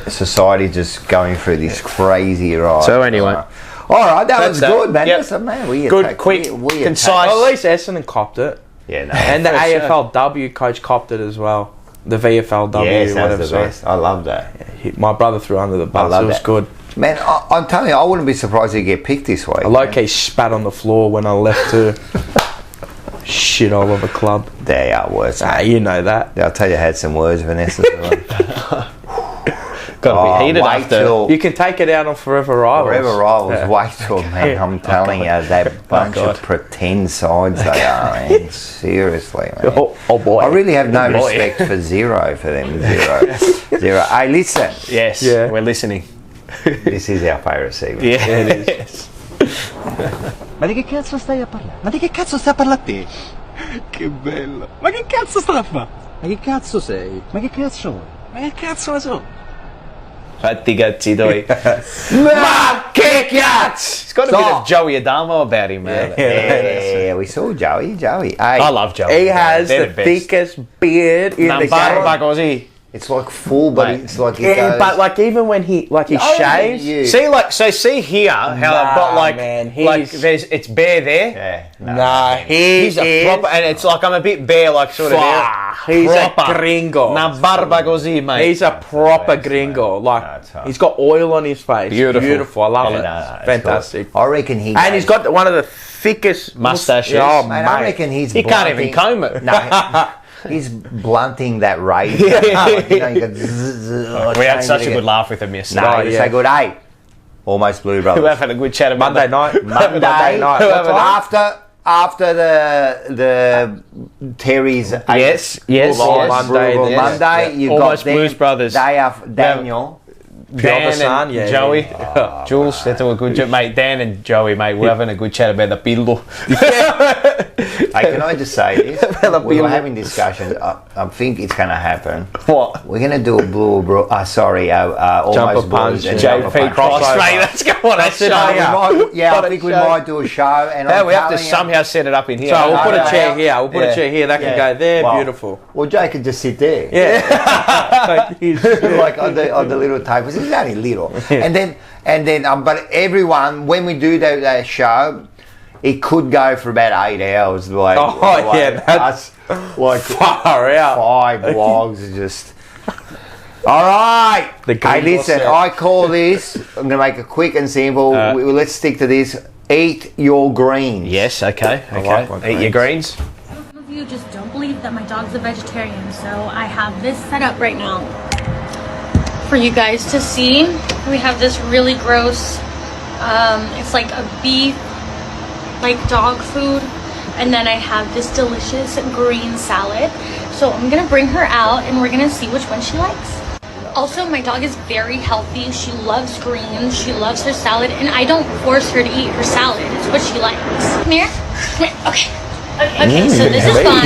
Society just going through this crazy ride. So anyway. All right, that was good, man. Yep. Listen, man, Good, quick, concise. Well, at least Essendon copped it. Yeah, no. And the AFLW coach copped it as well. The VFLW, yes, whatever. that's the best. I love that. Yeah, my brother threw under the bus. It was good. Man, I'm telling you, I wouldn't be surprised he'd get picked this week. I low-key spat on the floor when I left too. Shit all over club. They are worse. You know that. I'll tell you, I had some words, Vanessa. Got to be heated after. You can take it out on Forever Rivals. Forever Rivals, wait till, man. I'm telling you, that bunch of pretend sides they are, man. Seriously, man. Oh boy. I really have no respect for Zero for them. Zero. Hey, listen. Yes, we're listening. This is our favourite segment. Yeah, it is. Ma di che cazzo stai a parlare? Ma di che cazzo stai a parlare a te? Che bello! Ma che cazzo sta a fare? Ma che cazzo sei? Ma che cazzo vuoi? Ma che cazzo ne so? Fatti cazzi tuoi. Ma che cazzo! It's got a bit of Joey Adamo about him, man. Yeah, we saw Joey. Hey, I love Joey. He has the thickest beard in the game. It's like full, but it's like it goes. But like even when he shaves, see here how I've got it's bare there. Yeah, he's a proper, and it's like I'm a bit bare, like sort of there. He's a gringo. Na barba così, mate. He's a proper gringo. Like he's got oil on his face. Beautiful. I love it. Fantastic. Cool. I reckon he's got one of the thickest mustaches. Oh, mate, I reckon he can't even comb it. No. He's blunting that rage. We had such a good laugh with him yesterday. No, you say good. Hey, almost blue, brothers. We've had a good chat Monday night. Monday night. After after the Terry's Yes. Monday, you Almost got Blues Brothers. Day of Daniel. Dan and Joey, Jules, that's a good job, mate. Dan and Joey, mate, we're having a good chat about the buildup. Hey, can I just say this? We were having discussions. I think it's going to happen. What? We're going to do a blue bro. Almost Jumper punch, Blues and JP jumper punch. Cross, mate, let's go on a show. I think we might do a show. And We have to somehow set it up in here. So we'll put a chair here. We'll put a chair here. That can go there. Well, Beautiful. Well, Jay can just sit there. Yeah. Like on the little tables. It's only little. And then, but everyone, when we do that show, it could go for about 8 hours. That's like far out. 5 vlogs are just. All right. Hey, listen, I call this. I'm going to make it quick and simple. Let's stick to this. Eat your greens. Yes, okay. Eat your greens. Some of you just don't believe that my dog's a vegetarian, so I have this set up right now for you guys to see. We have this really gross, it's like a beef, like dog food, and then I have this delicious green salad. So I'm gonna bring her out and we're gonna see which one she likes. Also, my dog is very healthy. She loves greens, she loves her salad, and I don't force her to eat her salad. It's what she likes. Come here. Okay. Okay, so this is fun.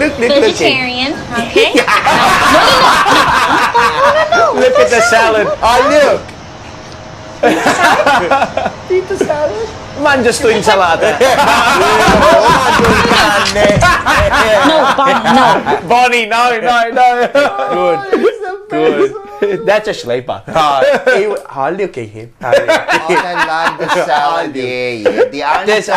Look, Vegetarian, okay? No. Look at the salad. Eat the salad. Mangia's tu insalata. No, Bonnie, no. Good. That's a sleeper. Look at him. I love the salad. Yeah. There's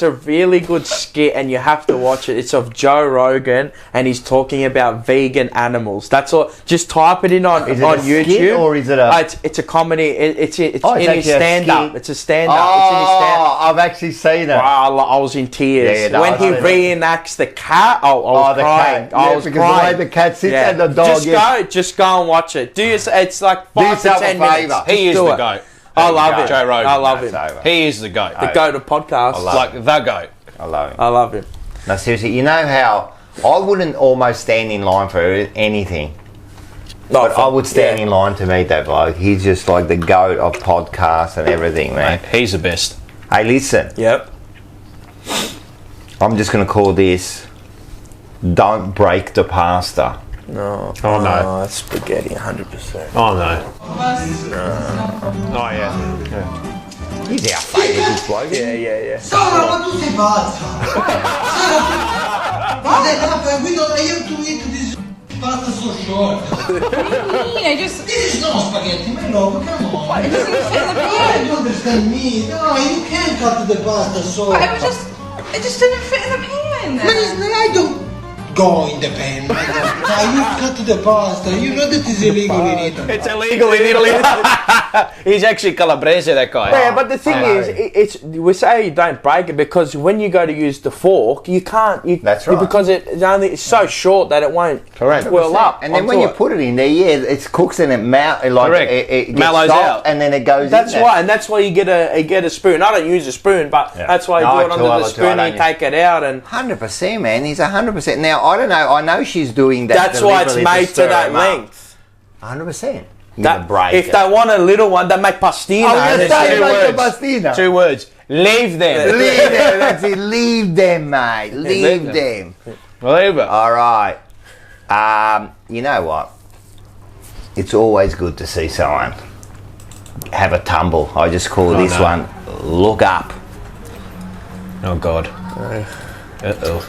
a really good skit, and you have to watch it. It's of Joe Rogan, and he's talking about vegan animals. That's all. Just type it in on YouTube. Skit or is it a? It's a comedy. It's in his actually stand-up. It's a stand-up. Oh, It's in his stand-up. I've actually seen it. Wow, I was in tears Yeah, when he I've seen reenacts the cat. I was the crying. cat. I Yeah, was because crying. the way the cat sits and the dog. Just go and watch it. It's like 5 to yourself a 10 minutes. favour. He is Do the it. goat. I love it. Joe Rogan. I love him. He is the goat. The goat of podcast. Like the goat. I love him. I love him. No, seriously, you know how I wouldn't almost stand in line for anything. But I would stand in line to meet that bloke. He's just like the goat of podcasts and everything, man. Mate, he's the best. Hey, listen. Yep. I'm just going to call this Don't Break the Pasta. No. Oh, no. That's spaghetti, 100%. Oh, no. Oh yeah. He's our favourite, this bloke. Yeah. Sara, ma tu sei pazza! Sara, we don't have to eat this pasta so short. What do you mean? I just... This is not spaghetti, my love, come on. It doesn't fit in the Why pan. don't you understand me? No, you can't cut the pasta so... It just didn't fit in the pan. I don't go in the pan, my love. You cut the pasta. You know that is illegal in Italy. It's illegal in Italy. He's actually Calabrese, that guy. Yeah, but the thing is, we say you don't break it because when you go to use the fork, you can't. That's right. Because it's so short that it won't swirl up. And then when you put it in there, it cooks and it Correct. it gets Mellows soft out. and then it goes That's in there. why, and that's why you get a spoon. I don't use a spoon, but that's why you No, do it under the toilet, spoon and you take it out. And 100%, man. He's 100%. Now, I don't know. I know she's doing that. that's why it's deliberately made to stir that him up. length. 100%. If they want a little one, they make pastina. Two words. Leave them. Leave them. That's it. Leave them, mate. Leave them. Leave it. All right. You know what? It's always good to see someone have a tumble. I just call this one Look Up. Oh God. Uh-oh.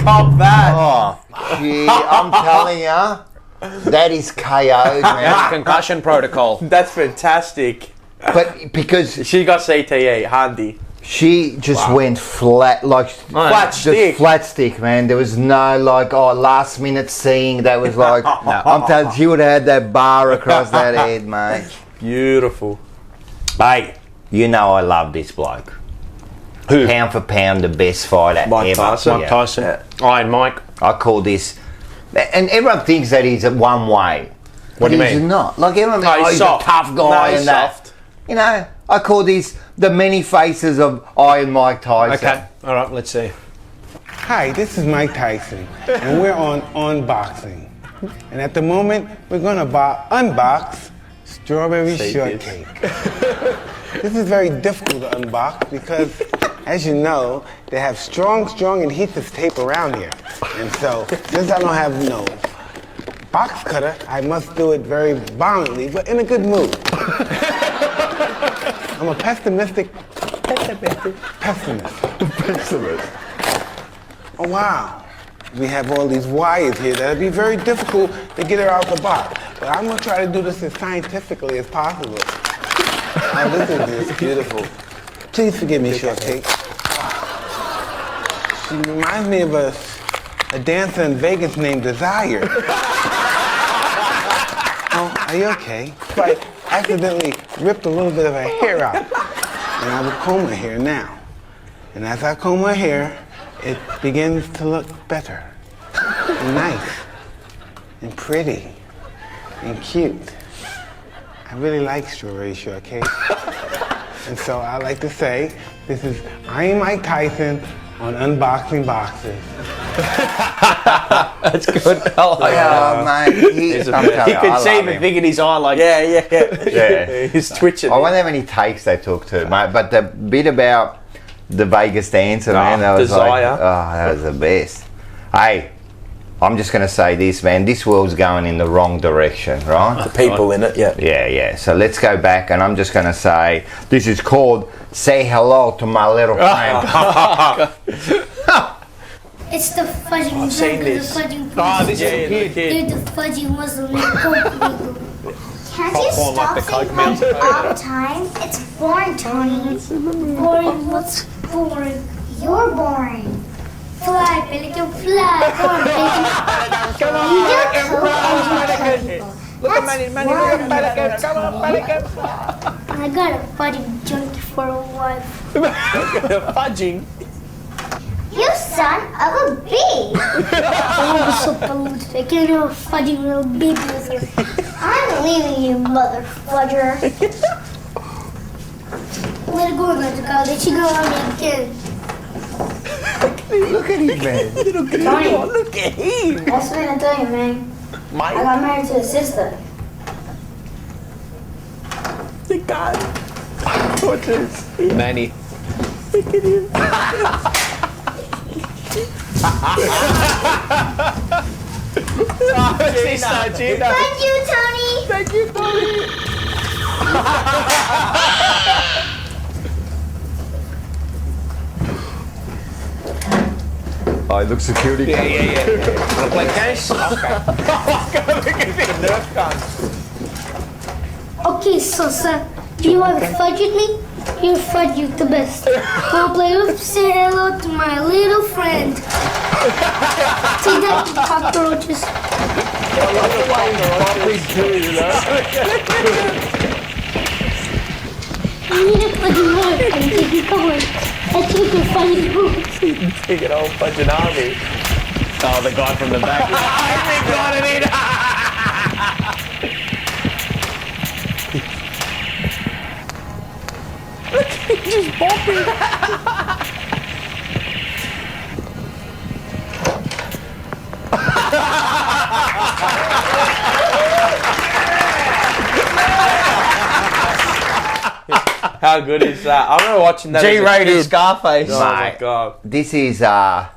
Cop that. Oh, gee, I'm telling you, that is KO'd, man. Concussion protocol. That's fantastic. But because She got CTE, handy. she just went flat, like Flat stick. flat stick, man. There was no last minute seeing. That was like, I'm telling you, she would have had that bar across that head, mate. Beautiful. Hey, you know I love this bloke. Who? Pound for pound, the best fighter Mike ever. Tyson. Mike Tyson. Iron Mike. I call this And everyone thinks that he's one way. What do you He's mean? not. Like everyone No, thinks, he's he's a soft. tough guy No, he's and that. soft. You know, I call these the many faces of Iron Mike Tyson. Okay, all right, let's see. Hi, this is Mike Tyson, and we're on unboxing. And at the moment, we're gonna unbox strawberry shortcake. This is very difficult to unbox because, as you know, they have strong adhesive tape around here. And so, since I don't have no box cutter, I must do it very violently, but in a good mood. I'm a pessimist. Oh wow, we have all these wires here that'll be very difficult to get her out the box. But I'm gonna try to do this as scientifically as possible. Now listen to this, beautiful. Please forgive me, shortcake. She reminds me of a dancer in Vegas named Desire. Oh, are you okay? I accidentally ripped a little bit of her hair out. And I will comb her hair now. And as I comb her hair, it begins to look better, and nice, and pretty, and cute. I really like strawberry shortcake. And so I like to say, this is I am Mike Tyson on Unboxing Boxes. That's good. I like Oh, mate. You can see the thing in his eye, like Yeah. he's twitching. I wonder how many takes they took to, mate. But the bit about the Vegas dancer, man, that was Desire. like, that was the best. Hey, I'm just going to say this, man. This world's going in the wrong direction, right? The people in it, yeah. Yeah. So let's go back, and I'm just going to say this is called "Say Hello to My Little Friend." It's the fudging I've seen burger, this. the fudging Oh, this is a kid. They're the fudgy Muslim Coke. Can't you Popcorn like stop the Coke saying Mountain. fudge all the time? It's boring, Tony. Boring? What's boring? You're boring. Fly, pelican, fly. Come on, pelican. You do Coke and you kill people. That's boring, Tony. I got a fudging junkie for a wife. Fudging. You son of a bee! Oh, so polluted. I can't have a fudging little baby with her. I'm leaving you, mother fudger. Let her go, Mr. College. She go on me again. Look at him, man. Tony, Look at him. that's what I tell you, man. I got married to his sister. The God. What is Manny. Look at him. Thank you, Tony. Thank you, Tony. I look security. Yeah. Wanna play tennis? Okay. Nerf gun. Okay, so son, do you want to fudge with me? You're fudge you the best. Wanna play with? Say hello to my little friend. See that, you cockroaches? I need a fudgy more and keep you going. Let's take your fudgy boots. Big old fudging army. Oh, the guy from the back. He's just bopping. How good is that? I remember watching that. G-rated. Scarface. Oh my Mate. god. This is That's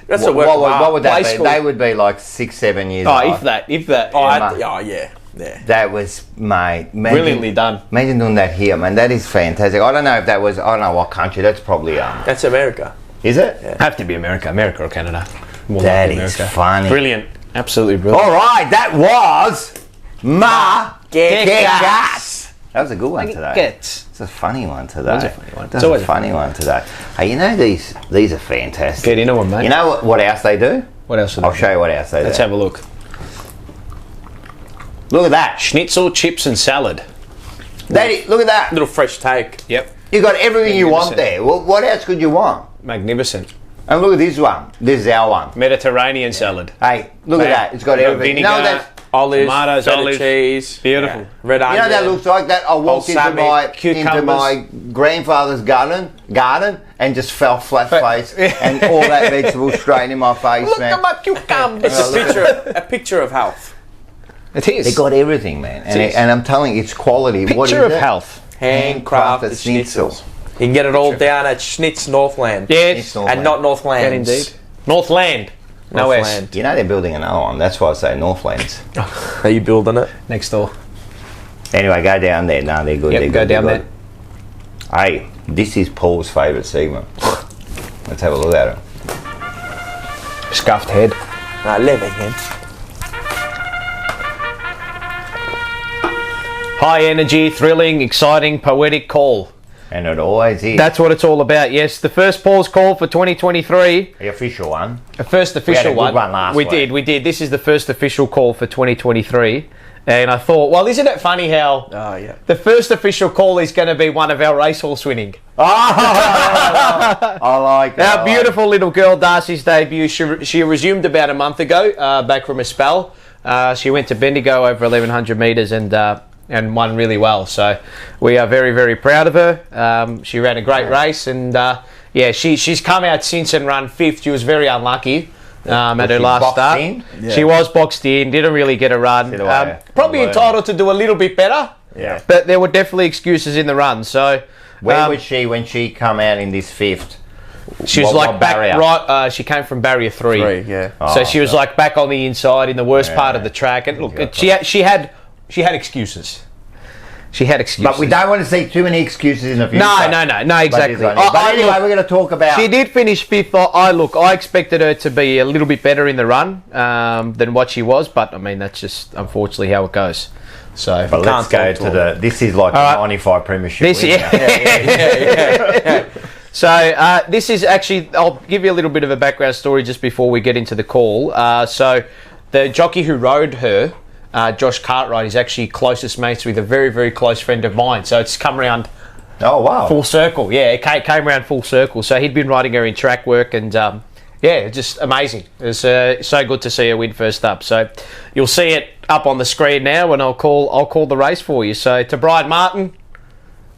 a what, work of art. what would that Play be? school. They would be like 6-7 years Oh, old. if that. Oh, Yeah, yeah. That was, mate. Imagine, Brilliantly done. Imagine doing that here, man. That is fantastic. I don't know if that was, I don't know what country. That's probably, That's America. is it? Have to be America or Canada. More That likely is America. funny. Brilliant. Absolutely brilliant. All right, that was Ma Gekas. That was a good one today. Gets. It's a funny one today. That's a funny one. That's a funny one today. Hey, you know these are fantastic. Get into them, mate. You know what else they do? What else? I'll show you what else they do. Let's have a look. Look at that. Schnitzel, chips, and salad. Look at that. Little fresh take. Yep. You got everything you want Magnificent. there. What else could you want? Magnificent. And look at this one. This is our one. Mediterranean salad. Hey, look at that. It's got everything. You know Vinegar, that. Olives, tomatoes, feta olives. cheese, Beautiful. red You know onion. that looks like that. I walked into balsamic, into cucumbers. my grandfather's garden and just fell flat face and all that vegetable straight in my face, Look man. at my cucumbers. It's a picture of health. It is. They got everything, man. And I'm telling you, it's quality. What Picture is of it? health. Handcrafted schnitzels. You can get it all down at Schnitz Northland. Yes. And not Northlands. Yeah, indeed. Northland. No S. Northland. You know they're building another one. That's why I say Northlands. Are you building it? Next door. Anyway, go down there. No, they're good. Yep, they're go good, down they're good. Hey, this is Paul's favourite segment. Let's have a look at it. Scuffed head. I love it, man. High energy, thrilling, exciting, poetic call. And it always is. That's what it's all about, yes. The first Paul's call for 2023. The official one. The first official We had a good one last we week. did. This is the first official call for 2023. And I thought, well, isn't it funny how the first official call is going to be one of our racehorse winning? I like that. Our beautiful little girl, Darcy's debut, she resumed about a month ago, back from a spell. She went to Bendigo over 1,100 metres and won really well. So we are very, very proud of her. She ran a great race, and she's come out since and run fifth. She was very unlucky at her last start. She was boxed in, didn't really get a run. Probably entitled to do a little bit better. Yeah. But there were definitely excuses in the run. So where was she when she come out in this fifth? She was like back right. She came from barrier 3. So she was like back on the inside in the worst part of the track. And look, she had excuses. She had excuses. But we don't want to see too many excuses in the future. No, exactly. But anyway, we're going to talk about... She did finish fifth. I expected her to be a little bit better in the run than what she was, but I mean, that's just unfortunately how it goes. So, but let's go to the... This is like the 95 premiership. So this is actually... I'll give you a little bit of a background story just before we get into the call. So the jockey who rode her... Josh Cartwright is actually closest mates with a very, very close friend of mine. So it's come around full circle. Yeah, it came around full circle. So he'd been riding her in track work and, just amazing. It was so good to see her win first up. So you'll see it up on the screen now and I'll call the race for you. So to Brian Martin,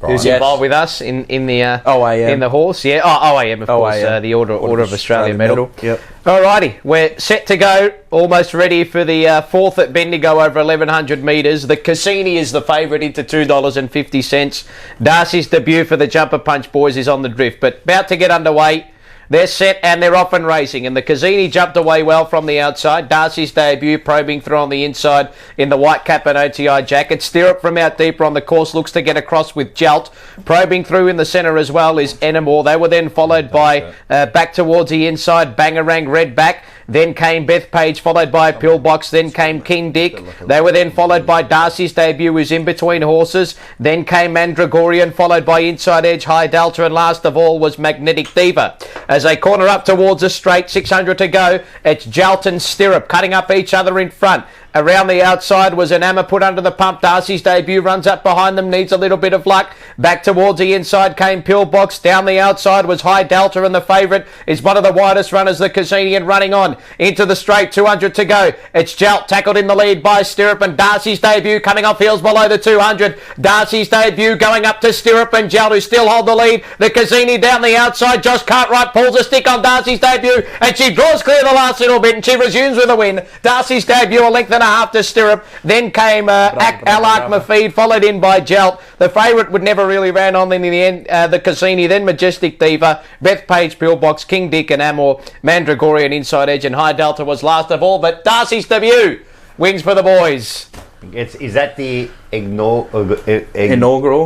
who's involved with us in the OAM. In the horse. Yeah, OAM, of course, the Order of Australia medal. Yep. Alrighty, we're set to go, almost ready for the fourth at Bendigo over 1,100 metres. The Cassini is the favourite into $2.50. Darcy's debut for the Jumper Punch boys is on the drift, but about to get underway. They're set and they're off and racing, and the Cassini jumped away well from the outside. Darcy's debut probing through on the inside in the white cap and OTI jacket. Stirrup from out deeper on the course looks to get across with Jalt. Probing through in the centre as well is Enamore. They were then followed by back towards the inside, Bangarang Red back. Then came Bethpage, followed by Pillbox. Then came King Dick. They were then followed by Darcy's debut, who's in between horses. Then came Mandragorian, followed by Inside Edge, High Delta, and last of all was Magnetic Diva. As they corner up towards a straight, 600 to go, it's Jalt and Stirrup cutting up each other in front. Around the outside was Enamor put under the pump. Darcy's debut runs up behind them, needs a little bit of luck. Back towards the inside came Pillbox. Down the outside was High Delta, and the favourite is one of the widest runners, the Cassini, and running on into the straight, 200 to go. It's Jalt tackled in the lead by Stirrup, and Darcy's debut coming off heels below the 200. Darcy's debut going up to Stirrup and Jalt, who still hold the lead. The Cassini down the outside. Josh Cartwright pulls a stick on Darcy's debut, and she draws clear the last little bit, and she resumes with a win. Darcy's debut a length and a half to Stirrup. Then came Alak Mafid, followed in by Jalt. The favourite would never really ran on in the end. The Cassini, then Majestic Diva, Bethpage, Pillbox, King Dick and Amor, Mandragorian, Inside Edge, and High Delta was last of all. But Darcy's debut wins for the boys. Is that the inaugural?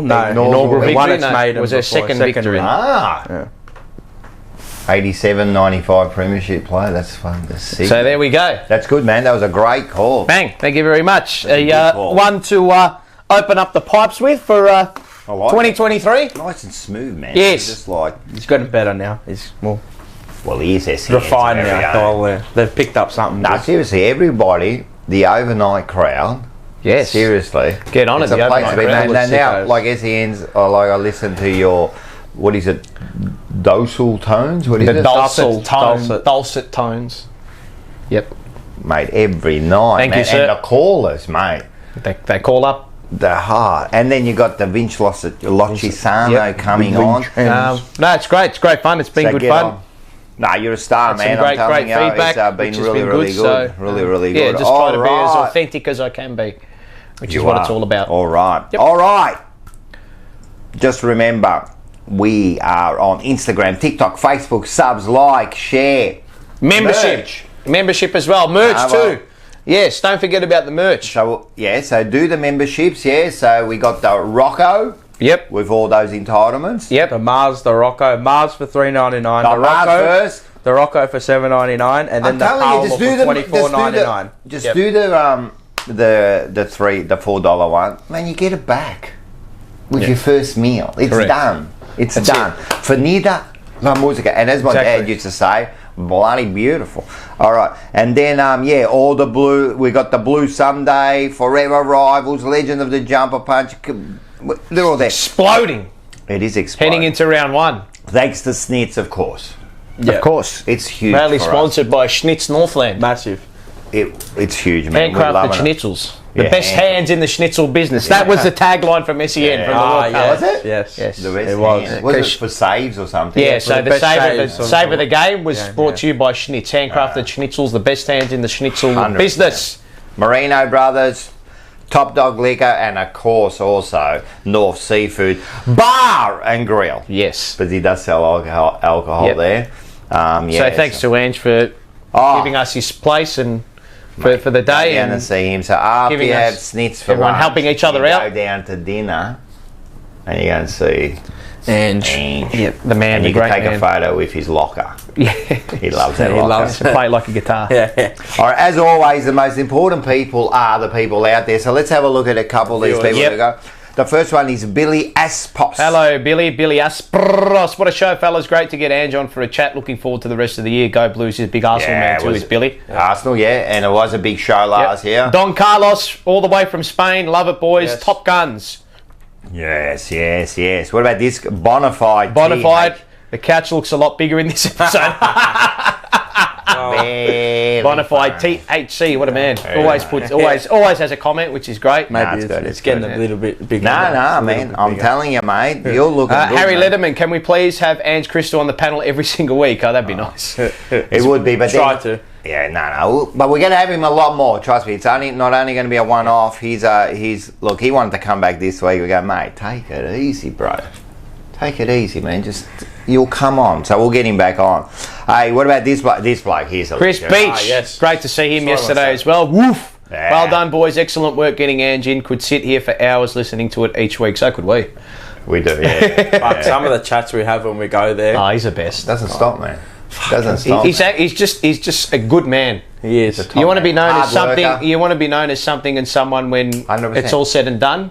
No, inaugural victory. One it's made was her second victory. Yeah. 87-95 premiership play. That's fun. That's sick. So there we go. That's good, man. That was a great call. Bang. Thank you very much. One to open up the pipes with for 2023. Nice and smooth, man. Yes. Just like he's gotten better now. He's more he is refined now. They've picked up something. No, seriously, everybody, the overnight crowd. Yes. Seriously. Get on it. It's a place to be. Now, like SEN's, I listen to your what is it? Docile tones? What is The it? dulcet tones. Yep. Mate, every night. Thank man. you, sir. And the callers, mate. They call up. They're hard. And then you got the Vince Lochisano coming on. No, it's great. It's great fun. It's been good fun. No, you're a star, Had some man. great, I'm telling great you, feedback, it's been which has really, been really good, good. so, Really, really Yeah, good. just try to be as authentic as I can be, which is what it's all about. All right. Yep. All right. Just remember, we are on Instagram, TikTok, Facebook. Subs, like, share. Membership as well. Merch too. Yes, don't forget about the merch. So do the memberships. Yeah, so we got the Rocco. Yep. With all those entitlements. Yep. The Mars, the Rocco. Mars for $3.99. The The Mars Rocco first. The Rocco for $7.99, and then the Palmer for $24.99. Just do the $4 one. Man, you get it back with your first meal. It's Correct. done. It's That's done. Finita la musica. And as my dad used to say, bloody beautiful. All right. And then, all the blue. We got the Blue Sunday, Forever Rivals, Legend of the Jumper Punch. They're all there. Exploding. It is exploding. Heading into round one. Thanks to Snitz, of course. Yeah. Of course. It's huge. Proudly for us. sponsored by Schnitz Northland. Massive. It's huge, man. We're Handcrafted loving it. schnitzels. The best hands in the schnitzel business. That was the tagline from SEN from the World Cup. Was it? Yes. The best It was. hand. Was it for saves or something? Yeah, so the save of the game was Yeah, brought to you by Schnitz. Handcrafted schnitzels, the best hands in the schnitzel 100%. business. Marino Brothers, Top Dog Liquor, and of course also North Seafood Bar and Grill. Yes. But he does sell alcohol there. So thanks to Ange for giving us his place and for the day. Go down and see him. So after giving you have us Snitz for everyone lunch, helping each other you out. go down to dinner and you go and see Ange. Yep, the man, and the you can great take man. a photo with his locker. Yeah. He loves that He locker. loves to play it like a guitar. Yeah. All right, as always, the most important people are the people out there. So let's have a look at a couple of these people. Yep. Here we go. The first one is Billy Aspos. Hello, Billy Aspros. What a show, fellas. Great to get Ange on for a chat. Looking forward to the rest of the year. Go Blues. He's a big Arsenal man too, is Billy. Arsenal, and it was a big show last year. Don Carlos, all the way from Spain. Love it, boys. Yes. Top guns. Yes. What about this? Bonafide. Bonafide. The couch looks a lot bigger in this episode. Bonafide THC. What a man. Always has a comment, which is great. Maybe it's getting a little bit bigger. No, man. I'm telling you, mate. You're looking good, Harry mate. Letterman, can we please have Ange Crystal on the panel every single week? Oh, that'd be nice. It would be, but Try to. Yeah, no. But we're going to have him a lot more. Trust me. It's not only going to be a one-off. He wanted to come back this week. We go, mate, take it easy, bro. Take it easy, man. You'll come on. So we'll get him back on. Hey, what about this bloke? This bloke here's a Chris legend. Beach. Yes. Great to see him yesterday as well. Woof. Yeah. Well done, boys. Excellent work getting Ange in. Could sit here for hours listening to it each week. So could we. We do, yeah. But some of the chats we have when we go there. Oh, he's the best. Doesn't stop, man. Doesn't stop. He's just a good man. He is. You want to be known Hard as something. worker. You want to be known as something and someone when 100%. it's all said and done.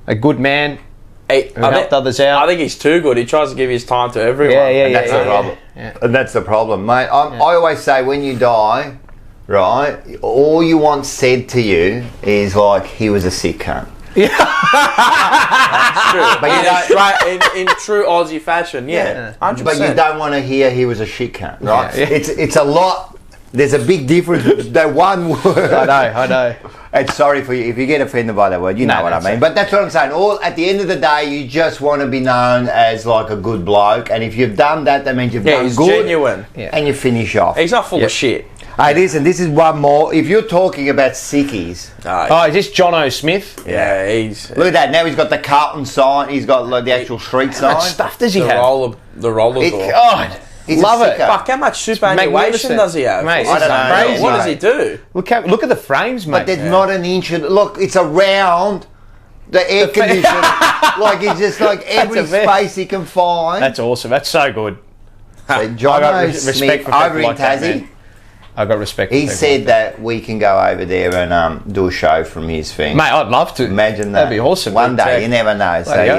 A good man. Hey, Who helped others out. I think he's too good. He tries to give his time to everyone. And that's the problem. And that's the problem, mate. I always say when you die, right, all you want said to you is like, he was a sick cunt. That's true. But in true Aussie fashion, 100%. But you don't want to hear he was a shit cunt, right? Yeah. It's a lot. There's a big difference. That one word. I know. And sorry for you if you get offended by that word. You know what I mean. But that's what I'm saying. At the end of the day, you just want to be known as like a good bloke. And if you've done that, that means you've done he's good. genuine. And you finish off. He's not full of shit. Hey, listen, this is one more. If you're talking about sickies. Oh, is this John O. Smith? Yeah, he's... Look at that. Now he's got the Carlton sign. He's got like, the actual street sign. How much stuff does he have? The roller door. God. He's Love a it. sicko. Fuck, how much superannuation does he have? Mate, I don't know. crazy. What does he do? Look at the frames, mate. But there's not an inch of... Look, it's around the air conditioner. Like, it's just like every a vet. space he can find. That's awesome. That's so good. So John O. Smith, respect for over people in like that, Tassie, man. I got respect. he for people said like that we can go over there and do a show from his thing. Mate, I'd love to. Imagine that. That'd be awesome. One day, you never know. So There you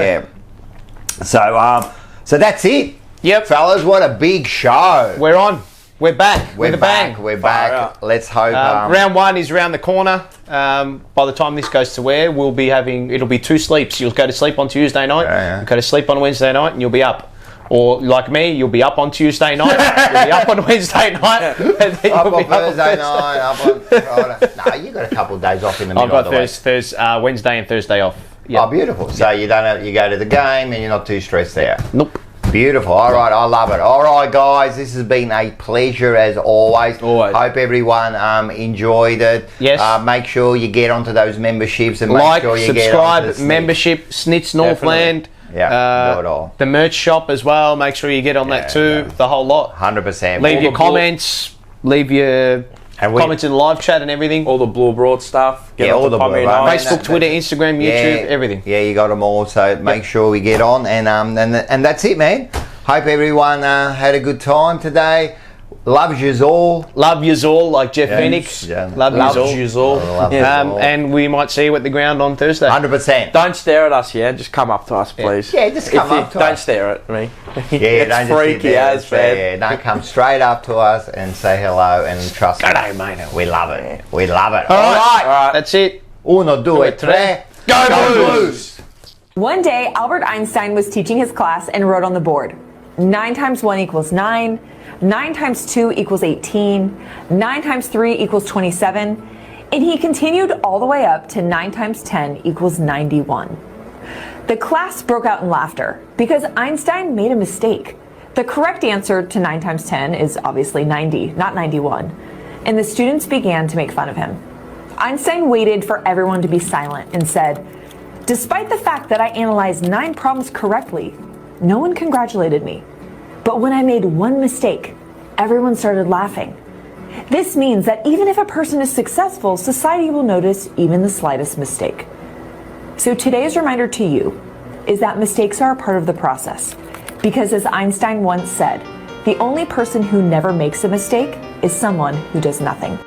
yeah. So that's it. Yep, fellas, what a big show. We're on. We're back. We're with a back. bang. We're back. Let's hope. Round one is round the corner. By the time this goes to air, it'll be 2 sleeps. You'll go to sleep on Tuesday night. Yeah. You'll go to sleep on Wednesday night, and you'll be up. Or like me, you'll be up on Tuesday night, you'll be up on Wednesday night, and then Up you'll on be up on Thursday night, up on Friday. No, you got a couple of days off in the middle I've of got the week. Wednesday and Thursday off. Yep. Oh, beautiful. So you don't have, you go to the game and you're not too stressed out. Nope. Beautiful. All right, I love it. All right, guys, this has been a pleasure as always. Hope everyone enjoyed it. Yes. Make sure you get onto those memberships and Like, make sure you subscribe, get onto membership, Snits Northland. Yeah, do it all. The merch shop as well. Make sure you get on that too. The whole lot. 100%. Leave your comments. Leave your comments in the live chat and everything. All the Blue Broad stuff. Yeah, all the Blue Broad. Facebook, Twitter, Instagram, YouTube, everything. Yeah, you got them all. So make sure we get on, and that's it, man. Hope everyone had a good time today. Loves yous all. Love yous all, like Jeff Phoenix. Yeah. Love yous all. Love And we might see you at the ground on Thursday. 100%. Don't stare at us, yeah. Just come up to us, please. Yeah, just come up to Don't us. stare at me. Yeah, It's don't just sit freaky there as, and say, man. yeah, don't come straight up to us and say hello and trust me. G'day, mate. We love it. We love it. All right. That's it. Uno, due, tre. Go Blues! One day, Albert Einstein was teaching his class and wrote on the board, 9 times 1 equals 9, 9 times 2 equals 18, 9 times 3 equals 27, and he continued all the way up to 9 times 10 equals 91. The class broke out in laughter because Einstein made a mistake. The correct answer to 9 times 10 is obviously 90, not 91, and the students began to make fun of him. Einstein waited for everyone to be silent and said, "Despite the fact that I analyzed 9 problems correctly, no one congratulated me. But when I made one mistake, everyone started laughing. This means that even if a person is successful, society will notice even the slightest mistake." So today's reminder to you is that mistakes are a part of the process. Because as Einstein once said, the only person who never makes a mistake is someone who does nothing.